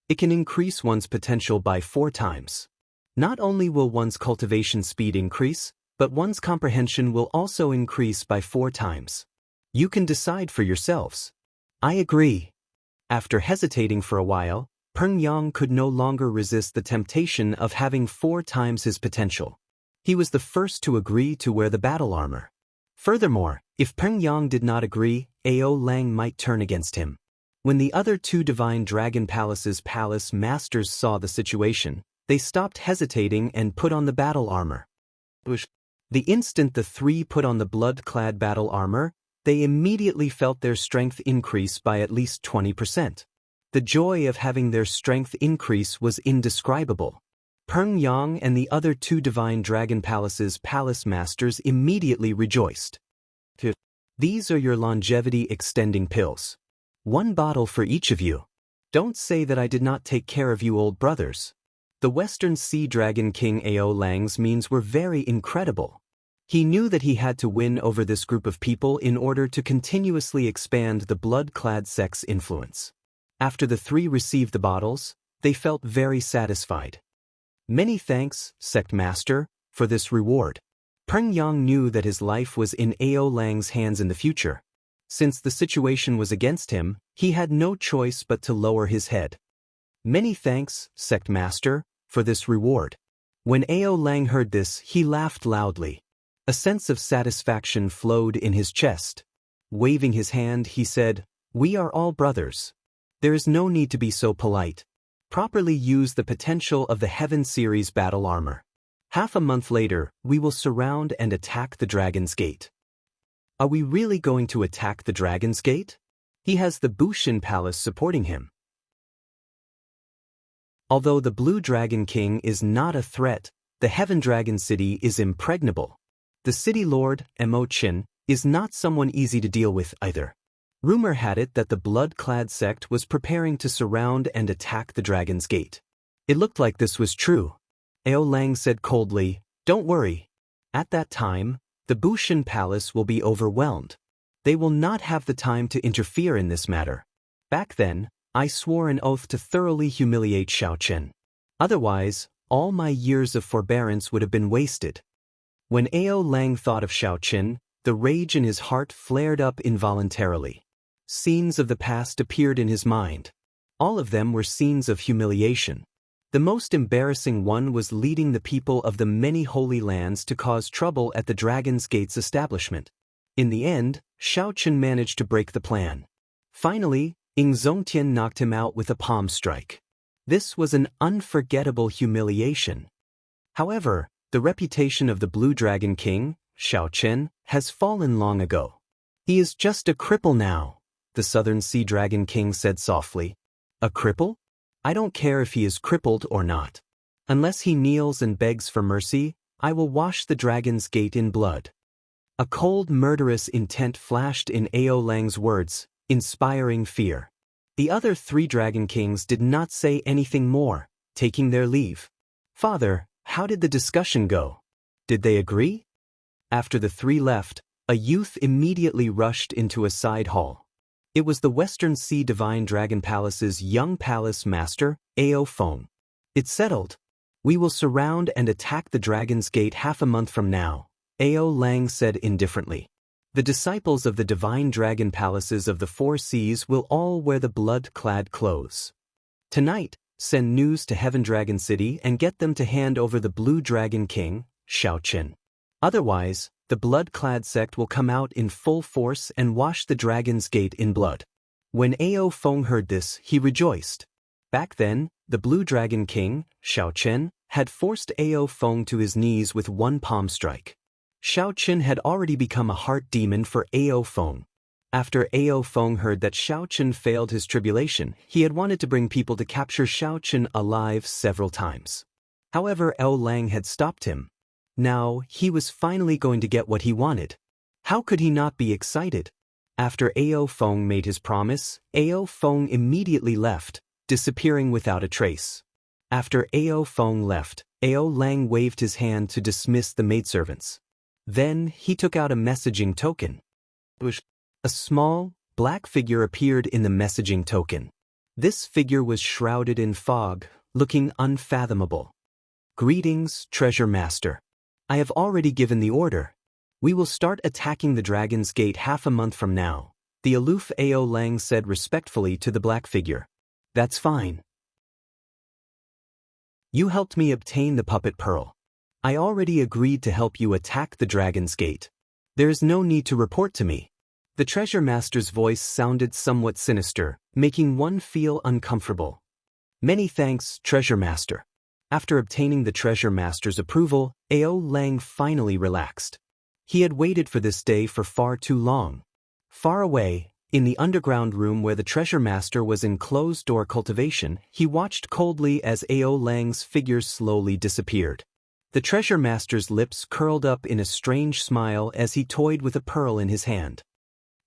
It can increase one's potential by 4 times. Not only will one's cultivation speed increase, but one's comprehension will also increase by 4 times. You can decide for yourselves." "I agree." After hesitating for a while, Peng Yang could no longer resist the temptation of having 4 times his potential. He was the first to agree to wear the battle armor. Furthermore, if Peng Yang did not agree, Ao Lang might turn against him. When the other 2 Divine Dragon Palace's palace masters saw the situation, they stopped hesitating and put on the battle armor. The instant the 3 put on the blood-clad battle armor, they immediately felt their strength increase by at least 20%. The joy of having their strength increase was indescribable. Peng Yang and the other 2 Divine Dragon Palace's palace masters immediately rejoiced. "These are your longevity-extending pills. 1 bottle for each of you. Don't say that I did not take care of you old brothers." The Western Sea Dragon King Ao Lang's means were very incredible. He knew that he had to win over this group of people in order to continuously expand the blood-clad sect's influence. After the 3 received the bottles, they felt very satisfied. "Many thanks, Sect Master, for this reward." Peng Yang knew that his life was in Ao Lang's hands in the future. Since the situation was against him, he had no choice but to lower his head. "Many thanks, Sect Master, for this reward." When Ao Lang heard this, he laughed loudly. A sense of satisfaction flowed in his chest. Waving his hand, he said, "We are all brothers. There is no need to be so polite. Properly use the potential of the Heaven Series battle armor. Half a month later, we will surround and attack the Dragon's Gate." Are we really going to attack the Dragon's Gate? He has the Bushin Palace supporting him. Although the Blue Dragon King is not a threat, the Heaven Dragon City is impregnable. The city lord, Emochin, is not someone easy to deal with either. Rumor had it that the blood-clad sect was preparing to surround and attack the Dragon's Gate. It looked like this was true. Ao Lang said coldly, "Don't worry. At that time, the Bushin Palace will be overwhelmed. They will not have the time to interfere in this matter. Back then, I swore an oath to thoroughly humiliate Xiaochen. Otherwise, all my years of forbearance would have been wasted." When Ao Lang thought of Xiaochen, the rage in his heart flared up involuntarily. Scenes of the past appeared in his mind. All of them were scenes of humiliation. The most embarrassing one was leading the people of the many holy lands to cause trouble at the Dragon's Gate's establishment. In the end, Xiaochen managed to break the plan. Finally, Ying Zongtian knocked him out with a palm strike. This was an unforgettable humiliation. However, the reputation of the Blue Dragon King, Xiaochen, has fallen long ago. "He is just a cripple now," the Southern Sea Dragon King said softly. "A cripple? I don't care if he is crippled or not. Unless he kneels and begs for mercy, I will wash the Dragon's Gate in blood." A cold, murderous intent flashed in Ao Lang's words, inspiring fear. The other 3 Dragon Kings did not say anything more, taking their leave. "Father, how did the discussion go? Did they agree?" After the 3 left, a youth immediately rushed into a side hall. It was the Western Sea Divine Dragon Palace's young palace master, Ao Feng. "It's settled. We will surround and attack the Dragon's Gate half a month from now," Ao Lang said indifferently. "The disciples of the Divine Dragon Palaces of the 4 Seas will all wear the blood-clad clothes. Tonight, send news to Heaven Dragon City and get them to hand over the Blue Dragon King, Xiaochen. Otherwise, the blood-clad sect will come out in full force and wash the Dragon's Gate in blood." When Ao Feng heard this, he rejoiced. Back then, the Blue Dragon King, Xiaochen, had forced Ao Feng to his knees with one palm strike. Xiaochen had already become a heart demon for Ao Feng. After Ao Feng heard that Xiaochen failed his tribulation, he had wanted to bring people to capture Xiaochen alive several times. However, Ao Lang had stopped him. Now, he was finally going to get what he wanted. How could he not be excited? After Ao Feng made his promise, Ao Feng immediately left, disappearing without a trace. After Ao Feng left, Ao Lang waved his hand to dismiss the maidservants. Then, he took out a messaging token. A small, black figure appeared in the messaging token. This figure was shrouded in fog, looking unfathomable. "Greetings, Treasure Master. I have already given the order. We will start attacking the Dragon's Gate half a month from now," the aloof Ao Lang said respectfully to the black figure. "That's fine. You helped me obtain the puppet pearl. I already agreed to help you attack the Dragon's Gate. There is no need to report to me." The Treasure Master's voice sounded somewhat sinister, making one feel uncomfortable. "Many thanks, Treasure Master." After obtaining the Treasure Master's approval, Ao Lang finally relaxed. He had waited for this day for far too long. Far away, in the underground room where the Treasure Master was in closed-door cultivation, he watched coldly as Ao Lang's figure slowly disappeared. The Treasure Master's lips curled up in a strange smile as he toyed with a pearl in his hand.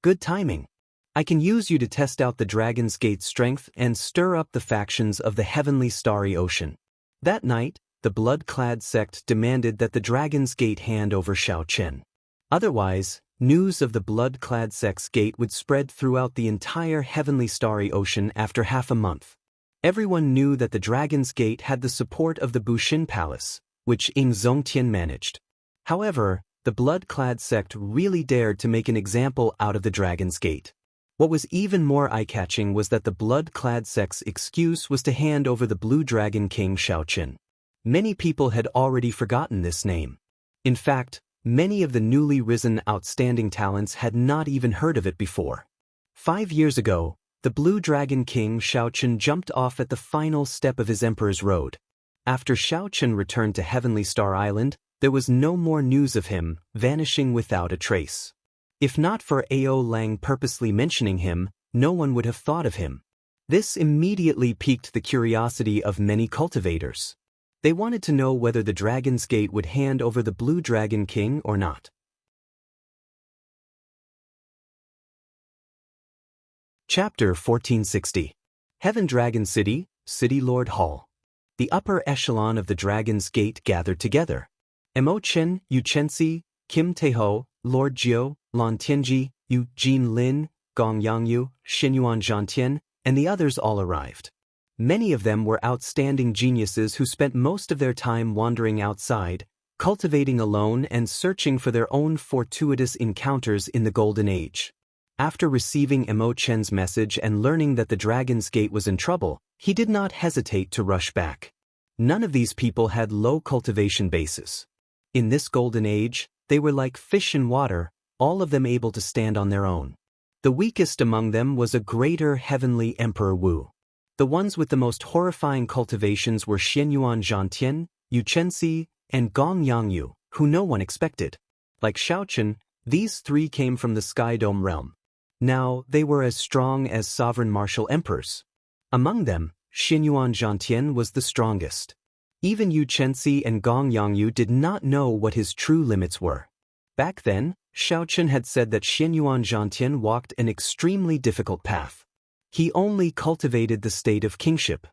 "Good timing. I can use you to test out the Dragon's Gate's strength and stir up the factions of the heavenly starry ocean." That night, the blood-clad sect demanded that the Dragon's Gate hand over Xiaochen. Otherwise, news of the blood-clad sect's gate would spread throughout the entire heavenly starry ocean after half a month. Everyone knew that the Dragon's Gate had the support of the Bushin Palace, which Ying Zongtian managed. However, the blood-clad sect really dared to make an example out of the Dragon's Gate. What was even more eye-catching was that the blood-clad sect's excuse was to hand over the Blue Dragon King Xiaochen. Many people had already forgotten this name. In fact, Many of the newly risen outstanding talents had not even heard of it before. 5 years ago, the Blue Dragon King Shaochen jumped off at the final step of his Emperor's Road. After Shaochen returned to Heavenly Star Island, there was no more news of him, vanishing without a trace. If not for Ao Lang purposely mentioning him, no one would have thought of him. This immediately piqued the curiosity of many cultivators. They wanted to know whether the Dragon's Gate would hand over the Blue Dragon King or not. Chapter 1460. Heaven Dragon City, City Lord Hall. The upper echelon of the Dragon's Gate gathered together. Mo Chen, Yu Chenxi, Kim Taeho, Lord Jiu, Lan Tianji, Yu Jin Lin, Gong Yangyu, Xinyuan Zhantian, and the others all arrived. Many of them were outstanding geniuses who spent most of their time wandering outside, cultivating alone and searching for their own fortuitous encounters in the Golden Age. After receiving Mo Chen's message and learning that the Dragon's Gate was in trouble, he did not hesitate to rush back. None of these people had low cultivation bases. In this Golden Age, they were like fish in water, all of them able to stand on their own. The weakest among them was a greater heavenly Emperor Wu. The ones with the most horrifying cultivations were Xianyuan Zhantian, Yu Chenxi, and Gong Yangyu, who no one expected. Like Shaochen, these three came from the Sky Dome realm. Now, they were as strong as sovereign martial emperors. Among them, Xianyuan Zhantian was the strongest. Even Yu Chenxi and Gong Yangyu did not know what his true limits were. Back then, Shaochen had said that Xianyuan Zhantian walked an extremely difficult path. He only cultivated the state of kingship.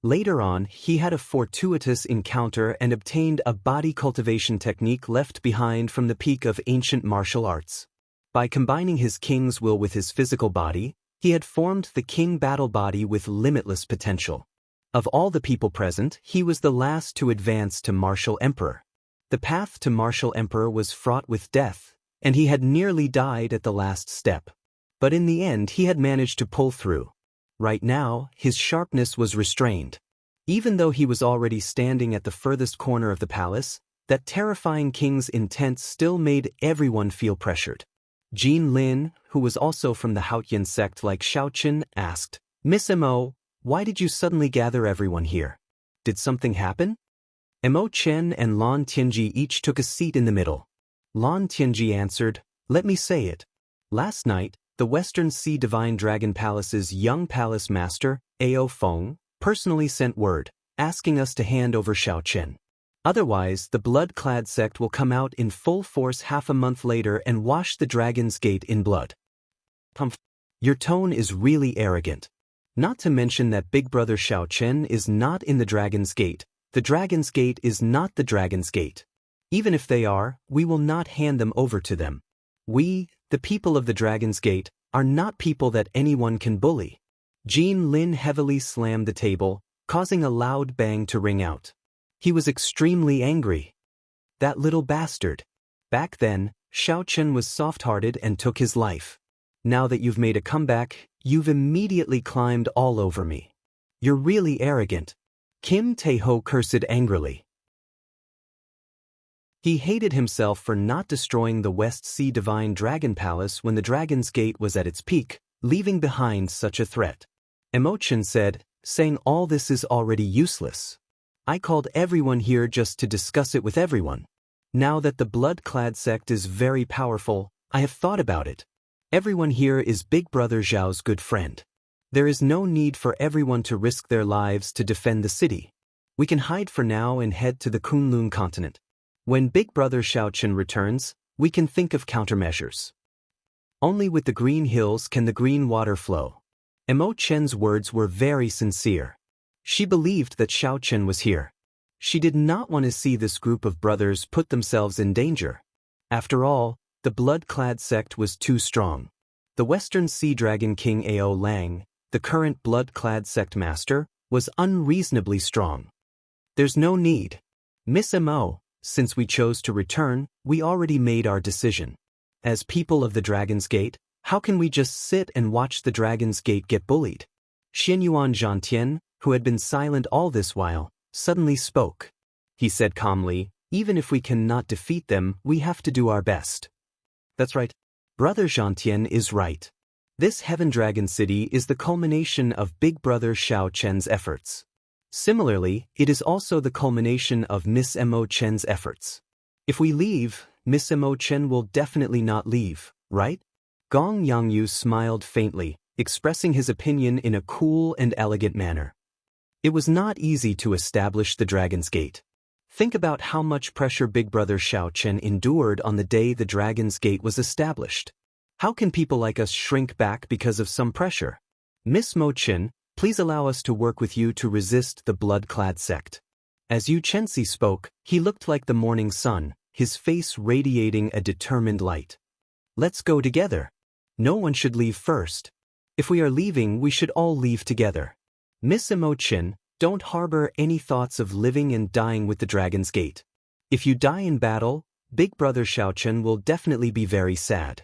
Later on, he had a fortuitous encounter and obtained a body cultivation technique left behind from the peak of ancient martial arts. By combining his king's will with his physical body, he had formed the king battle body with limitless potential. Of all the people present, he was the last to advance to martial emperor. The path to martial emperor was fraught with death, and he had nearly died at the last step. But in the end he had managed to pull through. Right now, his sharpness was restrained. Even though he was already standing at the furthest corner of the palace, that terrifying king's intent still made everyone feel pressured. Jin Lin, who was also from the Haotian sect like Shaochen, asked, "Miss Mo, why did you suddenly gather everyone here? Did something happen?" Mo Chen and Lan Tianji each took a seat in the middle. Lan Tianji answered, "Let me say it. Last night, the Western Sea Divine Dragon Palace's young palace master, Ao Feng, personally sent word, asking us to hand over Shaochen. Otherwise, the blood-clad sect will come out in full force half a month later and wash the Dragon's Gate in blood." Your tone is really arrogant. Not to mention that Big Brother Shaochen is not in the Dragon's Gate. The Dragon's Gate is not the Dragon's Gate. Even if they are, we will not hand them over to them. We, the people of the Dragon's Gate, are not people that anyone can bully. Jin Lin heavily slammed the table, causing a loud bang to ring out. He was extremely angry. That little bastard. Back then, Shaochen was soft-hearted and took his life. Now that you've made a comeback, you've immediately climbed all over me. You're really arrogant. Kim Taeho cursed angrily. He hated himself for not destroying the West Sea Divine Dragon Palace when the Dragon's Gate was at its peak, leaving behind such a threat. Mo Chen said, "Saying all this is already useless. I called everyone here just to discuss it with everyone. Now that the blood-clad sect is very powerful, I have thought about it. Everyone here is Big Brother Zhao's good friend. There is no need for everyone to risk their lives to defend the city. We can hide for now and head to the Kunlun continent. When Big Brother Shaochen returns, we can think of countermeasures. Only with the green hills can the green water flow." Mo Chen's words were very sincere. She believed that Shaochen was here. She did not want to see this group of brothers put themselves in danger. After all, the blood-clad sect was too strong. The Western Sea Dragon King Ao Lang, the current blood-clad sect master, was unreasonably strong. There's no need. Miss Mo, since we chose to return, we already made our decision. As people of the Dragon's Gate, how can we just sit and watch the Dragon's Gate get bullied? Xianyuan Zhantian, who had been silent all this while, suddenly spoke. He said calmly, Even if we cannot defeat them, we have to do our best. That's right. Brother Zhangtian is right. This Heaven Dragon City is the culmination of Big Brother Xiao Chen's efforts. Similarly, it is also the culmination of Miss Mo Chen's efforts. If we leave, Miss Mo Chen will definitely not leave, right? Gong Yangyu smiled faintly, expressing his opinion in a cool and elegant manner. It was not easy to establish the Dragon's Gate. Think about how much pressure Big Brother Xiao Chen endured on the day the Dragon's Gate was established. How can people like us shrink back because of some pressure? Miss Mo Chen, please allow us to work with you to resist the blood-clad sect. As Yu Chenxi spoke, he looked like the morning sun, his face radiating a determined light. Let's go together. No one should leave first. If we are leaving, we should all leave together. Miss Mo Chen, don't harbor any thoughts of living and dying with the Dragon's Gate. If you die in battle, Big Brother Xiao Chen will definitely be very sad.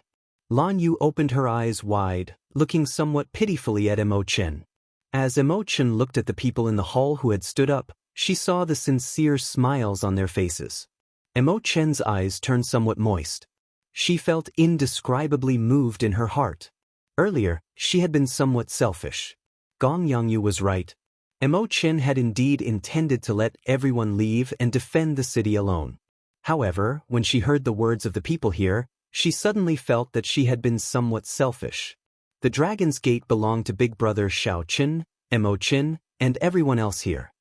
Lan Yu opened her eyes wide, looking somewhat pitifully at Mo Chen. As Mo Chen looked at the people in the hall who had stood up, she saw the sincere smiles on their faces. Mo Chen's eyes turned somewhat moist. She felt indescribably moved in her heart. Earlier, she had been somewhat selfish. Gong Yangyu was right. Mo Chen had indeed intended to let everyone leave and defend the city alone. However, when she heard the words of the people here, she suddenly felt that she had been somewhat selfish. The Dragon's Gate belonged to Big Brother Xiao Chen, Mo Chen, and everyone else here.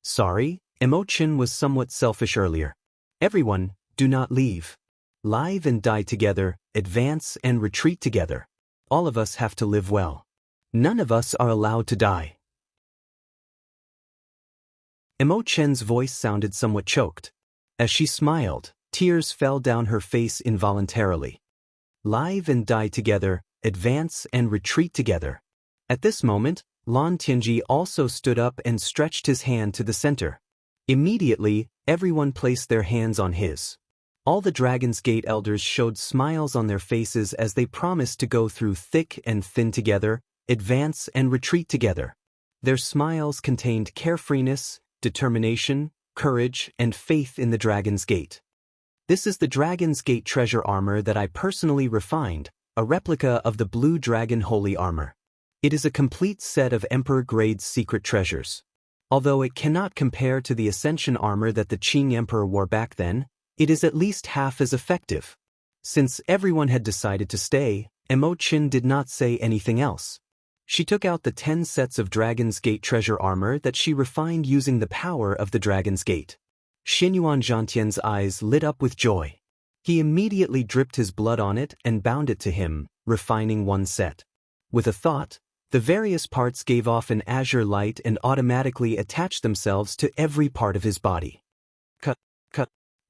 Sorry, Mo Chen was somewhat selfish earlier. Everyone, do not leave. Live and die together, advance and retreat together. All of us have to live well. None of us are allowed to die. Mo Chen's voice sounded somewhat choked. As she smiled, tears fell down her face involuntarily. Live and die together, advance and retreat together. At this moment, Lan Tianji also stood up and stretched his hand to the center. Immediately, everyone placed their hands on his. All the Dragon's Gate elders showed smiles on their faces as they promised to go through thick and thin together, advance and retreat together. Their smiles contained carefreeness, determination, courage, and faith in the Dragon's Gate. This is the Dragon's Gate treasure armor that I personally refined, a replica of the Blue Dragon Holy Armor. It is a complete set of Emperor-grade secret treasures. Although it cannot compare to the Ascension armor that the Qing Emperor wore back then, it is at least half as effective. Since everyone had decided to stay, Mo Chen did not say anything else. She took out the 10 sets of Dragon's Gate treasure armor that she refined using the power of the Dragon's Gate. Xinyuan Zhangtian's eyes lit up with joy. He immediately dripped his blood on it and bound it to him, refining one set. With a thought, the various parts gave off an azure light and automatically attached themselves to every part of his body. Cut.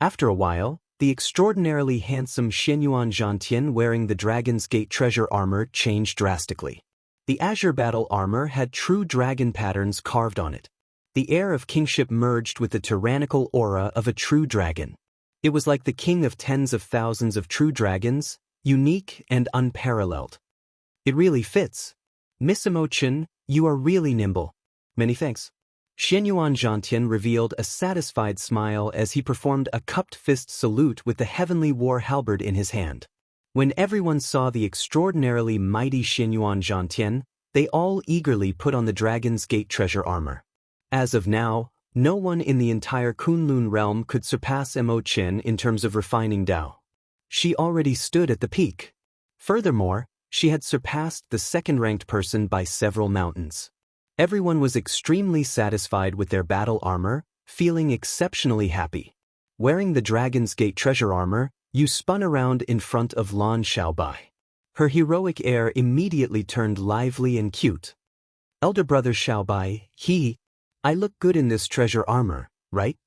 After a while, the extraordinarily handsome Xinyuan Zhangtian wearing the Dragon's Gate treasure armor changed drastically. The azure battle armor had true dragon patterns carved on it. The air of kingship merged with the tyrannical aura of a true dragon. It was like the king of tens of thousands of true dragons, unique and unparalleled. It really fits. Miss Mo Chen, you are really nimble. Many thanks. Xinyuan Zhangtian revealed a satisfied smile as he performed a cupped fist salute with the heavenly war halberd in his hand. When everyone saw the extraordinarily mighty Xinyuan Zhangtian, they all eagerly put on the Dragon's Gate treasure armor. As of now, no one in the entire Kunlun realm could surpass Mo Chen in terms of refining Dao. She already stood at the peak. Furthermore, she had surpassed the second-ranked person by several mountains. Everyone was extremely satisfied with their battle armor, feeling exceptionally happy. Wearing the Dragon's Gate treasure armor, Yu spun around in front of Lan Xiaobai. Her heroic air immediately turned lively and cute. Elder brother Xiaobai, I look good in this treasure armor, right?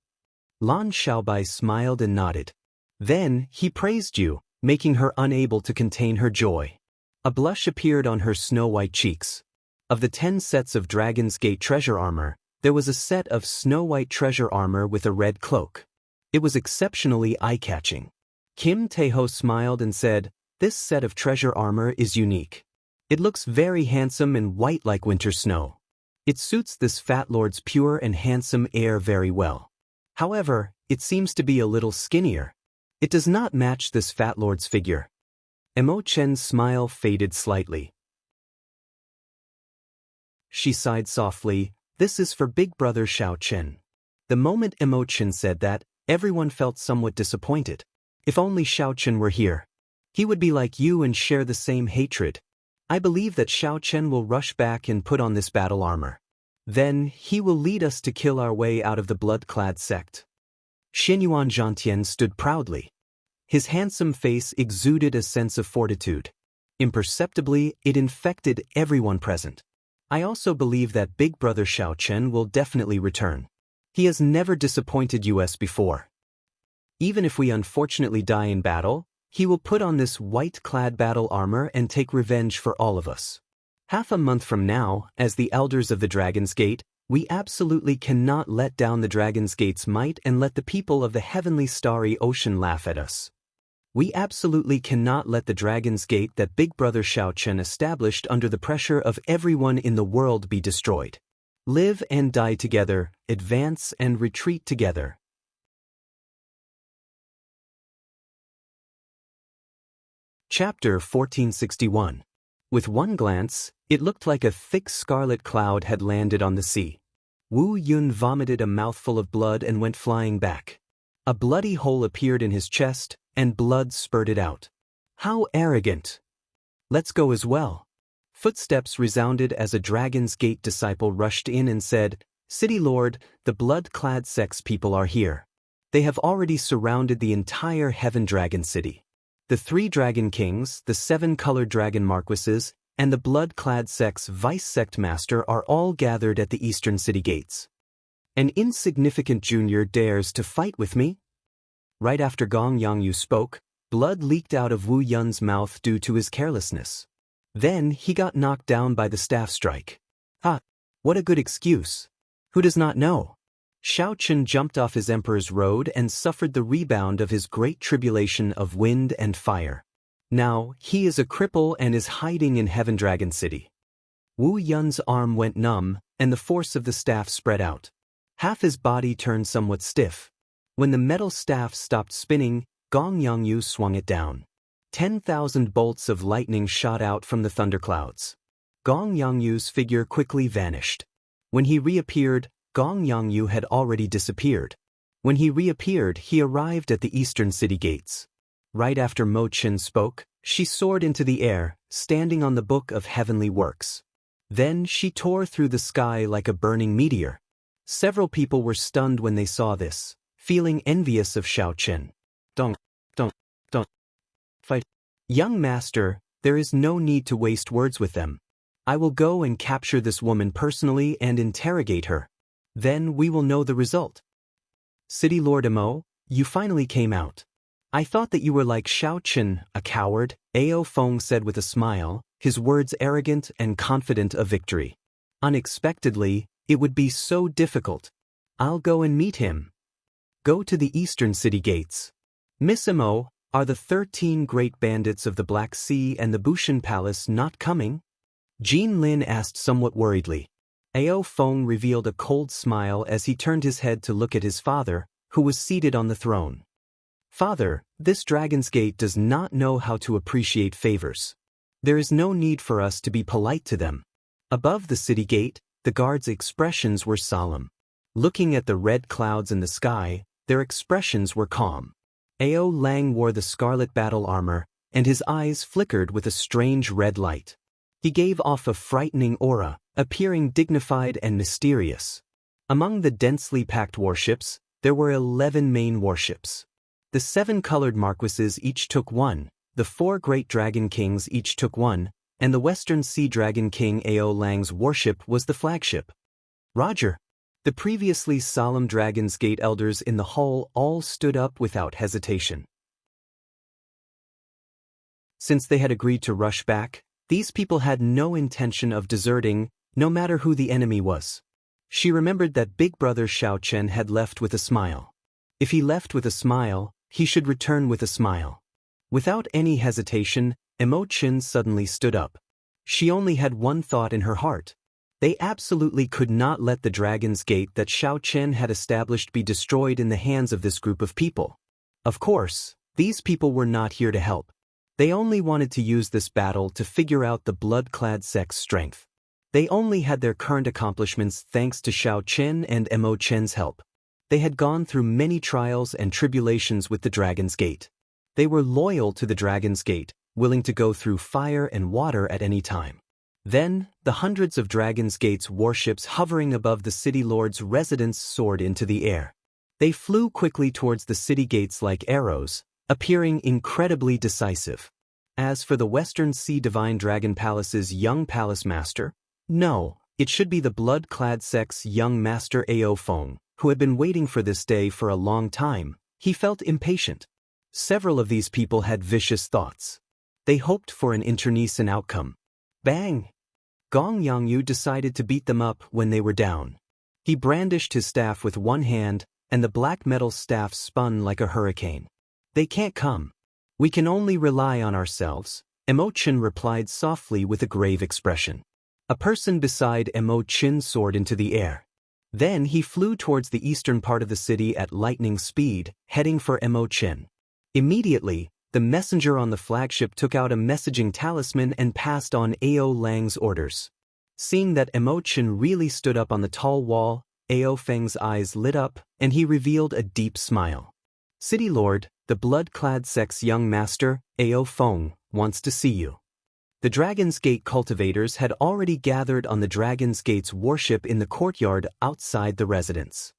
Lan Xiaobai smiled and nodded. Then, he praised Yu, making her unable to contain her joy. A blush appeared on her snow-white cheeks. Of the 10 sets of Dragon's Gate treasure armor, there was a set of snow-white treasure armor with a red cloak. It was exceptionally eye-catching. Kim Taeho smiled and said, "This set of treasure armor is unique. It looks very handsome and white like winter snow. It suits this fat lord's pure and handsome air very well." However, it seems to be a little skinnier. It does not match this fat lord's figure. Emo Chen's smile faded slightly. She sighed softly. This is for big brother Xiao Chen. The moment Emo Chen said that, everyone felt somewhat disappointed. If only Xiao Chen were here. He would be like you and share the same hatred. I believe that Xiao Chen will rush back and put on this battle armor. Then, he will lead us to kill our way out of the blood-clad sect. Xinyuan Zhantian stood proudly. His handsome face exuded a sense of fortitude. Imperceptibly, it infected everyone present. I also believe that big brother Xiao Chen will definitely return. He has never disappointed us before. Even if we unfortunately die in battle, he will put on this white-clad battle armor and take revenge for all of us. Half a month from now, as the elders of the Dragon's Gate, we absolutely cannot let down the Dragon's Gate's might and let the people of the heavenly starry ocean laugh at us. We absolutely cannot let the Dragon's Gate that Big Brother Xiao Chen established under the pressure of everyone in the world be destroyed. Live and die together, advance and retreat together. Chapter 1461. With one glance, it looked like a thick scarlet cloud had landed on the sea. Wu Yun vomited a mouthful of blood and went flying back. A bloody hole appeared in his chest, and blood spurted out. How arrogant! Let's go as well. Footsteps resounded as a Dragon's Gate disciple rushed in and said, City Lord, the blood-clad sex people are here. They have already surrounded the entire Heaven Dragon City. The 3 Dragon Kings, the 7 Colored Dragon Marquises, and the blood-clad sex Vice-Sect Master are all gathered at the Eastern City Gates. An insignificant junior dares to fight with me? Right after Gong Yangyu spoke, blood leaked out of Wu Yun's mouth due to his carelessness. Then he got knocked down by the staff strike. Ha! What a good excuse. Who does not know? Xiao Chen jumped off his emperor's road and suffered the rebound of his great tribulation of wind and fire. Now, he is a cripple and is hiding in Heaven Dragon City. Wu Yun's arm went numb, and the force of the staff spread out. Half his body turned somewhat stiff. When the metal staff stopped spinning, Gong Yangyu swung it down. 10,000 bolts of lightning shot out from the thunderclouds. Gong Yangyu's figure quickly vanished. When he reappeared, Gong Yangyu had already disappeared. When he reappeared, he arrived at the Eastern City Gates. Right after Mo Qin spoke, she soared into the air, standing on the Book of Heavenly Works. Then she tore through the sky like a burning meteor. Several people were stunned when they saw this, feeling envious of Xiao Chen. Don't fight. Young master, there is no need to waste words with them. I will go and capture this woman personally and interrogate her. Then we will know the result. City Lord Emo, you finally came out. I thought that you were like Xiao Chen, a coward, Ao Feng said with a smile, his words arrogant and confident of victory. Unexpectedly, it would be so difficult. I'll go and meet him. Go to the Eastern City Gates. Miss Emo, are the 13 great bandits of the Black Sea and the Bushan Palace not coming? Jean Lin asked somewhat worriedly. Ao Feng revealed a cold smile as he turned his head to look at his father, who was seated on the throne. Father, this Dragon's Gate does not know how to appreciate favors. There is no need for us to be polite to them. Above the city gate, the guards' expressions were solemn. Looking at the red clouds in the sky, their expressions were calm. Ao Lang wore the scarlet battle armor, and his eyes flickered with a strange red light. He gave off a frightening aura, appearing dignified and mysterious. Among the densely packed warships, there were 11 main warships. The 7 colored marquises each took 1, the 4 great dragon kings each took 1, and the Western Sea Dragon King Ao Lang's warship was the flagship. Roger. The previously solemn Dragon's Gate elders in the hall all stood up without hesitation. Since they had agreed to rush back, these people had no intention of deserting, no matter who the enemy was. She remembered that Big Brother Xiao Chen had left with a smile. If he left with a smile, he should return with a smile. Without any hesitation, Emo Qin suddenly stood up. She only had one thought in her heart. They absolutely could not let the Dragon's Gate that Xiao Chen had established be destroyed in the hands of this group of people. Of course, these people were not here to help. They only wanted to use this battle to figure out the blood-clad sect's strength. They only had their current accomplishments thanks to Xiao Chen and Mo Chen's help. They had gone through many trials and tribulations with the Dragon's Gate. They were loyal to the Dragon's Gate, willing to go through fire and water at any time. Then, the hundreds of Dragon's Gate's warships hovering above the city lord's residence soared into the air. They flew quickly towards the city gates like arrows, appearing incredibly decisive. As for the Western Sea Divine Dragon Palace's young palace master, no, it should be the blood-clad sect's young master Ao Feng, who had been waiting for this day for a long time. He felt impatient. Several of these people had vicious thoughts. They hoped for an internecine outcome. Bang! Gong Yangyu decided to beat them up when they were down. He brandished his staff with one hand, and the black metal staff spun like a hurricane. They can't come. We can only rely on ourselves, Mo Chen replied softly with a grave expression. A person beside Mo Chen soared into the air. Then he flew towards the eastern part of the city at lightning speed, heading for Mo Chen. Immediately, the messenger on the flagship took out a messaging talisman and passed on Ao Lang's orders. Seeing that Mo Chen really stood up on the tall wall, Ao Feng's eyes lit up, and he revealed a deep smile. City Lord, the blood-clad sect's young master, Ao Feng, wants to see you. The Dragon's Gate cultivators had already gathered on the Dragon's Gate's warship in the courtyard outside the residence.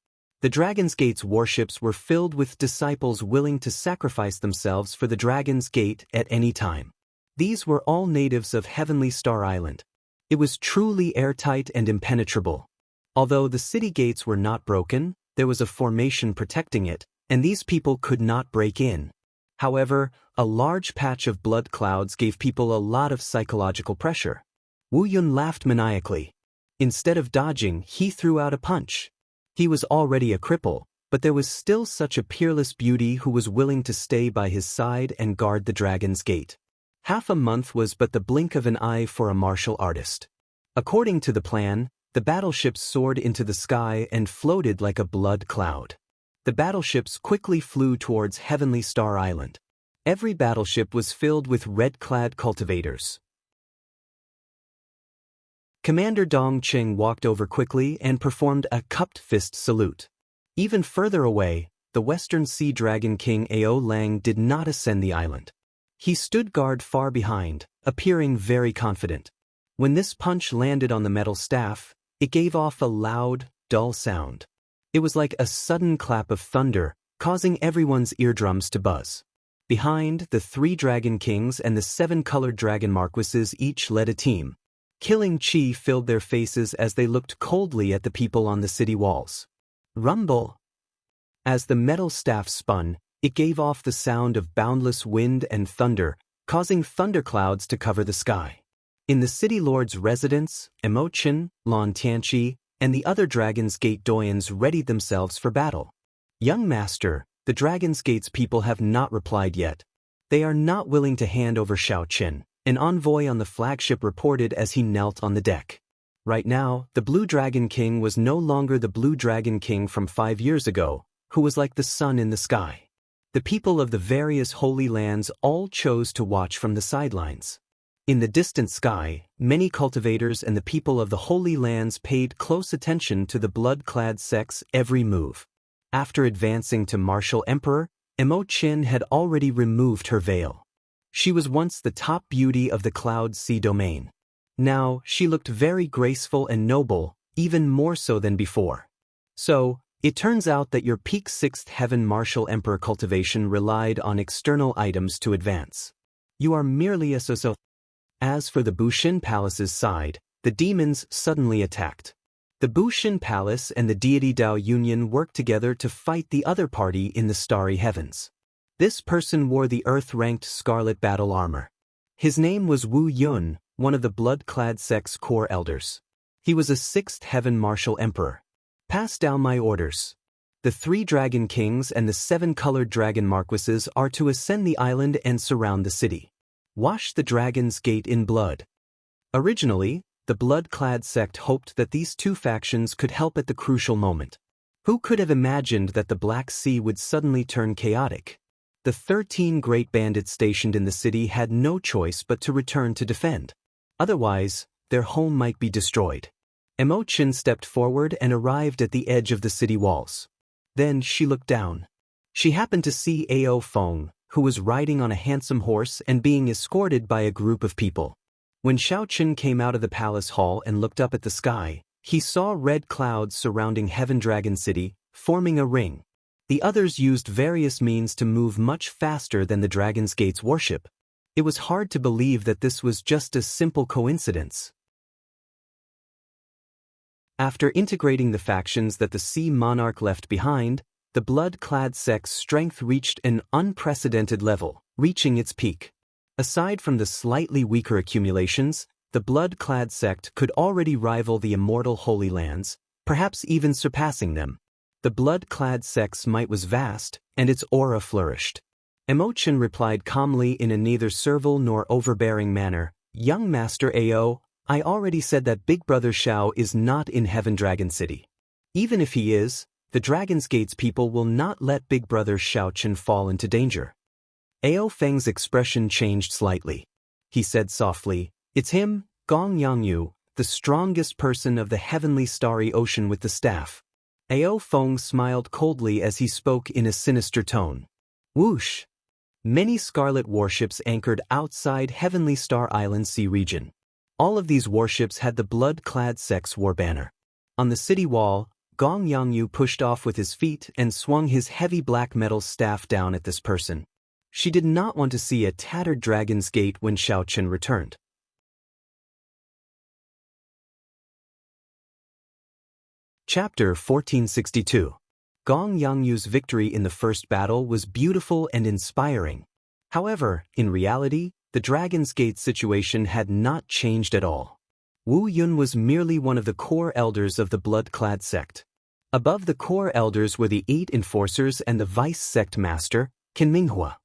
The Dragon's Gate's warships were filled with disciples willing to sacrifice themselves for the Dragon's Gate at any time. These were all natives of Heavenly Star Island. It was truly airtight and impenetrable. Although the city gates were not broken, there was a formation protecting it, and these people could not break in. However, a large patch of blood clouds gave people a lot of psychological pressure. Wu Yun laughed maniacally. Instead of dodging, he threw out a punch. He was already a cripple, but there was still such a peerless beauty who was willing to stay by his side and guard the Dragon's Gate. Half a month was but the blink of an eye for a martial artist. According to the plan, the battleships soared into the sky and floated like a blood cloud. The battleships quickly flew towards Heavenly Star Island. Every battleship was filled with red-clad cultivators. Commander Dong Cheng walked over quickly and performed a cupped fist salute. Even further away, the Western Sea Dragon King Ao Lang did not ascend the island. He stood guard far behind, appearing very confident. When this punch landed on the metal staff, it gave off a loud, dull sound. It was like a sudden clap of thunder, causing everyone's eardrums to buzz. Behind, the 3 Dragon Kings and the 7 colored Dragon Marquises each led a team. Killing chi filled their faces as they looked coldly at the people on the city walls. Rumble! As the metal staff spun, it gave off the sound of boundless wind and thunder, causing thunderclouds to cover the sky. In the city lord's residence, Mo Chen, Lan Tianqi, and the other Dragon's Gate doyens readied themselves for battle. Young master, the Dragon's Gate's people have not replied yet. They are not willing to hand over Xiao Chen, an envoy on the flagship reported as he knelt on the deck. Right now, the Blue Dragon King was no longer the Blue Dragon King from 5 years ago, who was like the sun in the sky. The people of the various holy lands all chose to watch from the sidelines. In the distant sky, many cultivators and the people of the Holy Lands paid close attention to the blood-clad sect's every move. After advancing to Martial Emperor, Mo Chen had already removed her veil. She was once the top beauty of the Cloud Sea domain. Now, she looked very graceful and noble, even more so than before. So, it turns out that your peak 6th Heaven Martial Emperor cultivation relied on external items to advance. You are merely a so-so. As for the Bushin Palace's side, the demons suddenly attacked. The Bushin Palace and the deity Dao Union worked together to fight the other party in the starry heavens. This person wore the earth-ranked scarlet battle armor. His name was Wu Yun, one of the blood-clad sect's core elders. He was a 6th Heaven Martial Emperor. Pass down my orders. The 3 Dragon Kings and the 7 colored Dragon Marquises are to ascend the island and surround the city. Wash the Dragon's Gate in blood. Originally, the blood-clad sect hoped that these two factions could help at the crucial moment. Who could have imagined that the Black Sea would suddenly turn chaotic? The 13 great bandits stationed in the city had no choice but to return to defend. Otherwise, their home might be destroyed. Imochen stepped forward and arrived at the edge of the city walls. Then she looked down. She happened to see Ao Feng, who was riding on a handsome horse and being escorted by a group of people. When Xiaoqun came out of the palace hall and looked up at the sky, he saw red clouds surrounding Heaven Dragon City, forming a ring. The others used various means to move much faster than the Dragon's Gate's warship. It was hard to believe that this was just a simple coincidence. After integrating the factions that the Sea Monarch left behind, the blood-clad sect's strength reached an unprecedented level, reaching its peak. Aside from the slightly weaker accumulations, the blood-clad sect could already rival the immortal Holy Lands, perhaps even surpassing them. The blood-clad sect's might was vast, and its aura flourished. Imochen replied calmly in a neither servile nor overbearing manner, "Young Master Ao, I already said that Big Brother Xiao is not in Heaven Dragon City. Even if he is, the Dragon's Gate's people will not let Big Brother Xiaoqun fall into danger." Ao Feng's expression changed slightly. He said softly, "It's him, Gong Yangyu, the strongest person of the heavenly starry ocean with the staff." Ao Feng smiled coldly as he spoke in a sinister tone. Whoosh! Many scarlet warships anchored outside Heavenly Star Island Sea region. All of these warships had the blood-clad sect's war banner. On the city wall, Gong Yangyu pushed off with his feet and swung his heavy black metal staff down at this person. She did not want to see a tattered Dragon's Gate when Xiaoqun returned. Chapter 1462. Gong Yangyu's victory in the first battle was beautiful and inspiring. However, in reality, the Dragon's Gate situation had not changed at all. Wu Yun was merely one of the core elders of the blood-clad sect. Above the core elders were the 8 enforcers and the vice sect master, Qin Minghua.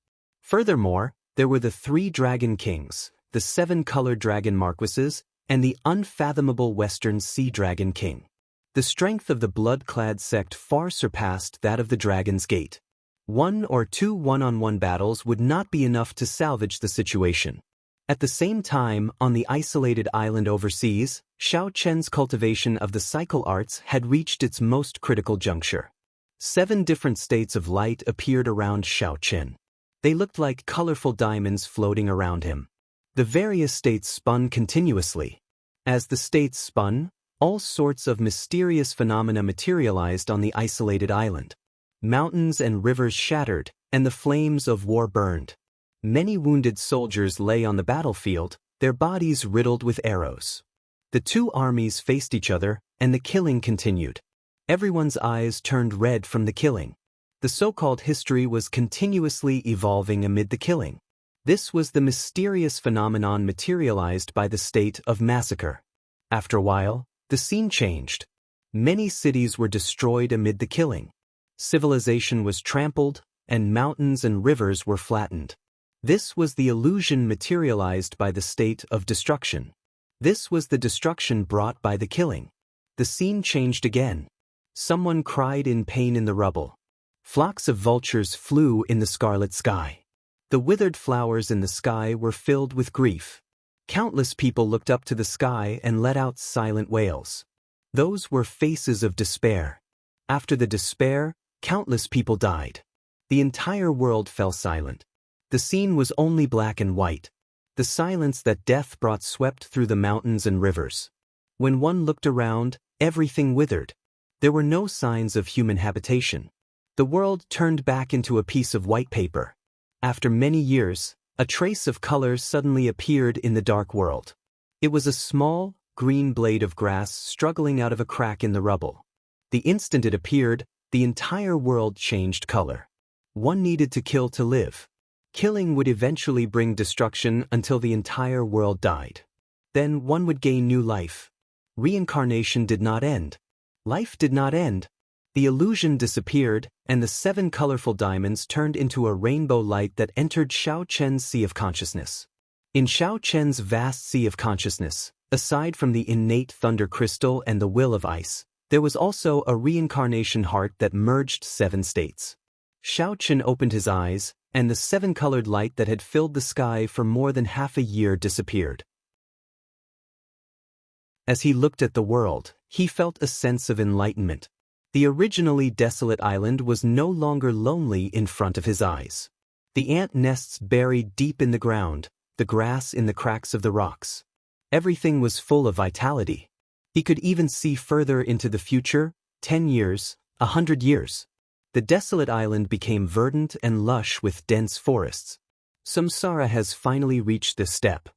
Furthermore, there were the 3 dragon kings, the 7-colored dragon marquises, and the unfathomable Western Sea Dragon King. The strength of the blood-clad sect far surpassed that of the Dragon's Gate. 1 or 2 one-on-one battles would not be enough to salvage the situation. At the same time, on the isolated island overseas, Xiaoqun's cultivation of the cycle arts had reached its most critical juncture. 7 different states of light appeared around Xiaoqun. They looked like colorful diamonds floating around him. The various states spun continuously. As the states spun, all sorts of mysterious phenomena materialized on the isolated island. Mountains and rivers shattered, and the flames of war burned. Many wounded soldiers lay on the battlefield, their bodies riddled with arrows. The 2 armies faced each other, and the killing continued. Everyone's eyes turned red from the killing. The so-called history was continuously evolving amid the killing. This was the mysterious phenomenon materialized by the state of massacre. After a while, the scene changed. Many cities were destroyed amid the killing. Civilization was trampled, and mountains and rivers were flattened. This was the illusion materialized by the state of destruction. This was the destruction brought by the killing. The scene changed again. Someone cried in pain in the rubble. Flocks of vultures flew in the scarlet sky. The withered flowers in the sky were filled with grief. Countless people looked up to the sky and let out silent wails. Those were faces of despair. After the despair, countless people died. The entire world fell silent. The scene was only black and white. The silence that death brought swept through the mountains and rivers. When one looked around, everything withered. There were no signs of human habitation. The world turned back into a piece of white paper. After many years, a trace of color suddenly appeared in the dark world. It was a small, green blade of grass struggling out of a crack in the rubble. The instant it appeared, the entire world changed color. One needed to kill to live. Killing would eventually bring destruction until the entire world died. Then one would gain new life. Reincarnation did not end. Life did not end. The illusion disappeared, and the 7 colorful diamonds turned into a rainbow light that entered Xiaoqun's sea of consciousness. In Xiaoqun's vast sea of consciousness, Aside from the innate thunder crystal and the will of ice, there was also a reincarnation heart that merged 7 states. Shao Chen opened his eyes, and the 7-colored light that had filled the sky for more than half a year disappeared. As he looked at the world, he felt a sense of enlightenment. The originally desolate island was no longer lonely in front of his eyes. The ant nests buried deep in the ground, the grass in the cracks of the rocks. Everything was full of vitality. He could even see further into the future, 10 years, 100 years. The desolate island became verdant and lush with dense forests. Samsara has finally reached this step.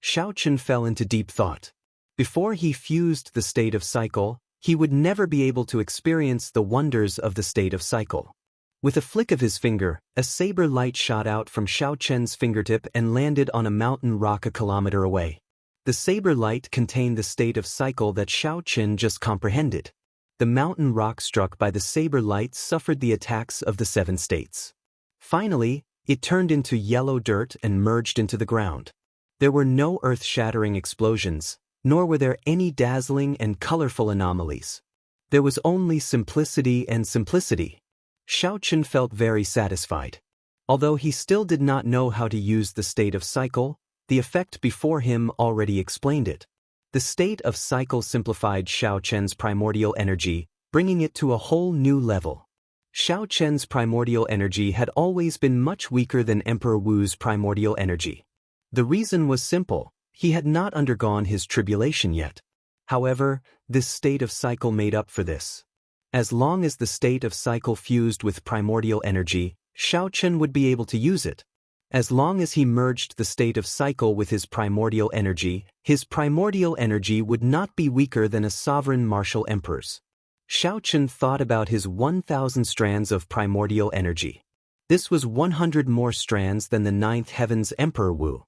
Shao Chen fell into deep thought. Before he fused the state of cycle, he would never be able to experience the wonders of the state of cycle. With a flick of his finger, a saber light shot out from Shao Chen's fingertip and landed on a mountain rock a kilometer away. The saber light contained the state of cycle that Shao Chen just comprehended. The mountain rock struck by the saber light suffered the attacks of the 7 states. Finally, it turned into yellow dirt and merged into the ground. There were no earth-shattering explosions, nor were there any dazzling and colorful anomalies. There was only simplicity and simplicity. Shao Chen felt very satisfied. Although he still did not know how to use the state of cycle, the effect before him already explained it. The state of cycle simplified Shao Chen's primordial energy, bringing it to a whole new level. Shao Chen's primordial energy had always been much weaker than Emperor Wu's primordial energy. The reason was simple: he had not undergone his tribulation yet. However, this state of cycle made up for this. As long as the state of cycle fused with primordial energy, Shao Chen would be able to use it. As long as he merged the state of cycle with his primordial energy would not be weaker than a sovereign martial emperor's. Shao Chen thought about his 1,000 strands of primordial energy. This was 100 more strands than the 9th heaven's Emperor Wu.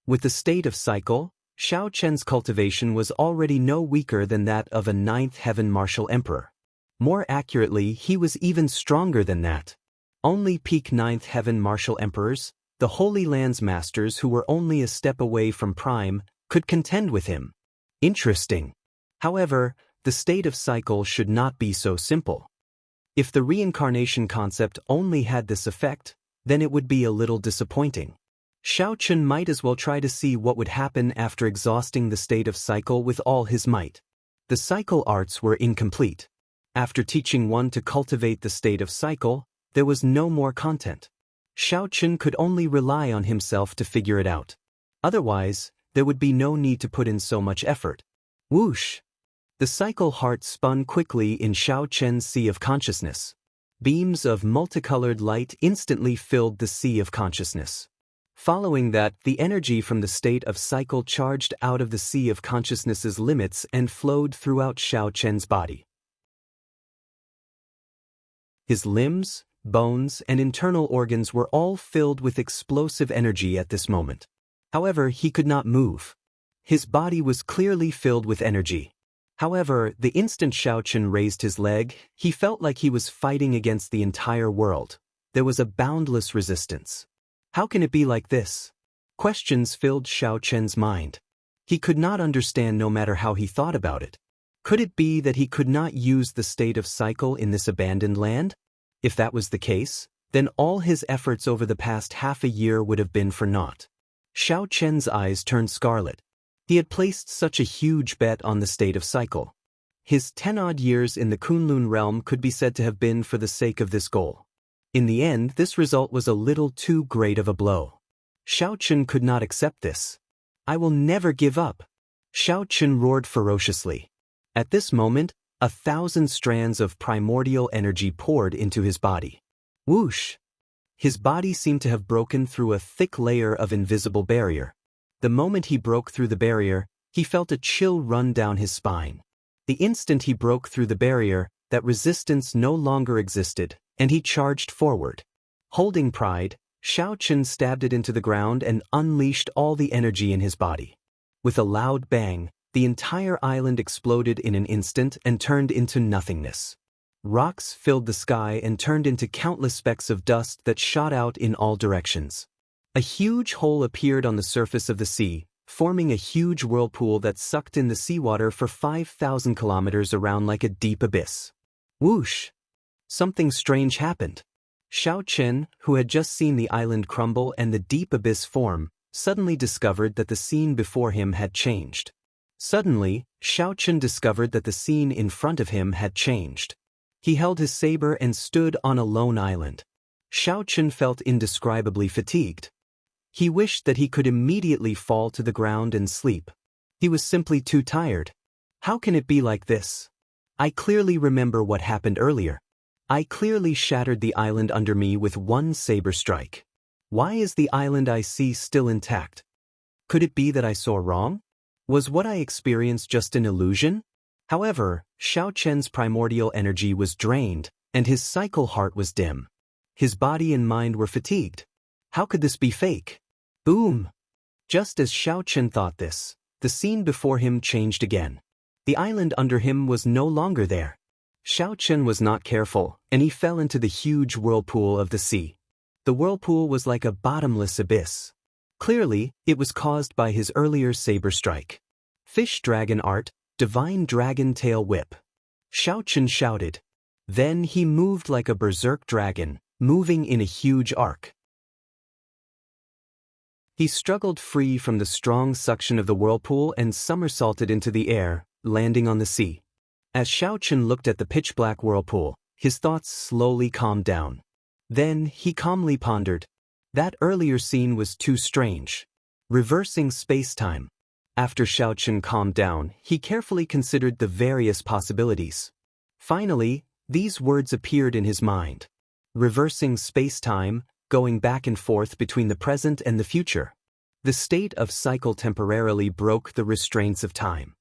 With the state of cycle, Shao Chen's cultivation was already no weaker than that of a 9th heaven martial emperor. More accurately, he was even stronger than that. Only peak 9th heaven martial emperors, the Holy Land's masters who were only a step away from prime, could contend with him. Interesting. However, the state of cycle should not be so simple. If the reincarnation concept only had this effect, then it would be a little disappointing. Shao Chen might as well try to see what would happen after exhausting the state of cycle with all his might. The cycle arts were incomplete. After teaching one to cultivate the state of cycle, there was no more content. Shao Chen could only rely on himself to figure it out. Otherwise, there would be no need to put in so much effort. Whoosh! The cycle heart spun quickly in Shao Chen's sea of consciousness. Beams of multicolored light instantly filled the sea of consciousness. Following that, the energy from the state of cycle charged out of the sea of consciousness's limits and flowed throughout Shao Chen's body. His limbs, bones, and internal organs were all filled with explosive energy at this moment. However, he could not move. His body was clearly filled with energy. However, the instant Shao Chen raised his leg, he felt like he was fighting against the entire world. There was a boundless resistance. How can it be like this? Questions filled Shao Chen's mind. He could not understand no matter how he thought about it. Could it be that he could not use the state of cycle in this abandoned land? If that was the case, then all his efforts over the past half a year would have been for naught. Shao Chen's eyes turned scarlet. He had placed such a huge bet on the state of cycle. His 10-odd years in the Kunlun realm could be said to have been for the sake of this goal. In the end, this result was a little too great of a blow. Shao Chen could not accept this. I will never give up. Shao Chen roared ferociously. At this moment, 1,000 strands of primordial energy poured into his body. Whoosh! His body seemed to have broken through a thick layer of invisible barrier. The moment he broke through the barrier, he felt a chill run down his spine. The instant he broke through the barrier, that resistance no longer existed, and he charged forward. Holding pride, Shao Chen stabbed it into the ground and unleashed all the energy in his body. With a loud bang, the entire island exploded in an instant and turned into nothingness. Rocks filled the sky and turned into countless specks of dust that shot out in all directions. A huge hole appeared on the surface of the sea, forming a huge whirlpool that sucked in the seawater for 5,000 kilometers around like a deep abyss. Whoosh! Something strange happened. Xiao Chen, who had just seen the island crumble and the deep abyss form, suddenly discovered that the scene before him had changed. Suddenly, Xiao Chen discovered that the scene in front of him had changed. He held his saber and stood on a lone island. Xiao Chen felt indescribably fatigued. He wished that he could immediately fall to the ground and sleep. He was simply too tired. How can it be like this? I clearly remember what happened earlier. I clearly shattered the island under me with one saber strike. Why is the island I see still intact? Could it be that I saw wrong? Was what I experienced just an illusion? However, Xiao Chen's primordial energy was drained, and his cycle heart was dim. His body and mind were fatigued. How could this be fake? Boom! Just as Xiao Chen thought this, the scene before him changed again. The island under him was no longer there. Xiao Chen was not careful, and he fell into the huge whirlpool of the sea. The whirlpool was like a bottomless abyss. Clearly, it was caused by his earlier saber strike. Fish Dragon Art, Divine Dragon Tail Whip. Xiao Chen shouted. Then he moved like a berserk dragon, moving in a huge arc. He struggled free from the strong suction of the whirlpool and somersaulted into the air, landing on the sea. As Xiao Chen looked at the pitch-black whirlpool, his thoughts slowly calmed down. Then he calmly pondered. That earlier scene was too strange. Reversing space-time. After Xiao Chen calmed down, he carefully considered the various possibilities. Finally, these words appeared in his mind. Reversing space-time, going back and forth between the present and the future. The state of cycle temporarily broke the restraints of time.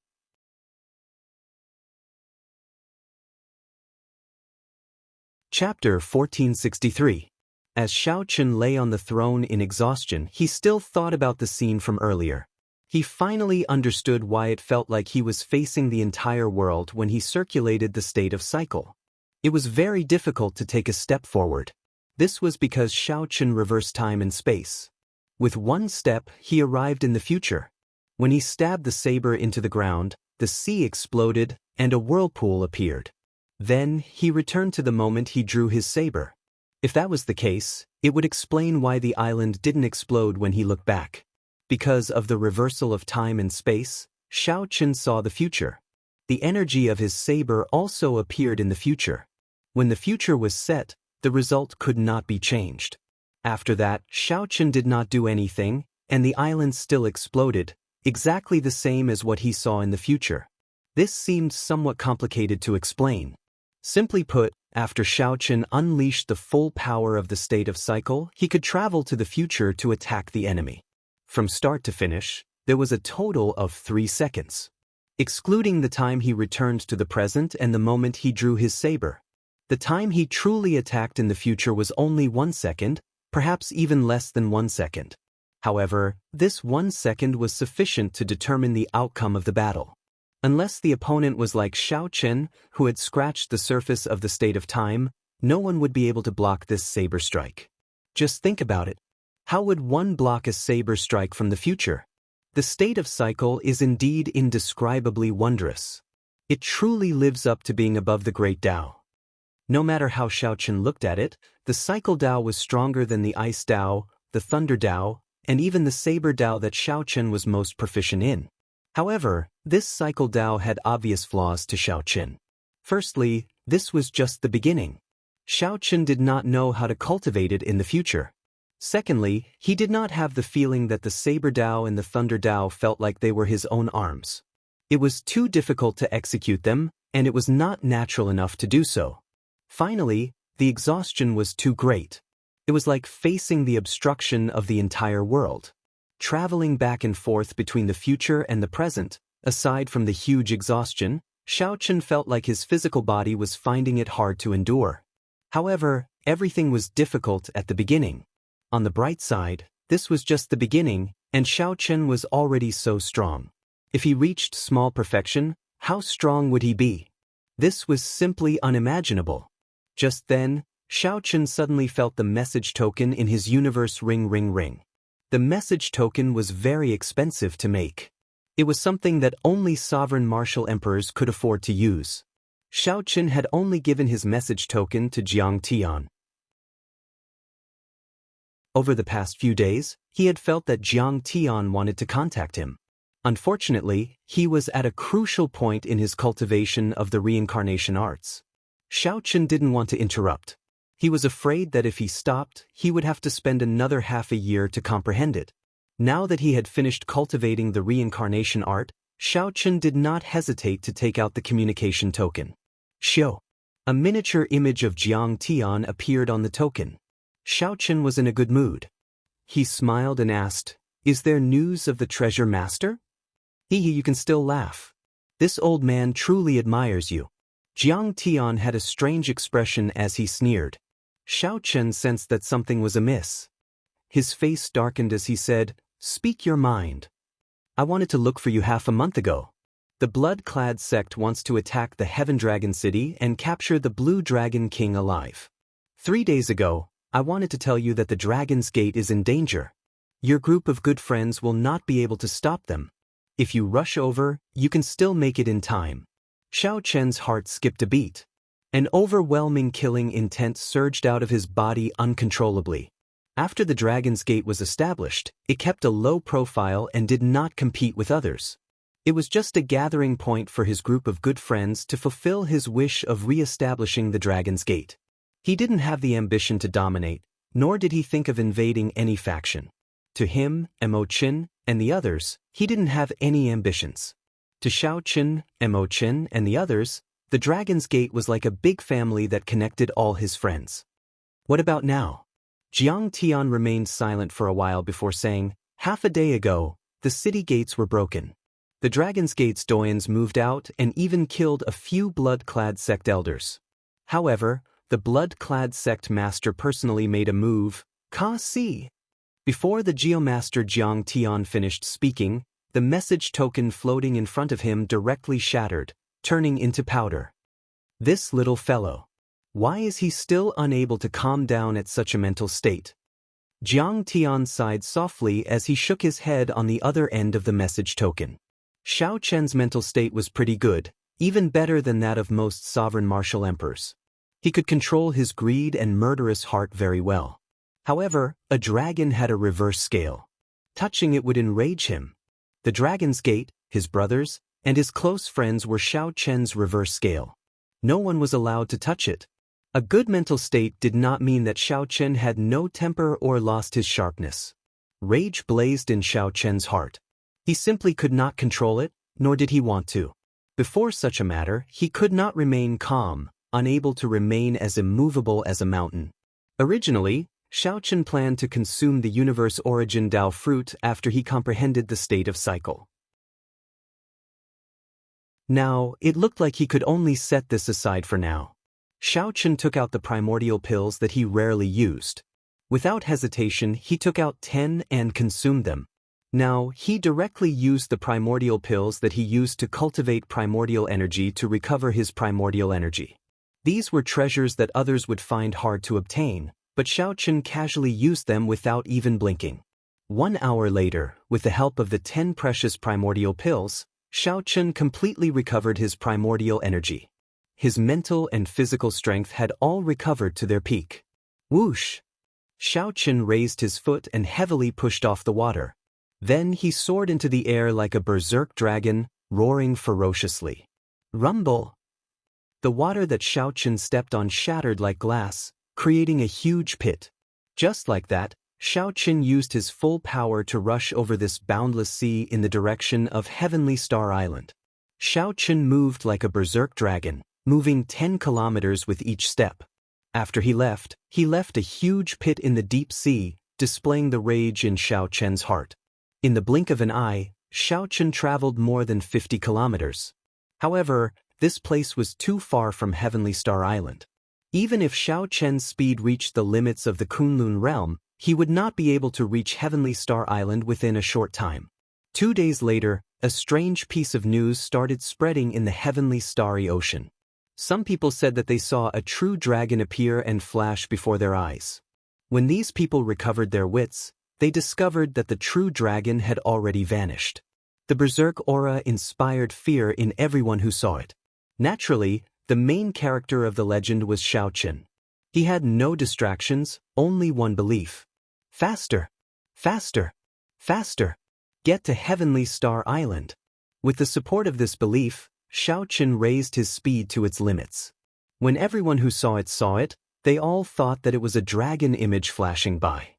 Chapter 1463. As Xiao Chen lay on the throne in exhaustion, he still thought about the scene from earlier. He finally understood why it felt like he was facing the entire world when he circulated the state of cycle. It was very difficult to take a step forward. This was because Xiao Chen reversed time and space. With one step, he arrived in the future. When he stabbed the saber into the ground, the sea exploded, and a whirlpool appeared. Then, he returned to the moment he drew his saber. If that was the case, it would explain why the island didn't explode when he looked back. Because of the reversal of time and space, Xiao Chen saw the future. The energy of his saber also appeared in the future. When the future was set, the result could not be changed. After that, Xiao Chen did not do anything, and the island still exploded, exactly the same as what he saw in the future. This seemed somewhat complicated to explain. Simply put, after Xiao Chen unleashed the full power of the state of cycle, he could travel to the future to attack the enemy. From start to finish, there was a total of 3 seconds. Excluding the time he returned to the present and the moment he drew his saber. The time he truly attacked in the future was only 1 second, perhaps even less than 1 second. However, this 1 second was sufficient to determine the outcome of the battle. Unless the opponent was like Xiao Chen, who had scratched the surface of the state of time, no one would be able to block this saber strike. Just think about it. How would one block a saber strike from the future? The state of cycle is indeed indescribably wondrous. It truly lives up to being above the great Tao. No matter how Xiao Chen looked at it, the cycle Tao was stronger than the ice Tao, the thunder Tao, and even the saber Tao that Xiao Chen was most proficient in. However, this cycle Tao had obvious flaws to Xiao Chen. Firstly, this was just the beginning. Xiao Chen did not know how to cultivate it in the future. Secondly, he did not have the feeling that the saber Tao and the thunder Tao felt like they were his own arms. It was too difficult to execute them, and it was not natural enough to do so. Finally, the exhaustion was too great. It was like facing the obstruction of the entire world. Traveling back and forth between the future and the present, aside from the huge exhaustion, Xiao Chen felt like his physical body was finding it hard to endure. However, everything was difficult at the beginning. On the bright side, this was just the beginning, and Xiao Chen was already so strong. If he reached small perfection, how strong would he be? This was simply unimaginable. Just then, Xiao Chen suddenly felt the message token in his universe ring ring ring. The message token was very expensive to make. It was something that only sovereign martial emperors could afford to use. Xiao Qun had only given his message token to Jiang Tian. Over the past few days, he had felt that Jiang Tian wanted to contact him. Unfortunately, he was at a crucial point in his cultivation of the reincarnation arts. Xiao Qun didn't want to interrupt. He was afraid that if he stopped, he would have to spend another half a year to comprehend it. Now that he had finished cultivating the reincarnation art, Xiao Qun did not hesitate to take out the communication token. Xiao. A miniature image of Jiang Tian appeared on the token. Xiao Qun was in a good mood. He smiled and asked, "Is there news of the treasure master?" You can still laugh. This old man truly admires you. Jiang Tian had a strange expression as he sneered. Xiao Qun sensed that something was amiss. His face darkened as he said, "Speak your mind. I wanted to look for you half a month ago. The blood-clad sect wants to attack the Heaven Dragon City and capture the Blue Dragon King alive. 3 days ago, I wanted to tell you that the Dragon's Gate is in danger. Your group of good friends will not be able to stop them. If you rush over, you can still make it in time." Xiao Chen's heart skipped a beat. An overwhelming killing intent surged out of his body uncontrollably. After the Dragon's Gate was established, it kept a low profile and did not compete with others. It was just a gathering point for his group of good friends to fulfill his wish of re-establishing the Dragon's Gate. He didn't have the ambition to dominate, nor did he think of invading any faction. To him, Mo Qin, and the others, he didn't have any ambitions. To Xiao Qun, Mo Qin, and the others, the Dragon's Gate was like a big family that connected all his friends. What about now? Jiang Tian remained silent for a while before saying, "Half a day ago, the city gates were broken. The Dragon's Gate's doyens moved out and even killed a few blood-clad sect elders. However, the blood-clad sect master personally made a move, Ka-si." Before the Geomaster Jiang Tian finished speaking, the message token floating in front of him directly shattered, turning into powder. This little fellow. Why is he still unable to calm down at such a mental state? Jiang Tian sighed softly as he shook his head on the other end of the message token. Xiao Chen's mental state was pretty good, even better than that of most sovereign martial emperors. He could control his greed and murderous heart very well. However, a dragon had a reverse scale. Touching it would enrage him. The Dragon's Gate, his brothers, and his close friends were Xiao Chen's reverse scale. No one was allowed to touch it. A good mental state did not mean that Xiao Chen had no temper or lost his sharpness. Rage blazed in Xiao Chen's heart. He simply could not control it, nor did he want to. Before such a matter, he could not remain calm, unable to remain as immovable as a mountain. Originally, Xiao Chen planned to consume the universe origin Dao fruit after he comprehended the state of cycle. Now, it looked like he could only set this aside for now. Xiao Chen took out the primordial pills that he rarely used. Without hesitation, he took out 10 and consumed them. Now, he directly used the primordial pills that he used to cultivate primordial energy to recover his primordial energy. These were treasures that others would find hard to obtain, but Xiao Chen casually used them without even blinking. 1 hour later, with the help of the 10 precious primordial pills, Xiao Chen completely recovered his primordial energy. His mental and physical strength had all recovered to their peak. Whoosh! Xiao Chen raised his foot and heavily pushed off the water. Then he soared into the air like a berserk dragon, roaring ferociously. Rumble! The water that Xiao Chen stepped on shattered like glass, creating a huge pit. Just like that, Xiao Chen used his full power to rush over this boundless sea in the direction of Heavenly Star Island. Xiao Chen moved like a berserk dragon, moving 10 kilometers with each step. After he left a huge pit in the deep sea, displaying the rage in Xiao Chen's heart. In the blink of an eye, Xiao Chen traveled more than 50 kilometers. However, this place was too far from Heavenly Star Island. Even if Xiao Chen's speed reached the limits of the Kunlun realm, he would not be able to reach Heavenly Star Island within a short time. 2 days later, a strange piece of news started spreading in the Heavenly Starry Ocean. Some people said that they saw a true dragon appear and flash before their eyes. When these people recovered their wits, they discovered that the true dragon had already vanished. The berserk aura inspired fear in everyone who saw it. Naturally, the main character of the legend was Shao Qin. He had no distractions, only one belief. Faster! Faster! Faster! Get to Heavenly Star Island! With the support of this belief, Shao Qin raised his speed to its limits. When everyone who saw it, they all thought that it was a dragon image flashing by.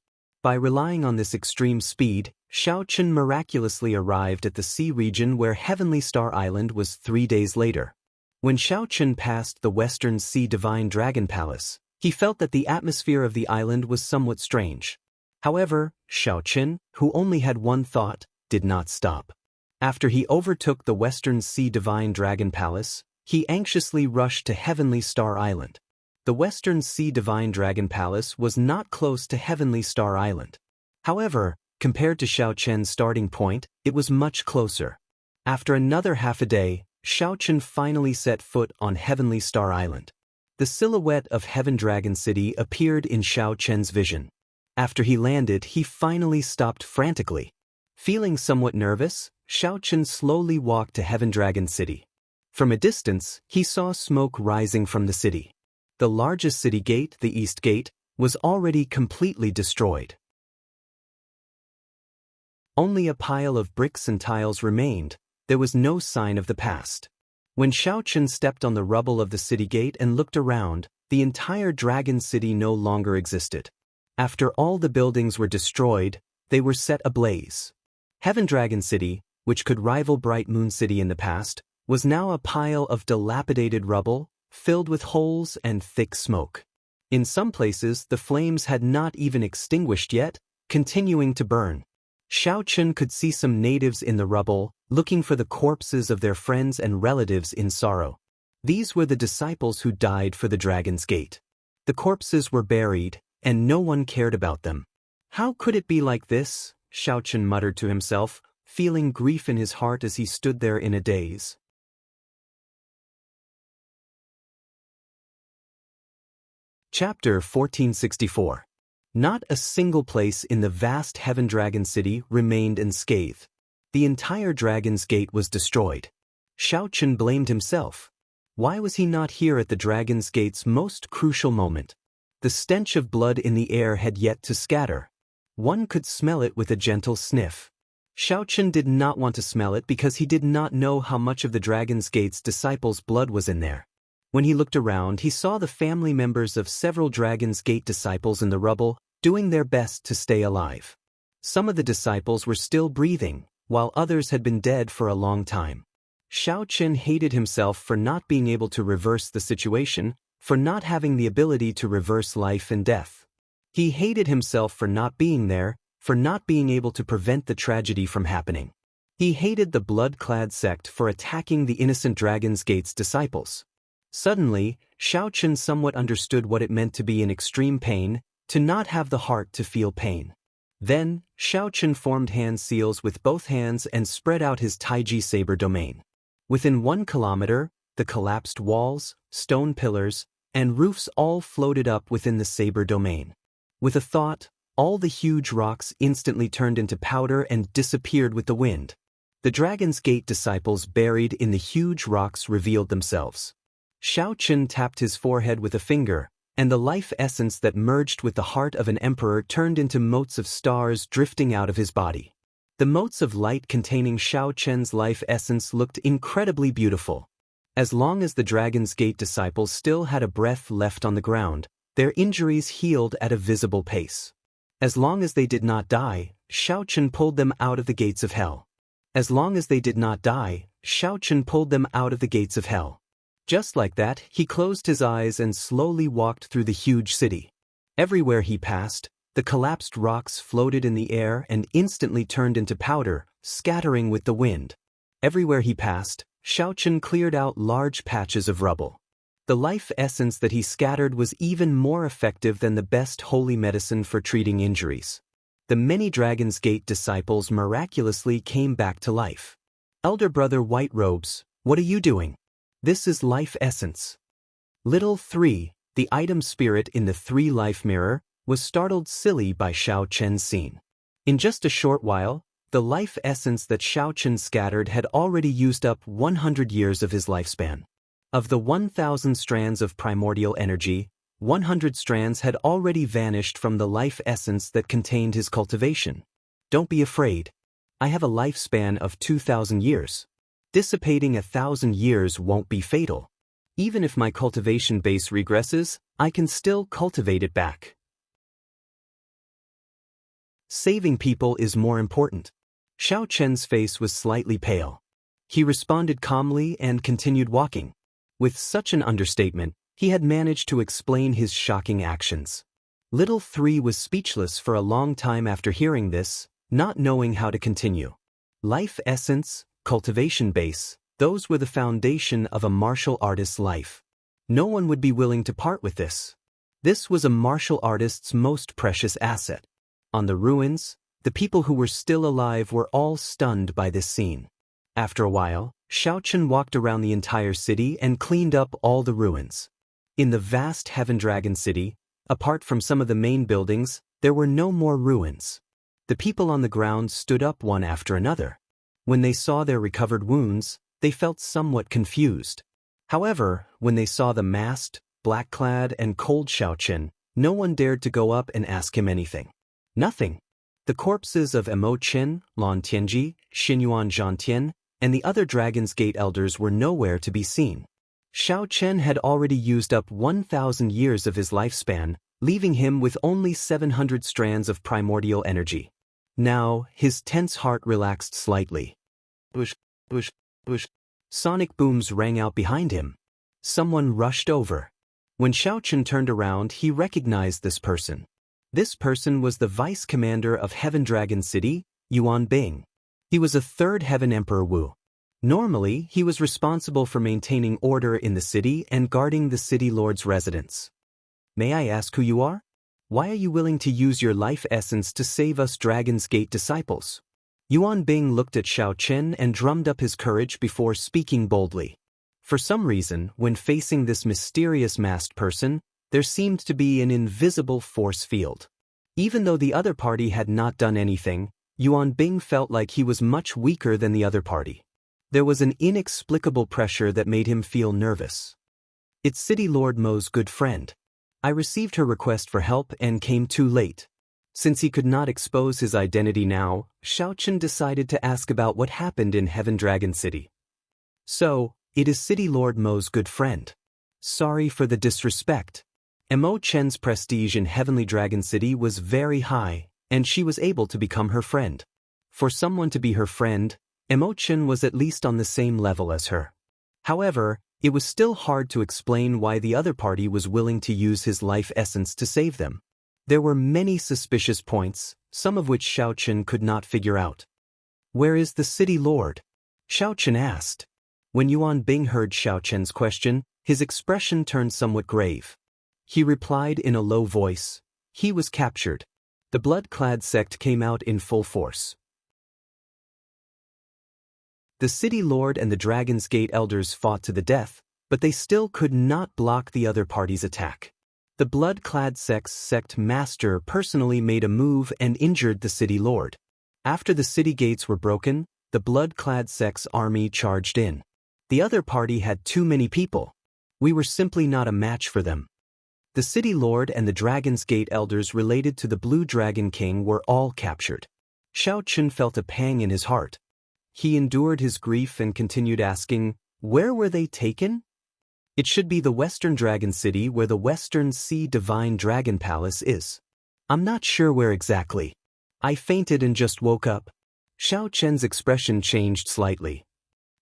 By relying on this extreme speed, Shao Qin miraculously arrived at the sea region where Heavenly Star Island was 3 days later. When Shao Qin passed the Western Sea Divine Dragon Palace, he felt that the atmosphere of the island was somewhat strange. However, Shao Qin, who only had one thought, did not stop. After he overtook the Western Sea Divine Dragon Palace, he anxiously rushed to Heavenly Star Island. The Western Sea Divine Dragon Palace was not close to Heavenly Star Island. However, compared to Shao Qin's starting point, it was much closer. After another half a day, Shao Qin finally set foot on Heavenly Star Island. The silhouette of Heaven Dragon City appeared in Shao Qin's vision. After he landed, he finally stopped frantically. Feeling somewhat nervous, Shao Qin slowly walked to Heaven Dragon City. From a distance, he saw smoke rising from the city. The largest city gate, the East Gate, was already completely destroyed. Only a pile of bricks and tiles remained. There was no sign of the past. When Shao Qin stepped on the rubble of the city gate and looked around, the entire dragon city no longer existed. After all the buildings were destroyed, they were set ablaze. Heaven Dragon City, which could rival Bright Moon City in the past, was now a pile of dilapidated rubble, filled with holes and thick smoke. In some places, the flames had not even extinguished yet, continuing to burn. Shao Qin could see some natives in the rubble, looking for the corpses of their friends and relatives in sorrow. These were the disciples who died for the Dragon's Gate. The corpses were buried, and no one cared about them. How could it be like this? Shao Qin muttered to himself, feeling grief in his heart as he stood there in a daze. Chapter 1464. Not a single place in the vast Heaven Dragon City remained unscathed. The entire Dragon's Gate was destroyed. Shao Qin blamed himself. Why was he not here at the Dragon's Gate's most crucial moment? The stench of blood in the air had yet to scatter. One could smell it with a gentle sniff. Shao Qin did not want to smell it because he did not know how much of the Dragon's Gate's disciples' blood was in there. When he looked around, he saw the family members of several Dragon's Gate disciples in the rubble, doing their best to stay alive. Some of the disciples were still breathing, while others had been dead for a long time. Shao Qin hated himself for not being able to reverse the situation, for not having the ability to reverse life and death. He hated himself for not being there, for not being able to prevent the tragedy from happening. He hated the blood-clad sect for attacking the innocent Dragon's Gate's disciples. Suddenly, Shao Qin somewhat understood what it meant to be in extreme pain, to not have the heart to feel pain. Then, Shao Qin formed hand seals with both hands and spread out his Taiji saber domain. Within 1 kilometer, the collapsed walls, stone pillars, and roofs all floated up within the saber domain. With a thought, all the huge rocks instantly turned into powder and disappeared with the wind. The Dragon's Gate disciples buried in the huge rocks revealed themselves. Shao Qin tapped his forehead with a finger, and the life essence that merged with the heart of an emperor turned into motes of stars drifting out of his body. The motes of light containing Shao Qin's life essence looked incredibly beautiful. As long as the Dragon's Gate disciples still had a breath left on the ground, their injuries healed at a visible pace. As long as they did not die, Shao Qin pulled them out of the gates of hell. As long as they did not die, Shao Qin pulled them out of the gates of hell. Just like that, he closed his eyes and slowly walked through the huge city. Everywhere he passed, the collapsed rocks floated in the air and instantly turned into powder, scattering with the wind. Everywhere he passed, Shao Qin cleared out large patches of rubble. The life essence that he scattered was even more effective than the best holy medicine for treating injuries. The many Dragon's Gate disciples miraculously came back to life. Elder Brother White Robes, what are you doing? This is life essence. Little 3, the item spirit in the 3 life mirror, was startled silly by Shao Qin's scene. In just a short while, the life essence that Xiaochen scattered had already used up 100 years of his lifespan. Of the 1,000 strands of primordial energy, 100 strands had already vanished from the life essence that contained his cultivation. Don't be afraid. I have a lifespan of 2,000 years. Dissipating 1,000 years won't be fatal. Even if my cultivation base regresses, I can still cultivate it back. Saving people is more important. Xiaochen's face was slightly pale. He responded calmly and continued walking. With such an understatement, he had managed to explain his shocking actions. Little Three was speechless for a long time after hearing this, not knowing how to continue. Life essence, cultivation base, those were the foundation of a martial artist's life. No one would be willing to part with this. This was a martial artist's most precious asset. On the ruins, the people who were still alive were all stunned by this scene. After a while, Xiaochen walked around the entire city and cleaned up all the ruins. In the vast Heaven Dragon City, apart from some of the main buildings, there were no more ruins. The people on the ground stood up one after another. When they saw their recovered wounds, they felt somewhat confused. However, when they saw the masked, black-clad, and cold Xiaochen, no one dared to go up and ask him anything. Nothing. The corpses of Emo Chen, Lan Tianji, Xinyuan Zhantian, and the other Dragon's Gate elders were nowhere to be seen. Xiaochen had already used up 1,000 years of his lifespan, leaving him with only 700 strands of primordial energy. Now, his tense heart relaxed slightly. Bush, bush, bush. Sonic booms rang out behind him. Someone rushed over. When Xiaochen turned around, he recognized this person. This person was the vice commander of Heaven Dragon City, Yuan Bing. He was a third Heaven Emperor Wu. Normally, he was responsible for maintaining order in the city and guarding the city lord's residence. May I ask who you are? Why are you willing to use your life essence to save us Dragon's Gate disciples? Yuan Bing looked at Xiaochen and drummed up his courage before speaking boldly. For some reason, when facing this mysterious masked person, there seemed to be an invisible force field. Even though the other party had not done anything, Yuan Bing felt like he was much weaker than the other party. There was an inexplicable pressure that made him feel nervous. It's City Lord Mo's good friend. I received her request for help and came too late. Since he could not expose his identity now, Xiaochen decided to ask about what happened in Heaven Dragon City. So, it is City Lord Mo's good friend. Sorry for the disrespect. Emo Chen's prestige in Heavenly Dragon City was very high, and she was able to become her friend. For someone to be her friend, Emo Chen was at least on the same level as her. However, it was still hard to explain why the other party was willing to use his life essence to save them. There were many suspicious points, some of which Xiaochen could not figure out. Where is the city lord? Xiaochen asked. When Yuan Bing heard Xiaochen's question, his expression turned somewhat grave. He replied in a low voice, he was captured. The blood-clad sect came out in full force. The city lord and the Dragon's Gate elders fought to the death, but they still could not block the other party's attack. The blood-clad sect's sect master personally made a move and injured the city lord. After the city gates were broken, the blood-clad sect's army charged in. The other party had too many people. We were simply not a match for them. The city lord and the Dragon's Gate elders related to the Blue Dragon King were all captured. Xiaochen felt a pang in his heart. He endured his grief and continued asking, where were they taken? It should be the Western Dragon City where the Western Sea Divine Dragon Palace is. I'm not sure where exactly. I fainted and just woke up. Xiaochen's expression changed slightly.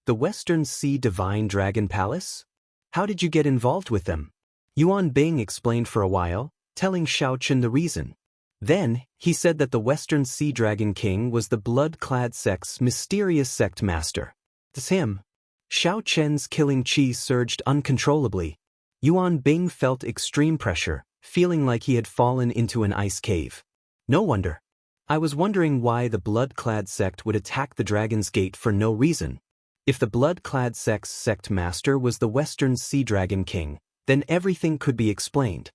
The Western Sea Divine Dragon Palace? How did you get involved with them? Yuan Bing explained for a while, telling Xiaochen the reason. Then, he said that the Western Sea Dragon King was the blood-clad sect's mysterious sect master. It's him. Xiaochen's killing chi surged uncontrollably. Yuan Bing felt extreme pressure, feeling like he had fallen into an ice cave. No wonder. I was wondering why the blood-clad sect would attack the Dragon's Gate for no reason. If the blood-clad sect's sect master was the Western Sea Dragon King, then everything could be explained.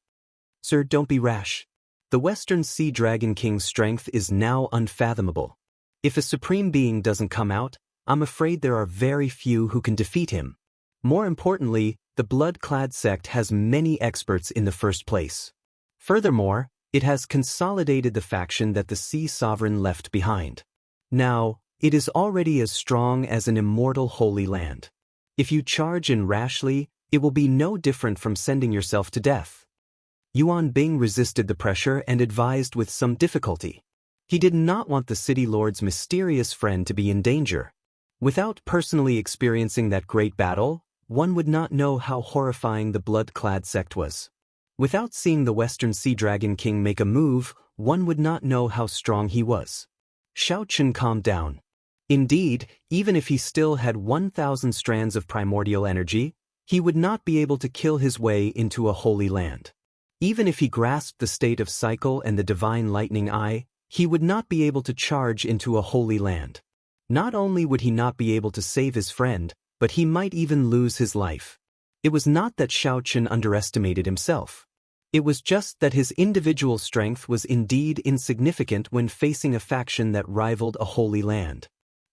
Sir, don't be rash. The Western Sea Dragon King's strength is now unfathomable. If a supreme being doesn't come out, I'm afraid there are very few who can defeat him. More importantly, the blood-clad sect has many experts in the first place. Furthermore, it has consolidated the faction that the Sea Sovereign left behind. Now, it is already as strong as an immortal holy land. If you charge in rashly, it will be no different from sending yourself to death. Yuan Bing resisted the pressure and advised with some difficulty. He did not want the city lord's mysterious friend to be in danger. Without personally experiencing that great battle, one would not know how horrifying the blood-clad sect was. Without seeing the Western Sea Dragon King make a move, one would not know how strong he was. Xiao Chen calmed down. Indeed, even if he still had 1,000 strands of primordial energy, he would not be able to kill his way into a holy land. Even if he grasped the state of cycle and the divine lightning eye, he would not be able to charge into a holy land. Not only would he not be able to save his friend, but he might even lose his life. It was not that Xiao Chen underestimated himself. It was just that his individual strength was indeed insignificant when facing a faction that rivaled a holy land.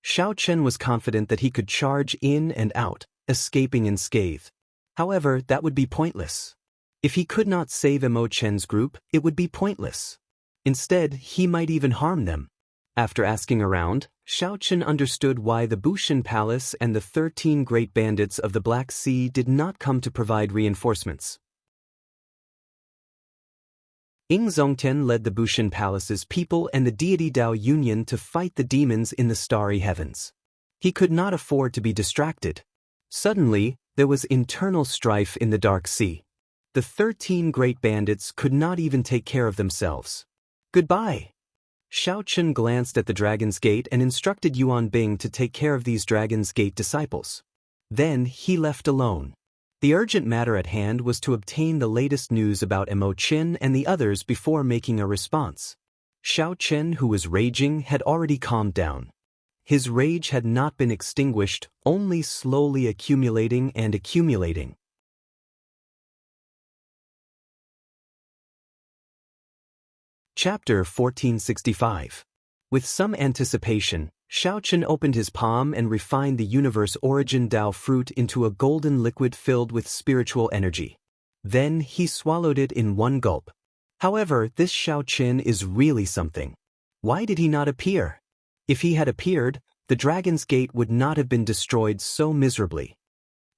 Xiao Chen was confident that he could charge in and out, escaping unscathed. However, that would be pointless. If he could not save Mo Chen's group, it would be pointless. Instead, he might even harm them. After asking around, Xiao Chen understood why the Bushan Palace and the 13 great bandits of the Black Sea did not come to provide reinforcements. Ying Zongtian led the Bushan Palace's people and the deity Dao Union to fight the demons in the starry heavens. He could not afford to be distracted. Suddenly, there was internal strife in the Dark Sea. The 13 great bandits could not even take care of themselves. Goodbye. Xiao Chen glanced at the Dragon's Gate and instructed Yuan Bing to take care of these Dragon's Gate disciples. Then he left alone. The urgent matter at hand was to obtain the latest news about Mo Chen and the others before making a response. Xiao Chen, who was raging, had already calmed down. His rage had not been extinguished, only slowly accumulating and accumulating. Chapter 1465. With some anticipation, Xiao Chen opened his palm and refined the universe origin Dao fruit into a golden liquid filled with spiritual energy. Then he swallowed it in one gulp. However, this Xiao Chen is really something. Why did he not appear? If he had appeared, the Dragon's Gate would not have been destroyed so miserably.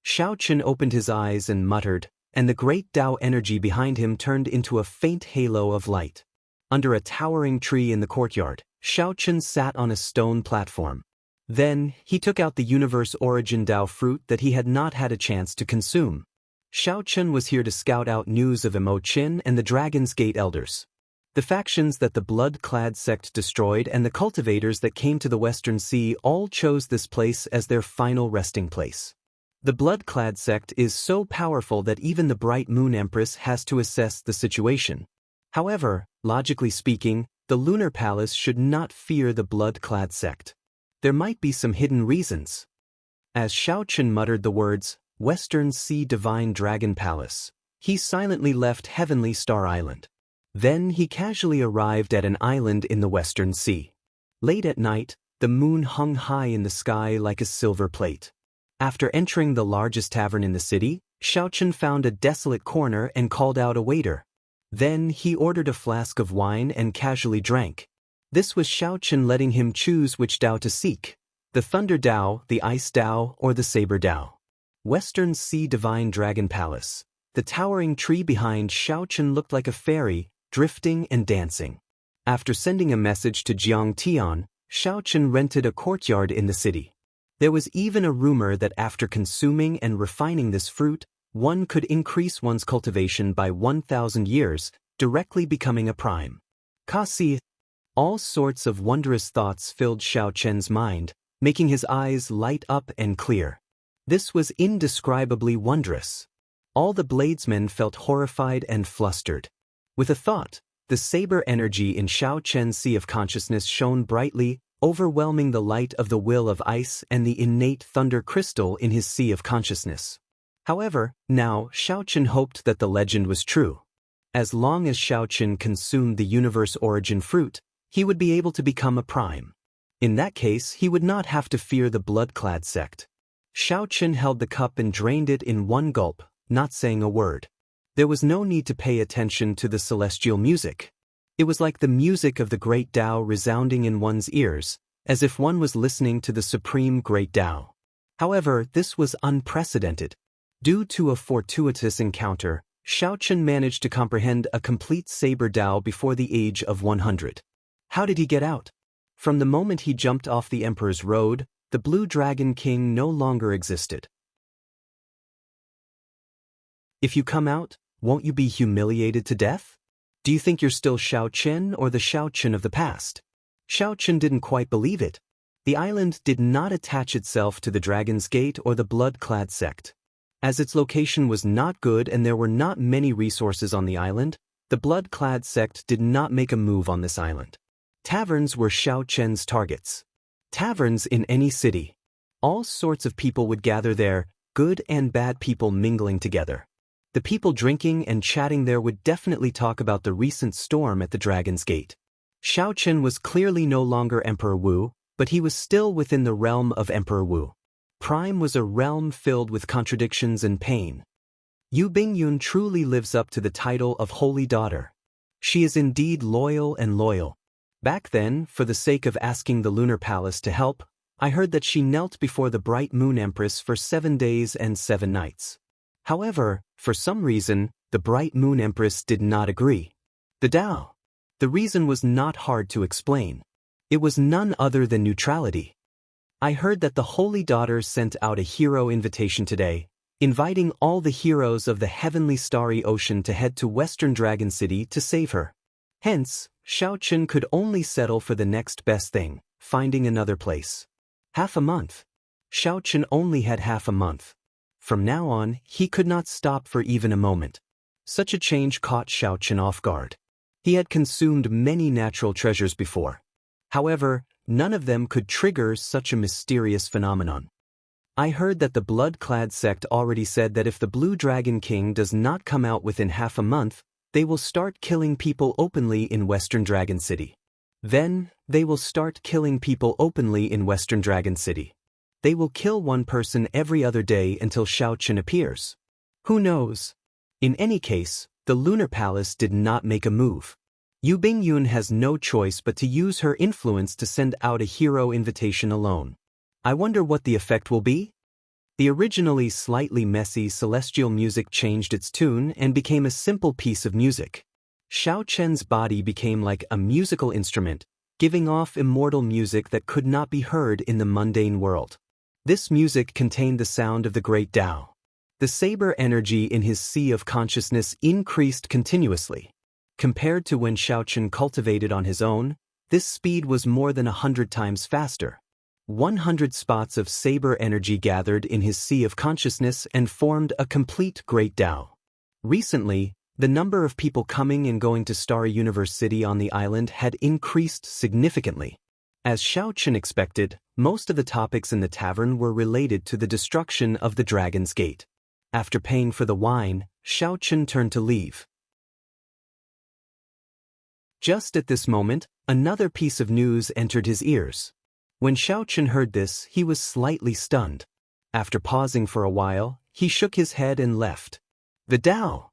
Xiao Chen opened his eyes and muttered, and the great Dao energy behind him turned into a faint halo of light. Under a towering tree in the courtyard, Xiao Chen sat on a stone platform. Then, he took out the universe origin Dao fruit that he had not had a chance to consume. Xiao Chen was here to scout out news of Mo Chen and the Dragon's Gate elders. The factions that the blood-clad sect destroyed and the cultivators that came to the Western Sea all chose this place as their final resting place. The blood-clad sect is so powerful that even the Bright Moon Empress has to assess the situation. However, logically speaking, the Lunar Palace should not fear the blood-clad sect. There might be some hidden reasons. As Xiao Chen muttered the words, Western Sea Divine Dragon Palace, he silently left Heavenly Star Island. Then he casually arrived at an island in the Western Sea. Late at night, the moon hung high in the sky like a silver plate. After entering the largest tavern in the city, Xiao Chen found a desolate corner and called out a waiter. Then he ordered a flask of wine and casually drank. This was Xiao Chen letting him choose which Dao to seek, the Thunder Dao, the Ice Dao, or the Saber Dao. Western Sea Divine Dragon Palace. The towering tree behind Xiao Chen looked like a fairy, drifting and dancing. After sending a message to Jiang Tian, Xiao Chen rented a courtyard in the city. There was even a rumor that after consuming and refining this fruit, one could increase one's cultivation by 1,000 years, directly becoming a prime. Kasi. All sorts of wondrous thoughts filled Xiao Chen's mind, making his eyes light up and clear. This was indescribably wondrous. All the bladesmen felt horrified and flustered. With a thought, the saber energy in Xiao Chen's sea of consciousness shone brightly, overwhelming the light of the will of ice and the innate thunder crystal in his sea of consciousness. However, now Xiao Chen hoped that the legend was true. As long as Xiaoqun consumed the universe origin fruit, he would be able to become a prime. In that case, he would not have to fear the blood-clad sect. Xiaoqun held the cup and drained it in one gulp, not saying a word. There was no need to pay attention to the celestial music. It was like the music of the great Tao resounding in one's ears, as if one was listening to the supreme great Tao. However, this was unprecedented. Due to a fortuitous encounter, Xiaoqun managed to comprehend a complete saber Tao before the age of 100. How did he get out? From the moment he jumped off the Emperor's Road, the Blue Dragon King no longer existed. If you come out, won't you be humiliated to death? Do you think you're still Xiaoqun or the Xiaoqun of the past? Xiaoqun didn't quite believe it. The island did not attach itself to the Dragon's Gate or the blood-clad sect. As its location was not good and there were not many resources on the island, the blood-clad sect did not make a move on this island. Taverns were Xiaoqun's targets. Taverns in any city. All sorts of people would gather there, good and bad people mingling together. The people drinking and chatting there would definitely talk about the recent storm at the Dragon's Gate. Xiaoqun was clearly no longer Emperor Wu, but he was still within the realm of Emperor Wu. Prime was a realm filled with contradictions and pain. Yu Bingyun truly lives up to the title of Holy Daughter. She is indeed loyal and loyal. Back then, for the sake of asking the Lunar Palace to help, I heard that she knelt before the Bright Moon Empress for 7 days and 7 nights. However, for some reason, the Bright Moon Empress did not agree. The Tao. The reason was not hard to explain. It was none other than neutrality. I heard that the Holy Daughter sent out a hero invitation today, inviting all the heroes of the heavenly starry ocean to head to Western Dragon City to save her. Hence, Xiaoqun could only settle for the next best thing, finding another place. Half a month. Xiaoqun only had half a month. From now on, he could not stop for even a moment. Such a change caught Xiaoqun off guard. He had consumed many natural treasures before. However, none of them could trigger such a mysterious phenomenon. I heard that the blood-clad sect already said that if the Blue Dragon King does not come out within half a month, they will start killing people openly in Western Dragon City. Then, they will start killing people openly in Western Dragon City. They will kill one person every other day until Xiaoqun appears. Who knows? In any case, the Lunar Palace did not make a move. Yu Bingyun has no choice but to use her influence to send out a hero invitation alone. I wonder what the effect will be? The originally slightly messy celestial music changed its tune and became a simple piece of music. Xiaoqun's body became like a musical instrument, giving off immortal music that could not be heard in the mundane world. This music contained the sound of the great Tao. The saber energy in his sea of consciousness increased continuously. Compared to when Xiaoqun cultivated on his own, this speed was more than 100 times faster. 100 spots of saber energy gathered in his sea of consciousness and formed a complete great Tao. Recently, the number of people coming and going to Starry Universe City on the island had increased significantly. As Xiaoqun expected, most of the topics in the tavern were related to the destruction of the Dragon's Gate. After paying for the wine, Xiaoqun turned to leave. Just at this moment, another piece of news entered his ears. When Xiaoqun heard this, he was slightly stunned. After pausing for a while, he shook his head and left. The Tao.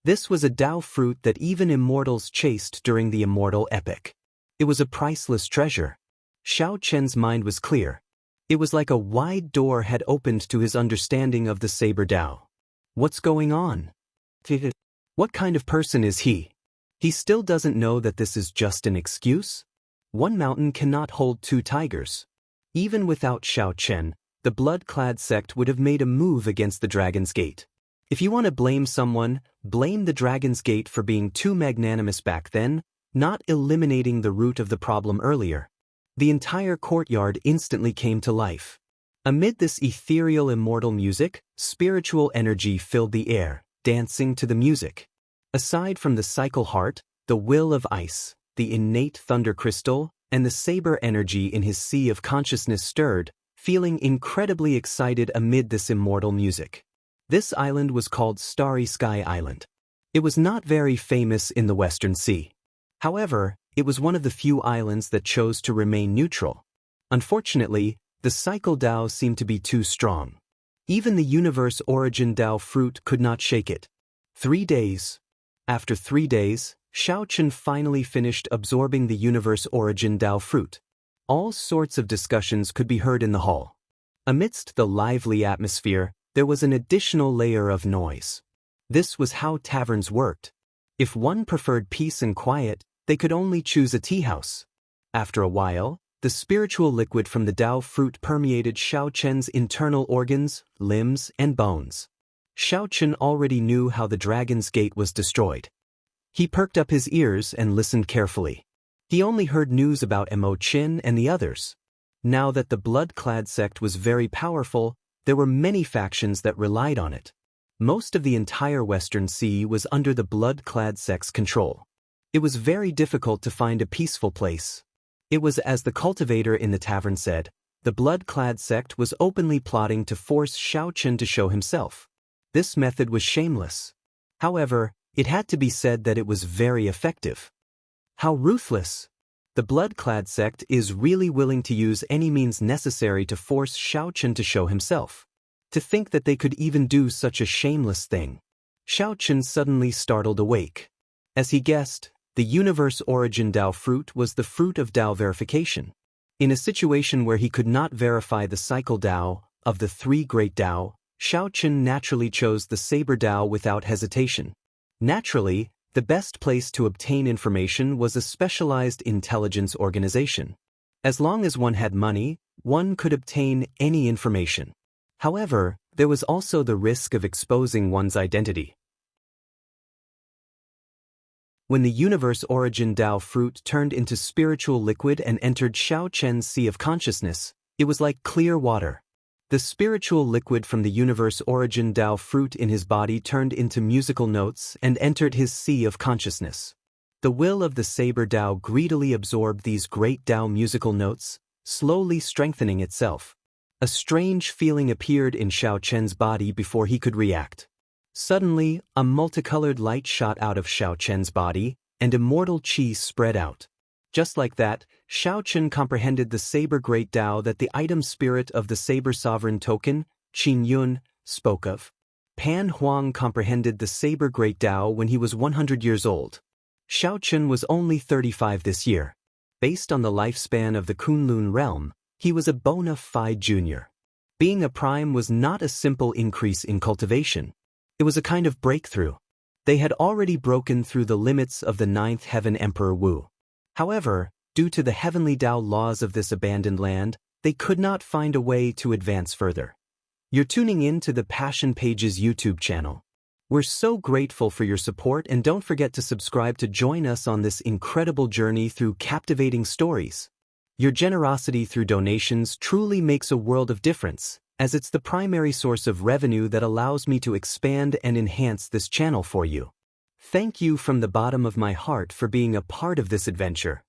This was a Tao fruit that even immortals chased during the immortal epic. It was a priceless treasure. Xiaoqun's mind was clear. It was like a wide door had opened to his understanding of the Saber Tao. What's going on? What kind of person is he? He still doesn't know that this is just an excuse? One mountain cannot hold 2 tigers. Even without Xiaoqun, the blood-clad sect would have made a move against the Dragon's Gate. If you want to blame someone, blame the Dragon's Gate for being too magnanimous back then, not eliminating the root of the problem earlier. The entire courtyard instantly came to life. Amid this ethereal immortal music, spiritual energy filled the air, dancing to the music. Aside from the cycle heart, the will of ice, the innate thunder crystal, and the saber energy in his sea of consciousness stirred, feeling incredibly excited amid this immortal music. This island was called Starry Sky Island. It was not very famous in the Western Sea. However, it was one of the few islands that chose to remain neutral. Unfortunately, the cycle Tao seemed to be too strong. Even the universe origin Tao fruit could not shake it. 3 days. After 3 days, Xiaochen finally finished absorbing the universe origin Tao fruit. All sorts of discussions could be heard in the hall. Amidst the lively atmosphere, there was an additional layer of noise. This was how taverns worked. If one preferred peace and quiet, they could only choose a tea house. After a while, the spiritual liquid from the Tao fruit permeated Xiaochen's internal organs, limbs, and bones. Xiaochen already knew how the dragon's gate was destroyed. He perked up his ears and listened carefully. He only heard news about Mo Qin and the others. Now that the blood-clad sect was very powerful, there were many factions that relied on it. Most of the entire Western Sea was under the blood-clad sect's control. It was very difficult to find a peaceful place. It was as the cultivator in the tavern said, the blood-clad sect was openly plotting to force Xiaochen to show himself. This method was shameless. However, it had to be said that it was very effective. How ruthless! The blood-clad sect is really willing to use any means necessary to force Xiaochen to show himself. To think that they could even do such a shameless thing. Xiaochen suddenly startled awake. As he guessed, the universe origin Tao fruit was the fruit of Tao verification. In a situation where he could not verify the cycle Tao of the 3 great Tao, Xiaochen naturally chose the saber Tao without hesitation. Naturally, the best place to obtain information was a specialized intelligence organization. As long as one had money, one could obtain any information. However, there was also the risk of exposing one's identity. When the universe origin Tao fruit turned into spiritual liquid and entered Xiaochen's sea of consciousness, it was like clear water. The spiritual liquid from the universe origin Tao fruit in his body turned into musical notes and entered his sea of consciousness. The will of the saber Tao greedily absorbed these great Tao musical notes, slowly strengthening itself. A strange feeling appeared in Xiaochen's body before he could react. Suddenly, a multicolored light shot out of Xiaochen's body, and immortal qi spread out. Just like that, Xiaochen comprehended the saber great Tao that the item spirit of the saber sovereign token, Qin Yun, spoke of. Pan Huang comprehended the saber great Tao when he was 100 years old. Xiaochen was only 35 this year. Based on the lifespan of the Kunlun realm, he was a bona fide junior. Being a prime was not a simple increase in cultivation. It was a kind of breakthrough. They had already broken through the limits of the 9th heaven Emperor Wu. However, due to the heavenly Tao laws of this abandoned land, they could not find a way to advance further. You're tuning in to the Passion Pages YouTube channel. We're so grateful for your support, and don't forget to subscribe to join us on this incredible journey through captivating stories. Your generosity through donations truly makes a world of difference, as it's the primary source of revenue that allows me to expand and enhance this channel for you. Thank you from the bottom of my heart for being a part of this adventure.